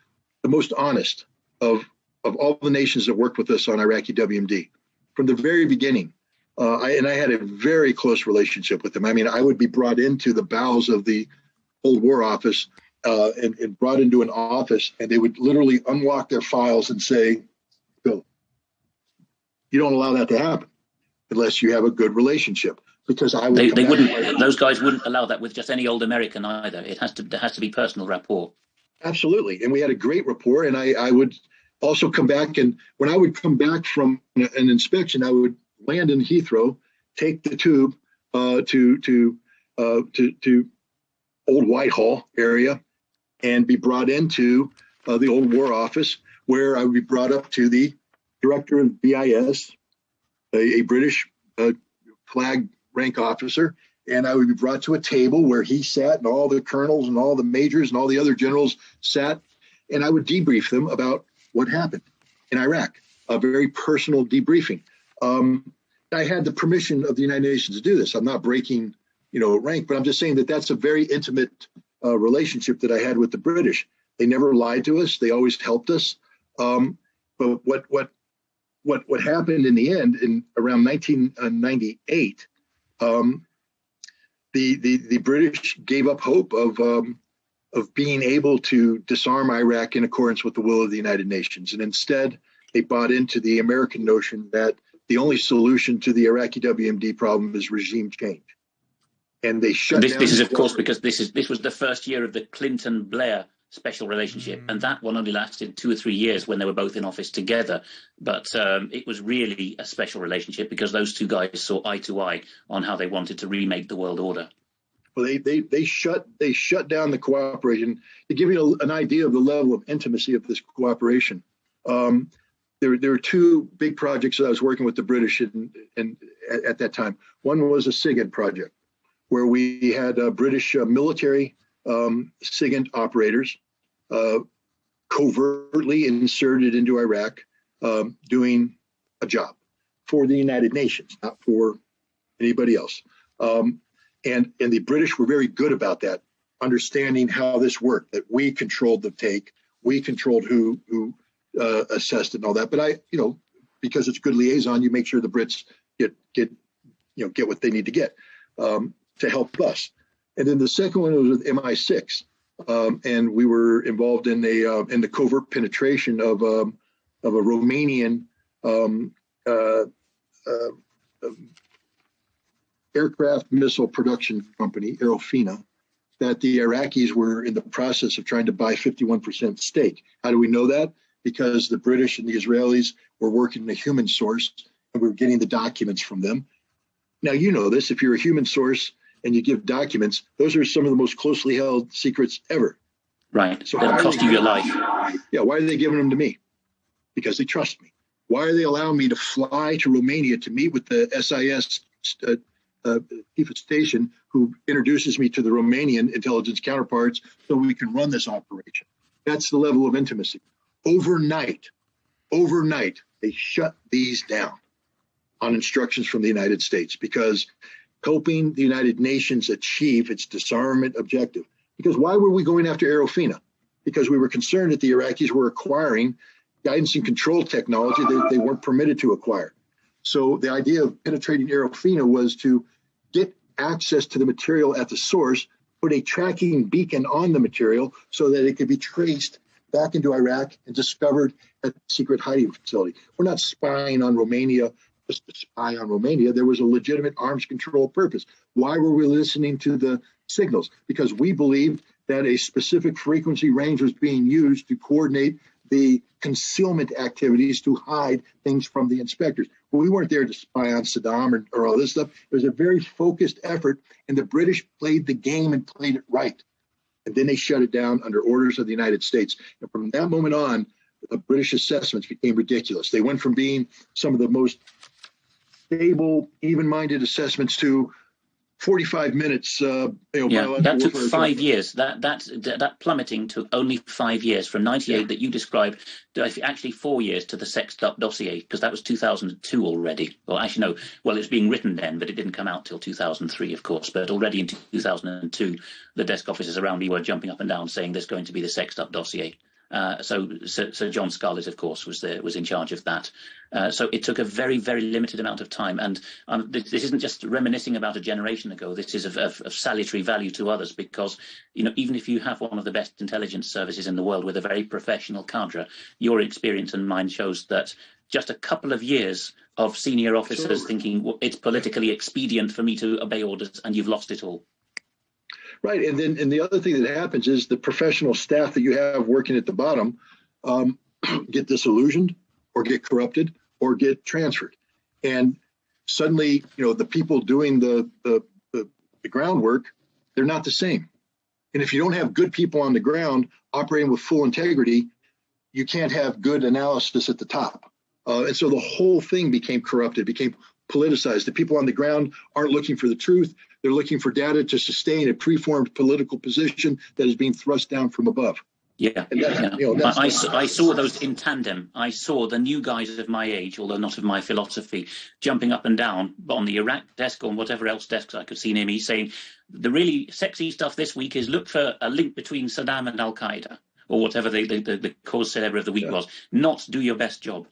the most honest of all the nations that worked with us on Iraqi WMD from the very beginning. I had a very close relationship with them. I mean, I would be brought into the bowels of the Cold War office and brought into an office, and they would literally unlock their files and say, Bill, you don't allow that to happen unless you have a good relationship. Because they wouldn't; those guys wouldn't allow that with just any old American either. There has to be personal rapport. Absolutely, and we had a great rapport. And I would also come back, and when I would come back from an inspection, I would land in Heathrow, take the tube to Old Whitehall area, and be brought into the old War Office, where I would be brought up to the director of BIS, a British flag rank officer, and I would be brought to a table where he sat, and all the colonels and all the majors and all the other generals sat, and I would debrief them about what happened in Iraq, a very personal debriefing. I had the permission of the United Nations to do this. I'm not breaking, rank, but I'm just saying that that's a very intimate relationship that I had with the British. They never lied to us. They always helped us. But what happened in the end, in around 1998, the British gave up hope of being able to disarm Iraq in accordance with the will of the United Nations, and instead they bought into the American notion that the only solution to the Iraqi WMD problem is regime change, and they shut down. This is, of course, because this was the first year of the Clinton-Blair special relationship, and that one only lasted 2 or 3 years when they were both in office together. But it was really a special relationship because those two guys saw eye to eye on how they wanted to remake the world order. Well, they shut down the cooperation. To give you an idea of the level of intimacy of this cooperation, there were two big projects that I was working with the British at that time. One was a SIGINT project, where we had British military SIGINT operators covertly inserted into Iraq, doing a job for the United Nations, not for anybody else. And the British were very good about that, understanding how this worked, that we controlled the take, we controlled who assessed it and all that. But because it's good liaison, you make sure the Brits get what they need to get to help us. And then the second one was with MI6, and we were involved in the covert penetration of a Romanian aircraft missile production company, Aerofina, that the Iraqis were in the process of trying to buy 51% stake. How do we know that? Because the British and the Israelis were working the human source, and we were getting the documents from them. Now, you know this, if you're a human source and you give documents, those are some of the most closely held secrets ever. Right, so that'll cost you your life. Yeah, why are they giving them to me? Because they trust me. Why are they allowing me to fly to Romania to meet with the SIS chief of station, who introduces me to the Romanian intelligence counterparts so we can run this operation? That's the level of intimacy. Overnight, they shut these down on instructions from the United States, because helping the United Nations achieve its disarmament objective. Because why were we going after Aerofina? Because we were concerned that the Iraqis were acquiring guidance and control technology that they weren't permitted to acquire. So the idea of penetrating Aerofina was to get access to the material at the source, put a tracking beacon on the material so that it could be traced back into Iraq and discovered at the secret hiding facility. We're not spying on Romania just to spy on Romania. There was a legitimate arms control purpose. Why were we listening to the signals? Because we believed that a specific frequency range was being used to coordinate the concealment activities to hide things from the inspectors. We weren't there to spy on Saddam or all this stuff. It was a very focused effort, and the British played the game and played it right. And then they shut it down under orders of the United States. And from that moment on, the British assessments became ridiculous. They went from being some of the most stable, even-minded assessments to 45 minutes. That took 5 years. That plummeting took only 5 years, from 98 that you described to actually 4 years to the Sexed Up dossier, because that was 2002 already. Well, actually, no. Well, it was being written then, but it didn't come out till 2003, of course. But already in 2002, the desk officers around me were jumping up and down saying there's going to be the Sexed Up dossier. So John Scarlett, of course, was in charge of that. So it took a very, very limited amount of time. And this isn't just reminiscing about a generation ago. This is of salutary value to others, because, even if you have one of the best intelligence services in the world with a very professional cadre, your experience and mine shows that just a couple of years of senior officers thinking it's politically expedient for me to obey orders, and you've lost it all. Right, and the other thing that happens is the professional staff that you have working at the bottom get disillusioned, or get corrupted, or get transferred, and suddenly, the people doing the groundwork, they're not the same. And if you don't have good people on the ground operating with full integrity, you can't have good analysis at the top. And so the whole thing became corrupted, became politicized. The people on the ground aren't looking for the truth. They're looking for data to sustain a preformed political position that is being thrust down from above. Yeah. I saw those in tandem. I saw the new guys of my age, although not of my philosophy, jumping up and down on the Iraq desk or whatever else desks I could see near me, saying the really sexy stuff this week is look for a link between Saddam and Al-Qaeda, or whatever the cause célèbre of the week was. Not do your best job.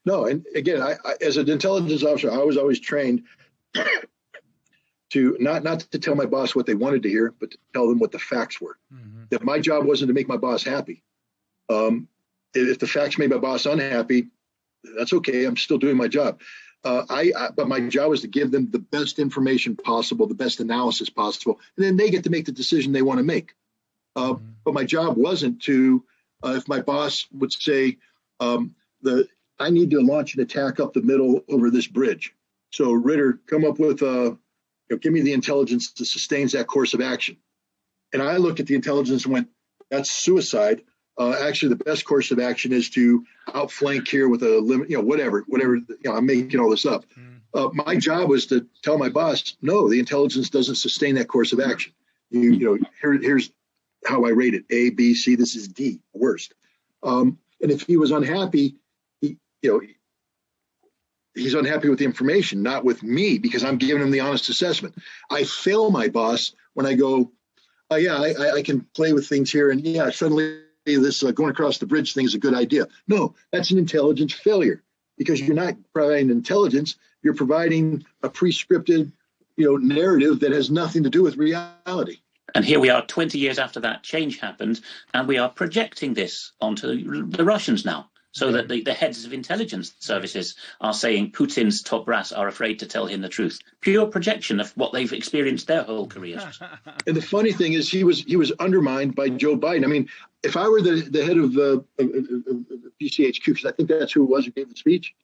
No, and again, I as an intelligence officer, I was always trained to not to tell my boss what they wanted to hear, but to tell them what the facts were. Mm-hmm. That my job wasn't to make my boss happy. If the facts made my boss unhappy, that's okay. I'm still doing my job. But my job was to give them the best information possible, the best analysis possible, and then they get to make the decision they want to make. But my job wasn't to, if my boss would say, I need to launch an attack up the middle over this bridge. So Ritter, come up with, give me the intelligence that sustains that course of action. And I looked at the intelligence and went, that's suicide. Actually, the best course of action is to outflank here with a limit, whatever, I'm making all this up. My job was to tell my boss, no, the intelligence doesn't sustain that course of action. Here's how I rate it: A, B, C. This is D, worst. And if he was unhappy, he's unhappy with the information, not with me, because I'm giving him the honest assessment. I fail my boss when I go, I can play with things here, and suddenly this going across the bridge thing is a good idea. No, that's an intelligence failure, because you're not providing intelligence. You're providing a prescripted, narrative that has nothing to do with reality. And here we are 20 years after that change happened, and we are projecting this onto the Russians now. So that the heads of intelligence services are saying Putin's top brass are afraid to tell him the truth. Pure projection of what they've experienced their whole careers. And the funny thing is, he was undermined by Joe Biden. I mean, if I were the head of PCHQ, because I think that's who it was who gave the speech.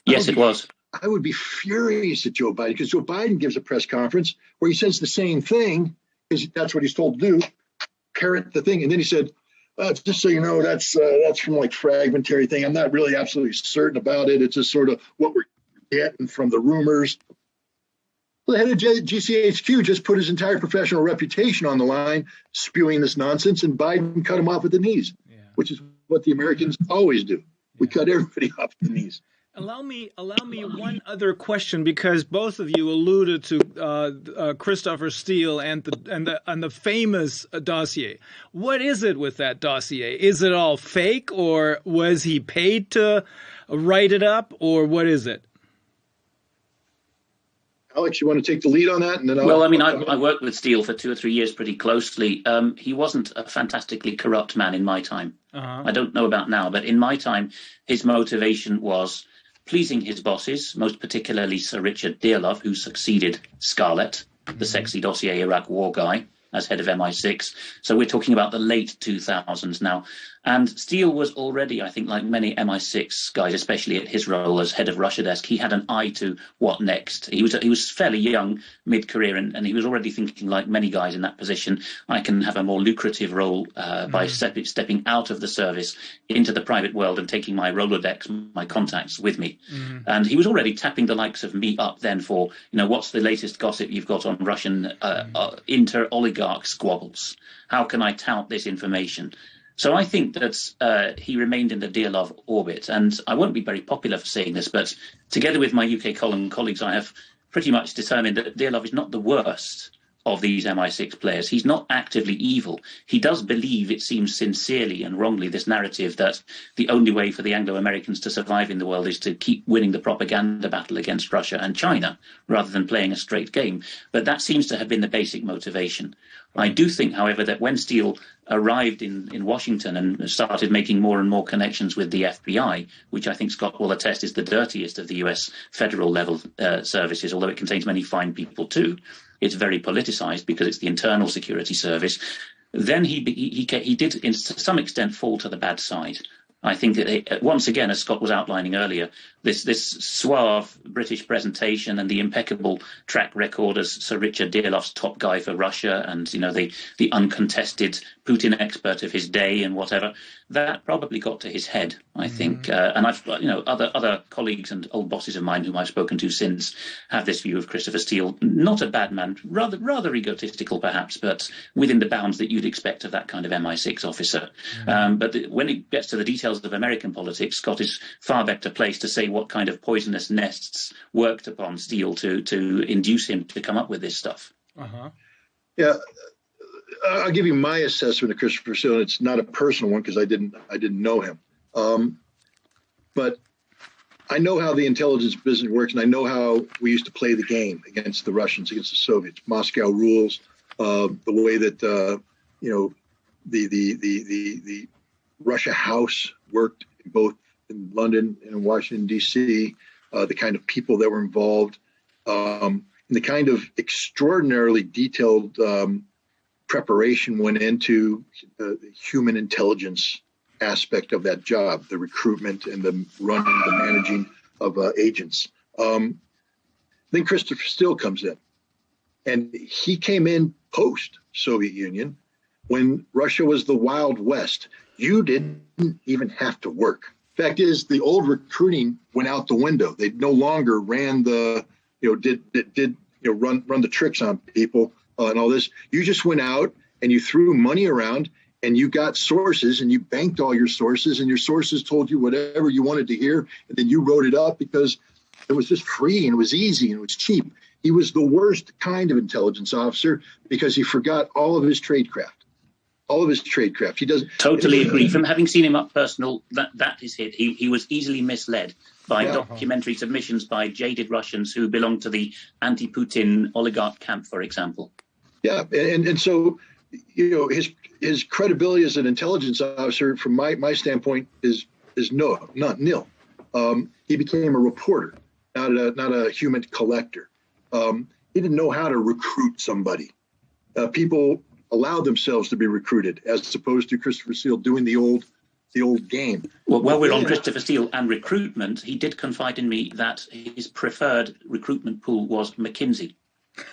Yes, it was. I would be furious at Joe Biden, because Joe Biden gives a press conference where he says the same thing, because that's what he's told to do, parrot the thing. And then he said, just so you know, that's from like fragmentary thing. I'm not really absolutely certain about it. It's just sort of what we're getting from the rumors. The head of GCHQ just put his entire professional reputation on the line, spewing this nonsense, and Biden cut him off at the knees, which is what the Americans always do. We cut everybody off at the knees. Allow me one other question, because both of you alluded to Christopher Steele and the famous dossier. What is it with that dossier? Is it all fake, or was he paid to write it up, or what is it? Alex, you want to take the lead on that? And then I worked with Steele for 2 or 3 years pretty closely. He wasn't a fantastically corrupt man in my time. I don't know about now, but in my time, his motivation was pleasing his bosses, most particularly Sir Richard Dearlove, who succeeded Scarlett, the sexy dossier Iraq war guy, as head of MI6. So we're talking about the late 2000s now. And Steele was already, I think, like many MI6 guys, especially at his role as head of Russia desk, he had an eye to what next. He was fairly young, mid-career, and he was already thinking, like many guys in that position, I can have a more lucrative role by stepping out of the service into the private world and taking my Rolodex, my contacts with me. And he was already tapping the likes of me up then for, what's the latest gossip you've got on Russian inter-oligarch squabbles? How can I tout this information? So I think that he remained in the Dearlove orbit, and I won't be very popular for saying this, but together with my UK colleagues, I have pretty much determined that Dearlove is not the worst of these MI6 players. He's not actively evil. He does believe, it seems sincerely and wrongly, this narrative that the only way for the Anglo-Americans to survive in the world is to keep winning the propaganda battle against Russia and China, rather than playing a straight game. But that seems to have been the basic motivation. I do think, however, that when Steele arrived in Washington and started making more and more connections with the FBI, which I think Scott will attest is the dirtiest of the US federal level services, although it contains many fine people too, it's very politicized because it's the internal security service, then he did, to some extent, fall to the bad side. I think that once again, as Scott was outlining earlier, this suave British presentation and the impeccable track record as Sir Richard Dearlove's top guy for Russia, and the uncontested Putin expert of his day and whatever, that probably got to his head, I think. And I've other colleagues and old bosses of mine whom I've spoken to since have this view of Christopher Steele. Not a bad man, rather egotistical perhaps, but within the bounds that you'd expect of that kind of MI6 officer. But when it gets to the details of American politics, Scott is far better placed to say what kind of poisonous nests worked upon Steele to induce him to come up with this stuff. Yeah, I'll give you my assessment of Christopher Steele. It's not a personal one because I didn't know him, but I know how the intelligence business works, and I know how we used to play the game against the Russians, against the Soviets. Moscow rules, the way that the Russia House worked both in London and in Washington, D.C., the kind of people that were involved, and the kind of extraordinarily detailed preparation went into the human intelligence aspect of that job, the recruitment and the running, the managing of agents. Then Christopher Steele comes in, and he came in post-Soviet Union when Russia was the Wild West. You didn't even have to work. Fact is, the old recruiting went out the window. They no longer ran the, run the tricks on people and all this. You just went out and you threw money around and you got sources and you banked all your sources, and your sources told you whatever you wanted to hear. And then you wrote it up because it was just free and it was easy and it was cheap. He was the worst kind of intelligence officer because he forgot all of his tradecraft. He doesn't totally agree. From having seen him up personal, that is it. He was easily misled by documentary submissions by jaded Russians who belonged to the anti-Putin oligarch camp, for example. Yeah, and so his credibility as an intelligence officer, from my standpoint, is not nil. He became a reporter, not a human collector. He didn't know how to recruit somebody. People allowed themselves to be recruited, as opposed to Christopher Steele doing the old game. Well, while we're on Christopher Steele and recruitment, he did confide in me that his preferred recruitment pool was McKinsey.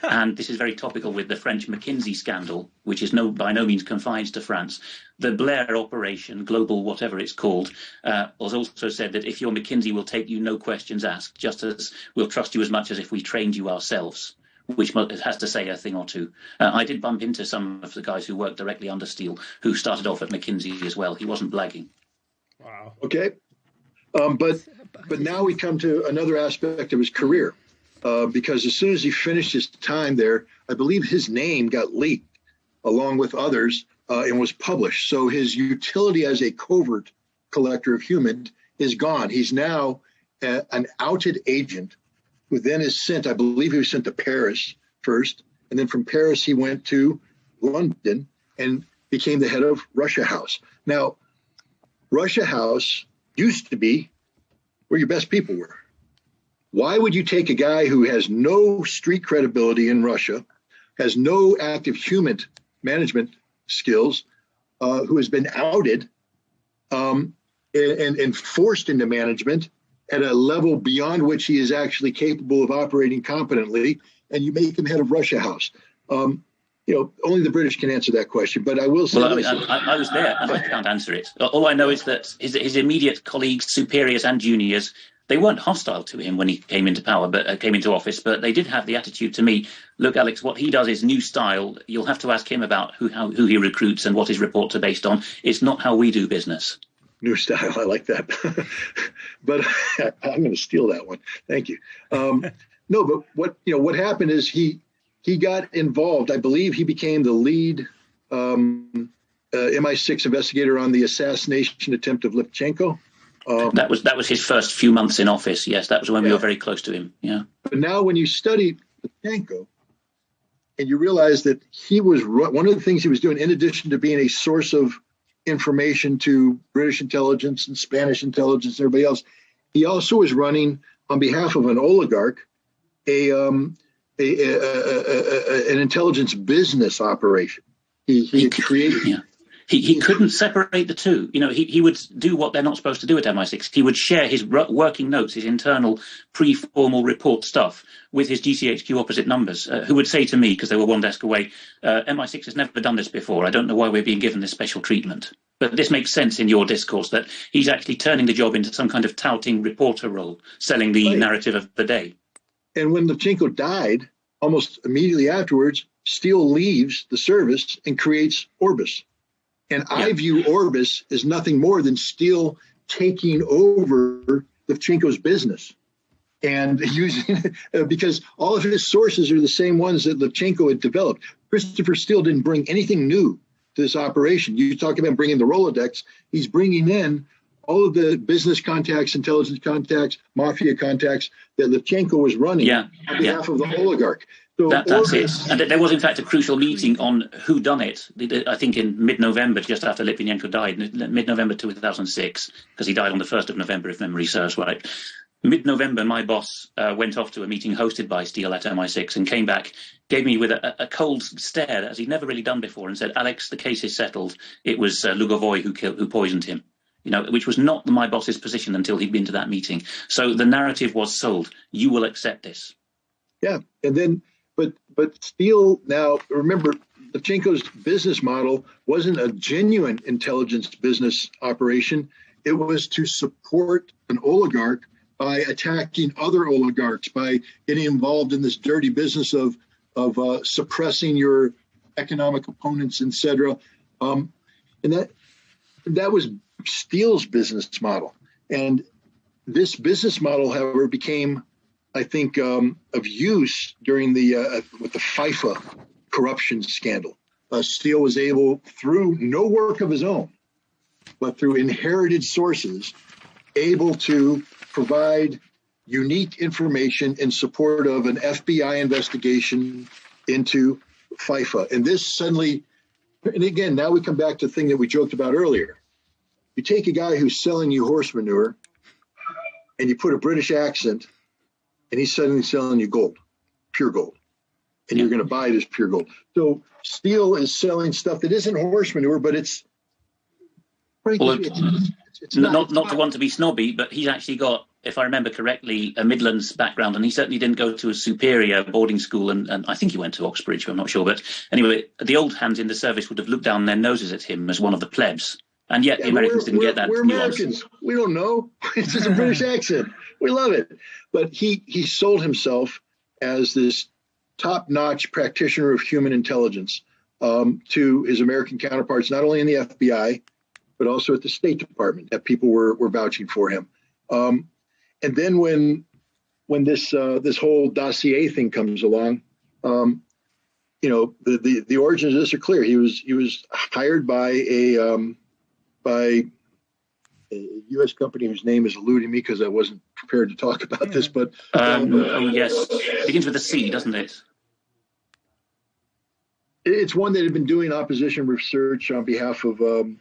And this is very topical with the French McKinsey scandal, which is by no means confined to France. The Blair operation, global whatever it's called, was also said that if your McKinsey will take you no questions asked, just as we'll trust you as much as if we trained you ourselves, which has to say a thing or two. I did bump into some of the guys who worked directly under Steele, who started off at McKinsey as well. He wasn't blagging. Wow. Okay. But now we come to another aspect of his career. Because as soon as he finished his time there, I believe his name got leaked along with others and was published. So his utility as a covert collector of human is gone. He's now an outed agent who then is sent, I believe he was sent to Paris first. And then from Paris, he went to London and became the head of Russia House. Now, Russia House used to be where your best people were. Why would you take a guy who has no street credibility in Russia, has no active human management skills, who has been outed and forced into management at a level beyond which he is actually capable of operating competently, and you make him head of Russia House? Only the British can answer that question. But I will say, well, I was there, and I can't answer it. All I know is that his immediate colleagues, superiors, and juniors, they weren't hostile to him when he came into office, but they did have the attitude to me, look, Alex, what he does is new style. You'll have to ask him about who he recruits and what his reports are based on. It's not how we do business. New style, I like that. But I'm going to steal that one. Thank you. No, but what happened is he got involved. I believe he became the lead MI6 investigator on the assassination attempt of Lifchenko. That was his first few months in office. Yes, that was when we were very close to him. Yeah. But now when you study Lifchenko and you realize that he was one of the things he was doing, in addition to being a source of information to British intelligence and Spanish intelligence and everybody else, he also was running on behalf of an oligarch an intelligence business operation. He created. Yeah. He couldn't separate the two. He would do what they're not supposed to do at MI6. He would share his working notes, his internal pre-formal report stuff with his GCHQ opposite numbers, who would say to me, because they were one desk away, MI6 has never done this before. I don't know why we're being given this special treatment. But this makes sense in your discourse, that he's actually turning the job into some kind of touting reporter role, selling the narrative of the day. And when Lifchenko died, almost immediately afterwards, Steele leaves the service and creates Orbis. And I view Orbis as nothing more than Steele taking over Lifchenko's business and using because all of his sources are the same ones that Lifchenko had developed. Christopher Steele didn't bring anything new to this operation. You talk about bringing the Rolodex. He's bringing in all of the business contacts, intelligence contacts, mafia contacts that Lifchenko was running on behalf of the oligarch. So that's it. And there was, in fact, a crucial meeting on who done it, I think in mid-November, just after Litvinenko died, mid-November 2006, because he died on the 1st of November, if memory serves right. Mid-November, my boss went off to a meeting hosted by Steele at MI6 and came back, gave me with a cold stare, as he'd never really done before, and said, "Alex, the case is settled. It was Lugovoy who poisoned him." Which was not my boss's position until he'd been to that meeting. So the narrative was sold. You will accept this. Yeah, and then, but Steele, now remember, Levchenko's business model wasn't a genuine intelligence business operation. It was to support an oligarch by attacking other oligarchs, by getting involved in this dirty business of suppressing your economic opponents, etc. And that was Steele's business model. And this business model, however, became, I think, of use during with the FIFA corruption scandal. Steele was able, through no work of his own, but through inherited sources, able to provide unique information in support of an FBI investigation into FIFA. And this suddenly, and again, now we come back to the thing that we joked about earlier. You take a guy who's selling you horse manure and you put a British accent and he's suddenly selling you gold, pure gold. And you're going to buy it as pure gold. So Steele is selling stuff that isn't horse manure, but it's not to want to be snobby, but he's actually got, if I remember correctly, a Midlands background, and he certainly didn't go to a superior boarding school, and I think he went to Oxbridge, I'm not sure. But anyway, the old hands in the service would have looked down their noses at him as one of the plebs. And yet the Americans didn't get that. We're nuance. Americans. We don't know. It's just a British accent. We love it. But he sold himself as this top-notch practitioner of human intelligence to his American counterparts, not only in the FBI, but also at the State Department, that people were vouching for him. And then when this whole dossier thing comes along, the origins of this are clear. He was hired by a U.S. company whose name is eluding me because I wasn't prepared to talk about this. But yes, it begins with a C, doesn't it? It's one that had been doing opposition research on behalf of the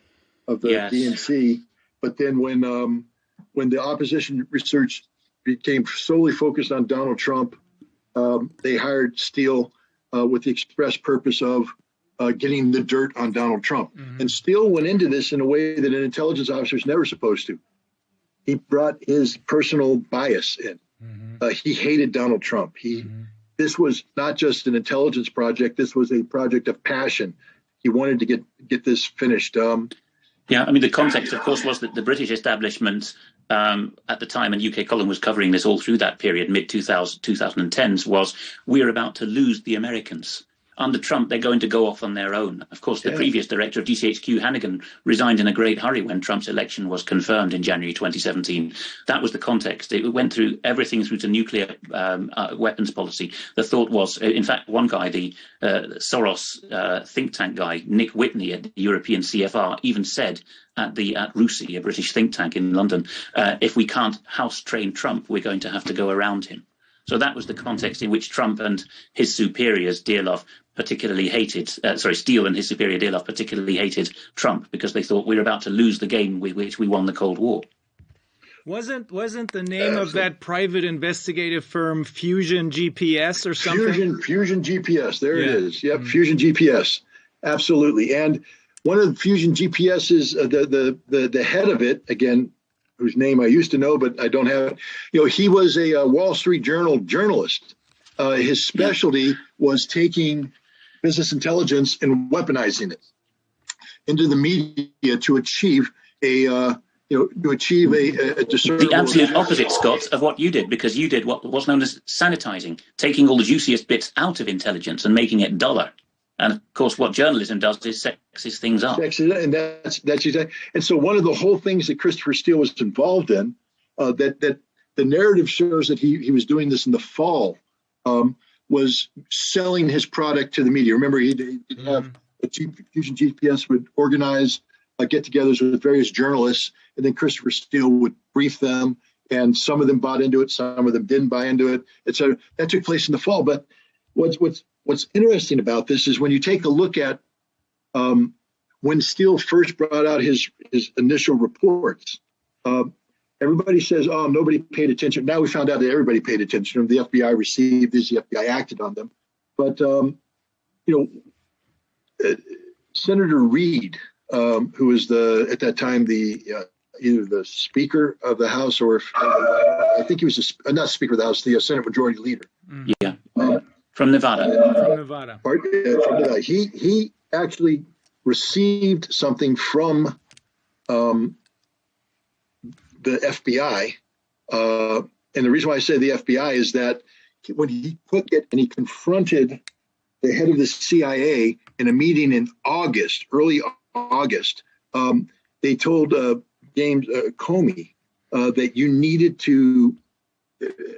DNC. But then when the opposition research became solely focused on Donald Trump, they hired Steele with the express purpose of getting the dirt on Donald Trump. Mm-hmm. And Steele went into this in a way that an intelligence officer is never supposed to. He brought his personal bias in. Mm-hmm. He hated Donald Trump. This was not just an intelligence project. This was a project of passion. He wanted to get this finished. Yeah, I mean, the context, of course, was that the British establishment at the time, and UK Column was covering this all through that period, mid-2010s, was we're about to lose the Americans. Under Trump, they're going to go off on their own. Of course, the previous director of GCHQ, Hannigan, resigned in a great hurry when Trump's election was confirmed in January 2017. That was the context. It went through everything through to nuclear weapons policy. The thought was, in fact, one guy, the Soros think tank guy, Nick Whitney at the European CFR, even said at RUSI, a British think tank in London, if we can't house train Trump, we're going to have to go around him. So that was the context in which Trump and his superiors, Steele and his superior Dearlove particularly hated Trump because they thought we're about to lose the game with which we won the Cold War. Wasn't the name of that private investigative firm Fusion GPS or something? Fusion GPS. There it is. Yep, Fusion GPS. Absolutely. And one of the Fusion GPS's the head of it, again, whose name I used to know, but I don't have it. He was a Wall Street Journal journalist. His specialty was taking business intelligence and weaponizing it into the media to achieve a discernible. The absolute opposite, Scott, of what you did, because you did what was known as sanitizing, taking all the juiciest bits out of intelligence and making it duller. And of course, what journalism does is sexes things up. And that's exactly. And so one of the whole things that Christopher Steele was involved in, that the narrative shows that he was doing this in the fall, was selling his product to the media. Remember, he'd have Fusion GPS would organize get-togethers with various journalists, and then Christopher Steele would brief them, and some of them bought into it, some of them didn't buy into it, etc. That took place in the fall. But what's interesting about this is when you take a look at when Steele first brought out his initial reports, everybody says, oh, nobody paid attention. Now we found out that everybody paid attention. The FBI received this, the FBI acted on them. But, Senator Reid, who was at that time either the Speaker of the House or I think he was not Speaker of the House, the Senate Majority Leader. Yeah, from Nevada. From Nevada. He actually received something from the FBI. And the reason why I say the FBI is that when he took it and he confronted the head of the CIA in a meeting in early August, they told James Comey that you needed to.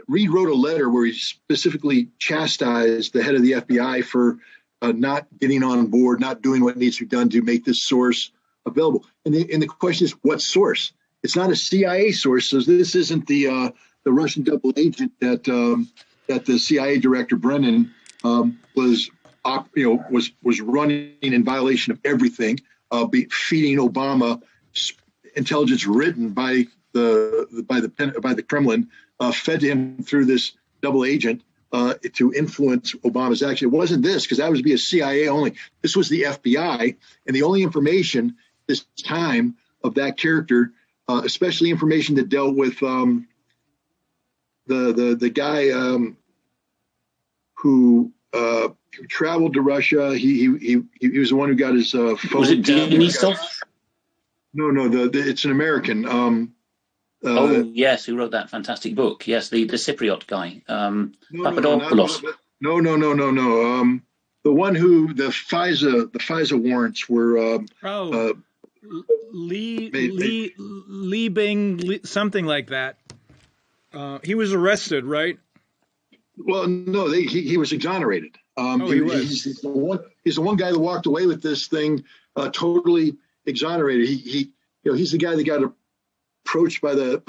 Reid wrote a letter where he specifically chastised the head of the FBI for not getting on board, not doing what needs to be done to make this source available. And the question is, what source? It's not a CIA source, so this isn't the Russian double agent that the CIA director Brennan was running in violation of everything, feeding Obama intelligence written by the Kremlin, fed to him through this double agent to influence Obama's action. It wasn't this, because that would be a CIA only. This was the FBI, and the only information this time of that character, especially information that dealt with the guy who traveled to Russia. He was the one who got his phone. Was it Denisov? No. It's an American. Yes, who wrote that fantastic book? Yes, the Cypriot guy, Papadopoulos. No. The one who the FISA warrants were. Li Bing, something like that. He was arrested, right? Well, no, he was exonerated. He was. He's the one guy that walked away with this thing totally exonerated. He's the guy that got approached by the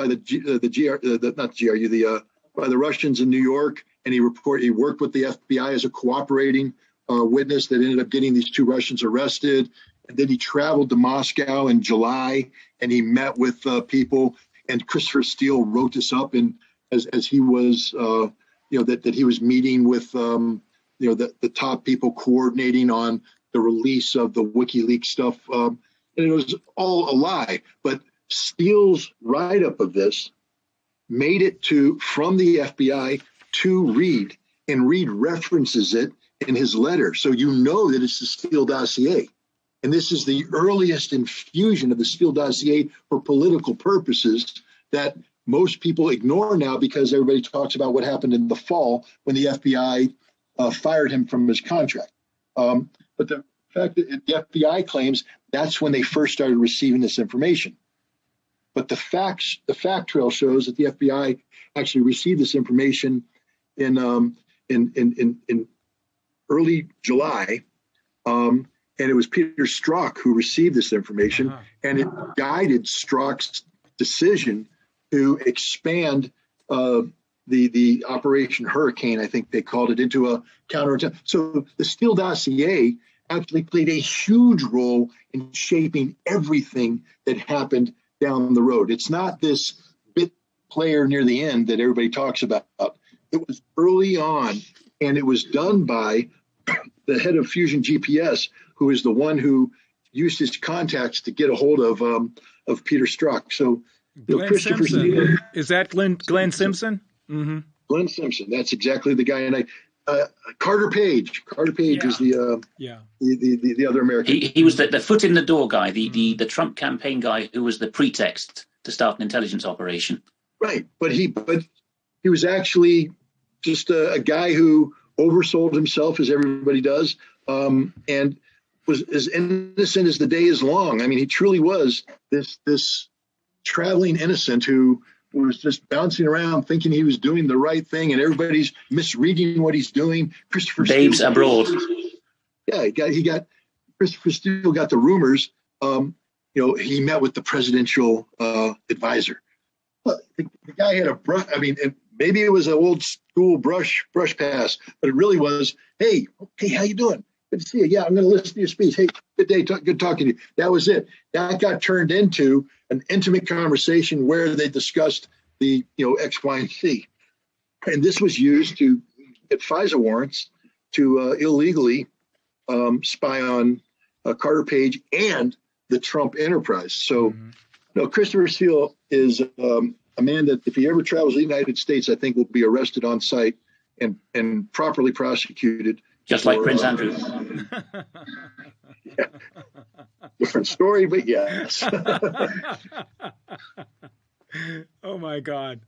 Russians in New York, and he worked with the FBI as a cooperating witness that ended up getting these two Russians arrested. And then he traveled to Moscow in July, and he met with people. And Christopher Steele wrote this up as he was, that he was meeting with, the top people coordinating on the release of the WikiLeaks stuff. And it was all a lie. But Steele's write-up of this made it from the FBI to Reid, and Reid references it in his letter. So you know that it's the Steele dossier. And this is the earliest infusion of the Steele dossier for political purposes that most people ignore now, because everybody talks about what happened in the fall when the FBI fired him from his contract. But the fact that the FBI claims that's when they first started receiving this information. But the fact trail shows that the FBI actually received this information in early July. And it was Peter Strzok who received this information, and it guided Strzok's decision to expand the Operation Hurricane, I think they called it, into a counterattack. So the Steele dossier actually played a huge role in shaping everything that happened down the road. It's not this bit player near the end that everybody talks about. It was early on, and it was done by the head of Fusion GPS, who is the one who used his contacts to get a hold of Peter Strzok. So Christopher Steele, is that Glenn Simpson? Mm-hmm. Glenn Simpson. That's exactly the guy. And Carter Page. Carter Page is the other American. He was the foot in the door guy, the Trump campaign guy who was the pretext to start an intelligence operation. Right, but he was actually just a guy who oversold himself, as everybody does, and was as innocent as the day is long. I mean, he truly was this traveling innocent who was just bouncing around thinking he was doing the right thing, and everybody's misreading what he's doing. Christopher Babes Steele, abroad. Yeah, he got Christopher Steele got the rumors. He met with the presidential advisor. But the guy had a brush. I mean, maybe it was an old school brush pass, but it really was, hey, how you doing? Good to see you. Yeah, I'm going to listen to your speech. Hey, good day. Good talking to you. That was it. That got turned into an intimate conversation where they discussed the, X, Y, and Z. And this was used to get FISA warrants to illegally spy on Carter Page and the Trump enterprise. So, Christopher Steele is a man that if he ever travels the United States, I think will be arrested on site and properly prosecuted. Just like Prince Andrew. Yeah. Different story, but yes. Oh my God.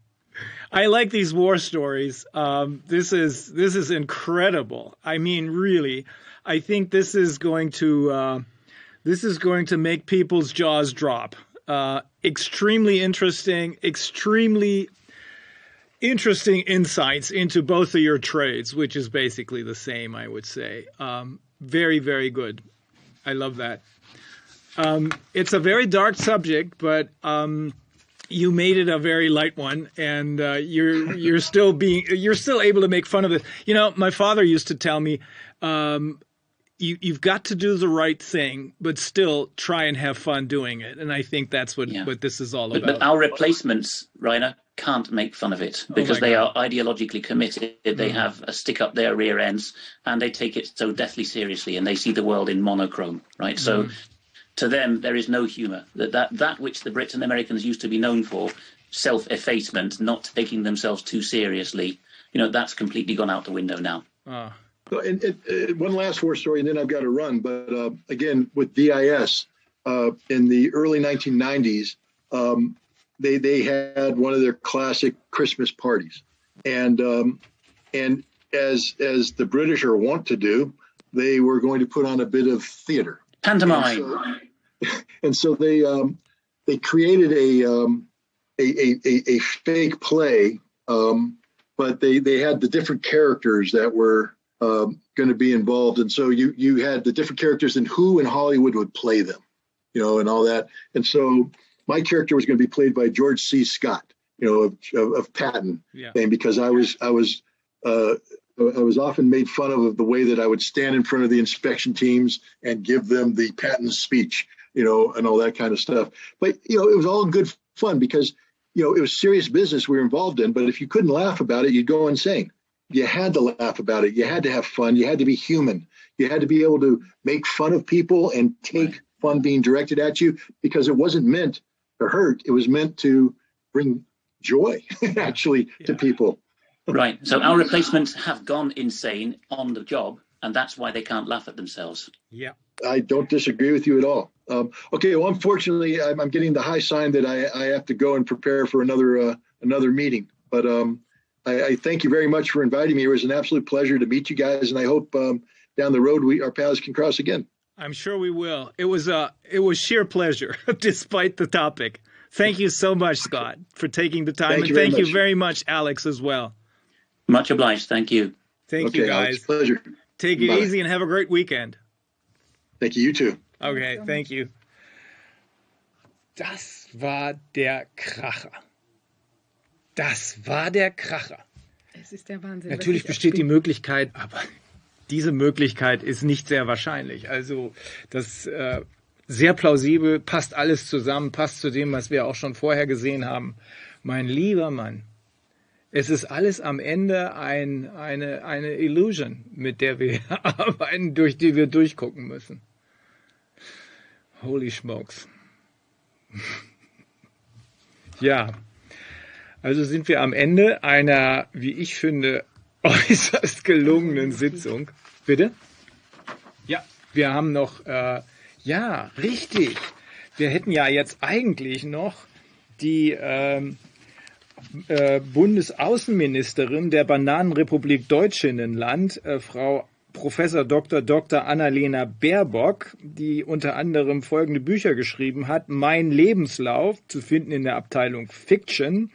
I like these war stories. This is incredible. I mean, really, I think this is going to make people's jaws drop. Extremely interesting insights into both of your trades, which is basically the same, I would say. Very, very good. I love that. It's a very dark subject, but you made it a very light one, and you're still able to make fun of it. My father used to tell me, you've got to do the right thing, but still try and have fun doing it. And I think that's what this is all about. But our replacements, Rainer, can't make fun of it because they are ideologically committed. They have a stick up their rear ends and they take it so deathly seriously, and they see the world in monochrome, right? So to them, there is no humor. That which the Brits and Americans used to be known for, self-effacement, not taking themselves too seriously, that's completely gone out the window now. And one last war story, and then I've got to run. But again, with DIS, in the early 1990s, they had one of their classic Christmas parties, and as the British are wont to do, they were going to put on a bit of theater, pantomime, and so they created a fake play, but they had the different characters that were going to be involved, and so you had the different characters and who in Hollywood would play them, and all that. And so my character was going to be played by George C. Scott, of Patton, and because I was often made fun of the way that I would stand in front of the inspection teams and give them the Patton speech, and all that kind of stuff. But it was all good fun because it was serious business we were involved in. But if you couldn't laugh about it, you'd go insane. You had to laugh about it. You had to have fun. You had to be human. You had to be able to make fun of people and take fun being directed at you, because it wasn't meant to hurt. It was meant to bring joy, actually, to people. Right. So our replacements have gone insane on the job, and that's why they can't laugh at themselves. Yeah. I don't disagree with you at all. Okay. Well, unfortunately, I'm getting the high sign that I have to go and prepare for another meeting. But I thank you very much for inviting me. It was an absolute pleasure to meet you guys, and I hope down the road our paths can cross again. I'm sure we will. It was sheer pleasure, despite the topic. Thank you so much, Scott, for taking the time, and thank you very much, Alex, as well. Much obliged. Thank you. Thank you, guys. Alex, pleasure. Take it easy and have a great weekend. Thank you. You too. Okay, thank you. Das war der Kracher. Das war der Kracher. Es ist der Wahnsinn. Natürlich besteht die Möglichkeit, aber diese Möglichkeit ist nicht sehr wahrscheinlich. Also das sehr plausibel, passt alles zusammen, passt zu dem, was wir auch schon vorher gesehen haben. Mein lieber Mann, es ist alles am Ende eine Illusion, mit der wir arbeiten, durch die wir durchgucken müssen. Holy smokes. Ja, also sind wir am Ende einer, wie ich finde, äußerst gelungenen Sitzung. Bitte? Ja, wir haben noch, ja, richtig. Wir hätten ja jetzt eigentlich noch die Bundesaußenministerin der Bananenrepublik Deutschinnenland, Frau Professor Dr. Annalena Baerbock, die unter anderem folgende Bücher geschrieben hat. Mein Lebenslauf, zu finden in der Abteilung Fiction,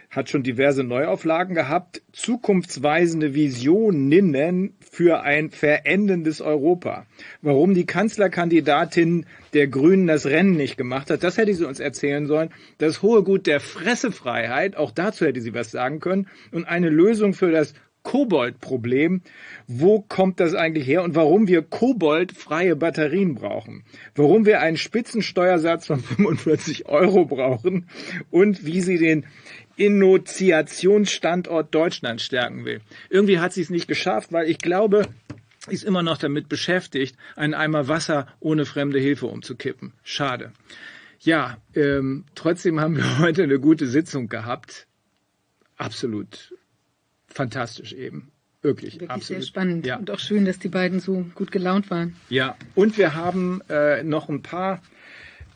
hat schon diverse Neuauflagen gehabt. Zukunftsweisende Visioninnen für ein verendendes Europa. Warum die Kanzlerkandidatin der Grünen das Rennen nicht gemacht hat, das hätte sie uns erzählen sollen. Das hohe Gut der Fressefreiheit, auch dazu hätte sie was sagen können. Und eine Lösung für das Koboldproblem. Wo kommt das eigentlich her und warum wir koboldfreie Batterien brauchen? Warum wir einen Spitzensteuersatz von 45 € brauchen und wie sie den Innovationsstandort Deutschland stärken will. Irgendwie hat sie es nicht geschafft, weil ich glaube, sie ist immer noch damit beschäftigt, einen Eimer Wasser ohne fremde Hilfe umzukippen. Schade. Ja, trotzdem haben wir heute eine gute Sitzung gehabt. Absolut fantastisch eben. Wirklich absolut. Sehr spannend. Ja. Und auch schön, dass die beiden so gut gelaunt waren. Ja, und wir haben noch ein paar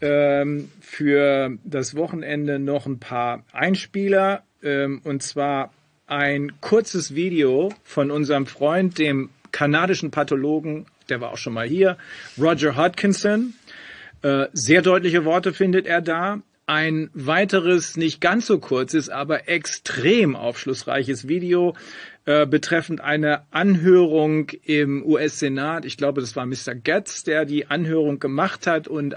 für das Wochenende noch ein paar Einspieler, und zwar ein kurzes Video von unserem Freund, dem kanadischen Pathologen, der war auch schon mal hier, Roger Hodkinson. Sehr deutliche Worte findet er da. Ein weiteres, nicht ganz so kurzes, aber extrem aufschlussreiches Video betreffend eine Anhörung im US-Senat. Ich glaube, das war Mr. Getz, der die Anhörung gemacht hat und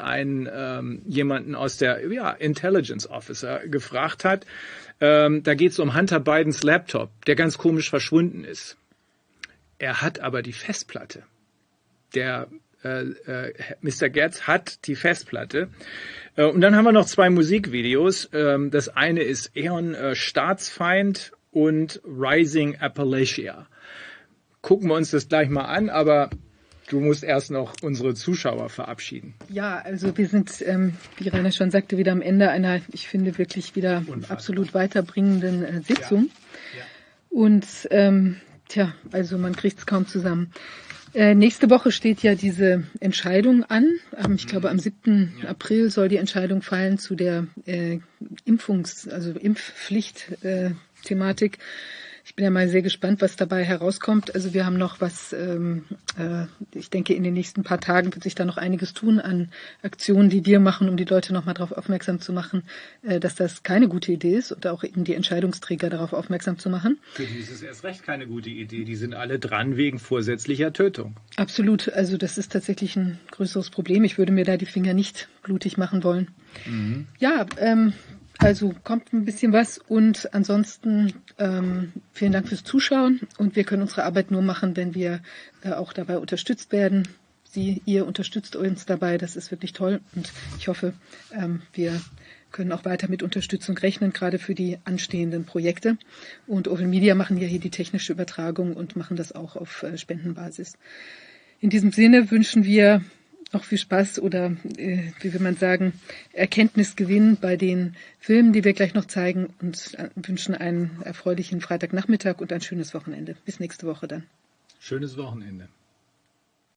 jemanden aus der Intelligence Officer gefragt hat. Da geht es um Hunter Bidens Laptop, der ganz komisch verschwunden ist. Er hat aber die Festplatte. Der Mr. Getz hat die Festplatte. Und dann haben wir noch 2 Musikvideos. Das eine ist Eon Staatsfeind und Rising Appalachia. Gucken wir uns das gleich mal an, aber du musst erst noch unsere Zuschauer verabschieden. Ja, also wir sind, wie Rainer schon sagte, wieder am Ende einer, ich finde, wirklich wieder absolut weiterbringenden Sitzung. Ja. Ja. Und also man kriegt es kaum zusammen. Nächste Woche steht ja diese Entscheidung an. Ich glaube, am 7. April soll die Entscheidung fallen zu der Impfpflicht-Thematik. Ich bin ja mal sehr gespannt, was dabei herauskommt. Also wir haben noch was, ich denke, in den nächsten paar Tagen wird sich da noch einiges tun an Aktionen, die wir machen, um die Leute nochmal darauf aufmerksam zu machen, dass das keine gute Idee ist und auch eben die Entscheidungsträger darauf aufmerksam zu machen. Für die ist es erst recht keine gute Idee. Die sind alle dran wegen vorsätzlicher Tötung. Absolut. Also das ist tatsächlich ein größeres Problem. Ich würde mir da die Finger nicht blutig machen wollen. Mhm. Ja, also kommt ein bisschen was und ansonsten vielen Dank fürs Zuschauen und wir können unsere Arbeit nur machen, wenn wir auch dabei unterstützt werden. Ihr unterstützt uns dabei, das ist wirklich toll und ich hoffe, wir können auch weiter mit Unterstützung rechnen, gerade für die anstehenden Projekte. Und Open Media machen ja hier die technische Übertragung und machen das auch auf Spendenbasis. In diesem Sinne wünschen wir noch viel Spaß oder, wie will man sagen, Erkenntnisgewinn bei den Filmen, die wir gleich noch zeigen und wünschen einen erfreulichen Freitagnachmittag und ein schönes Wochenende. Bis nächste Woche dann. Schönes Wochenende.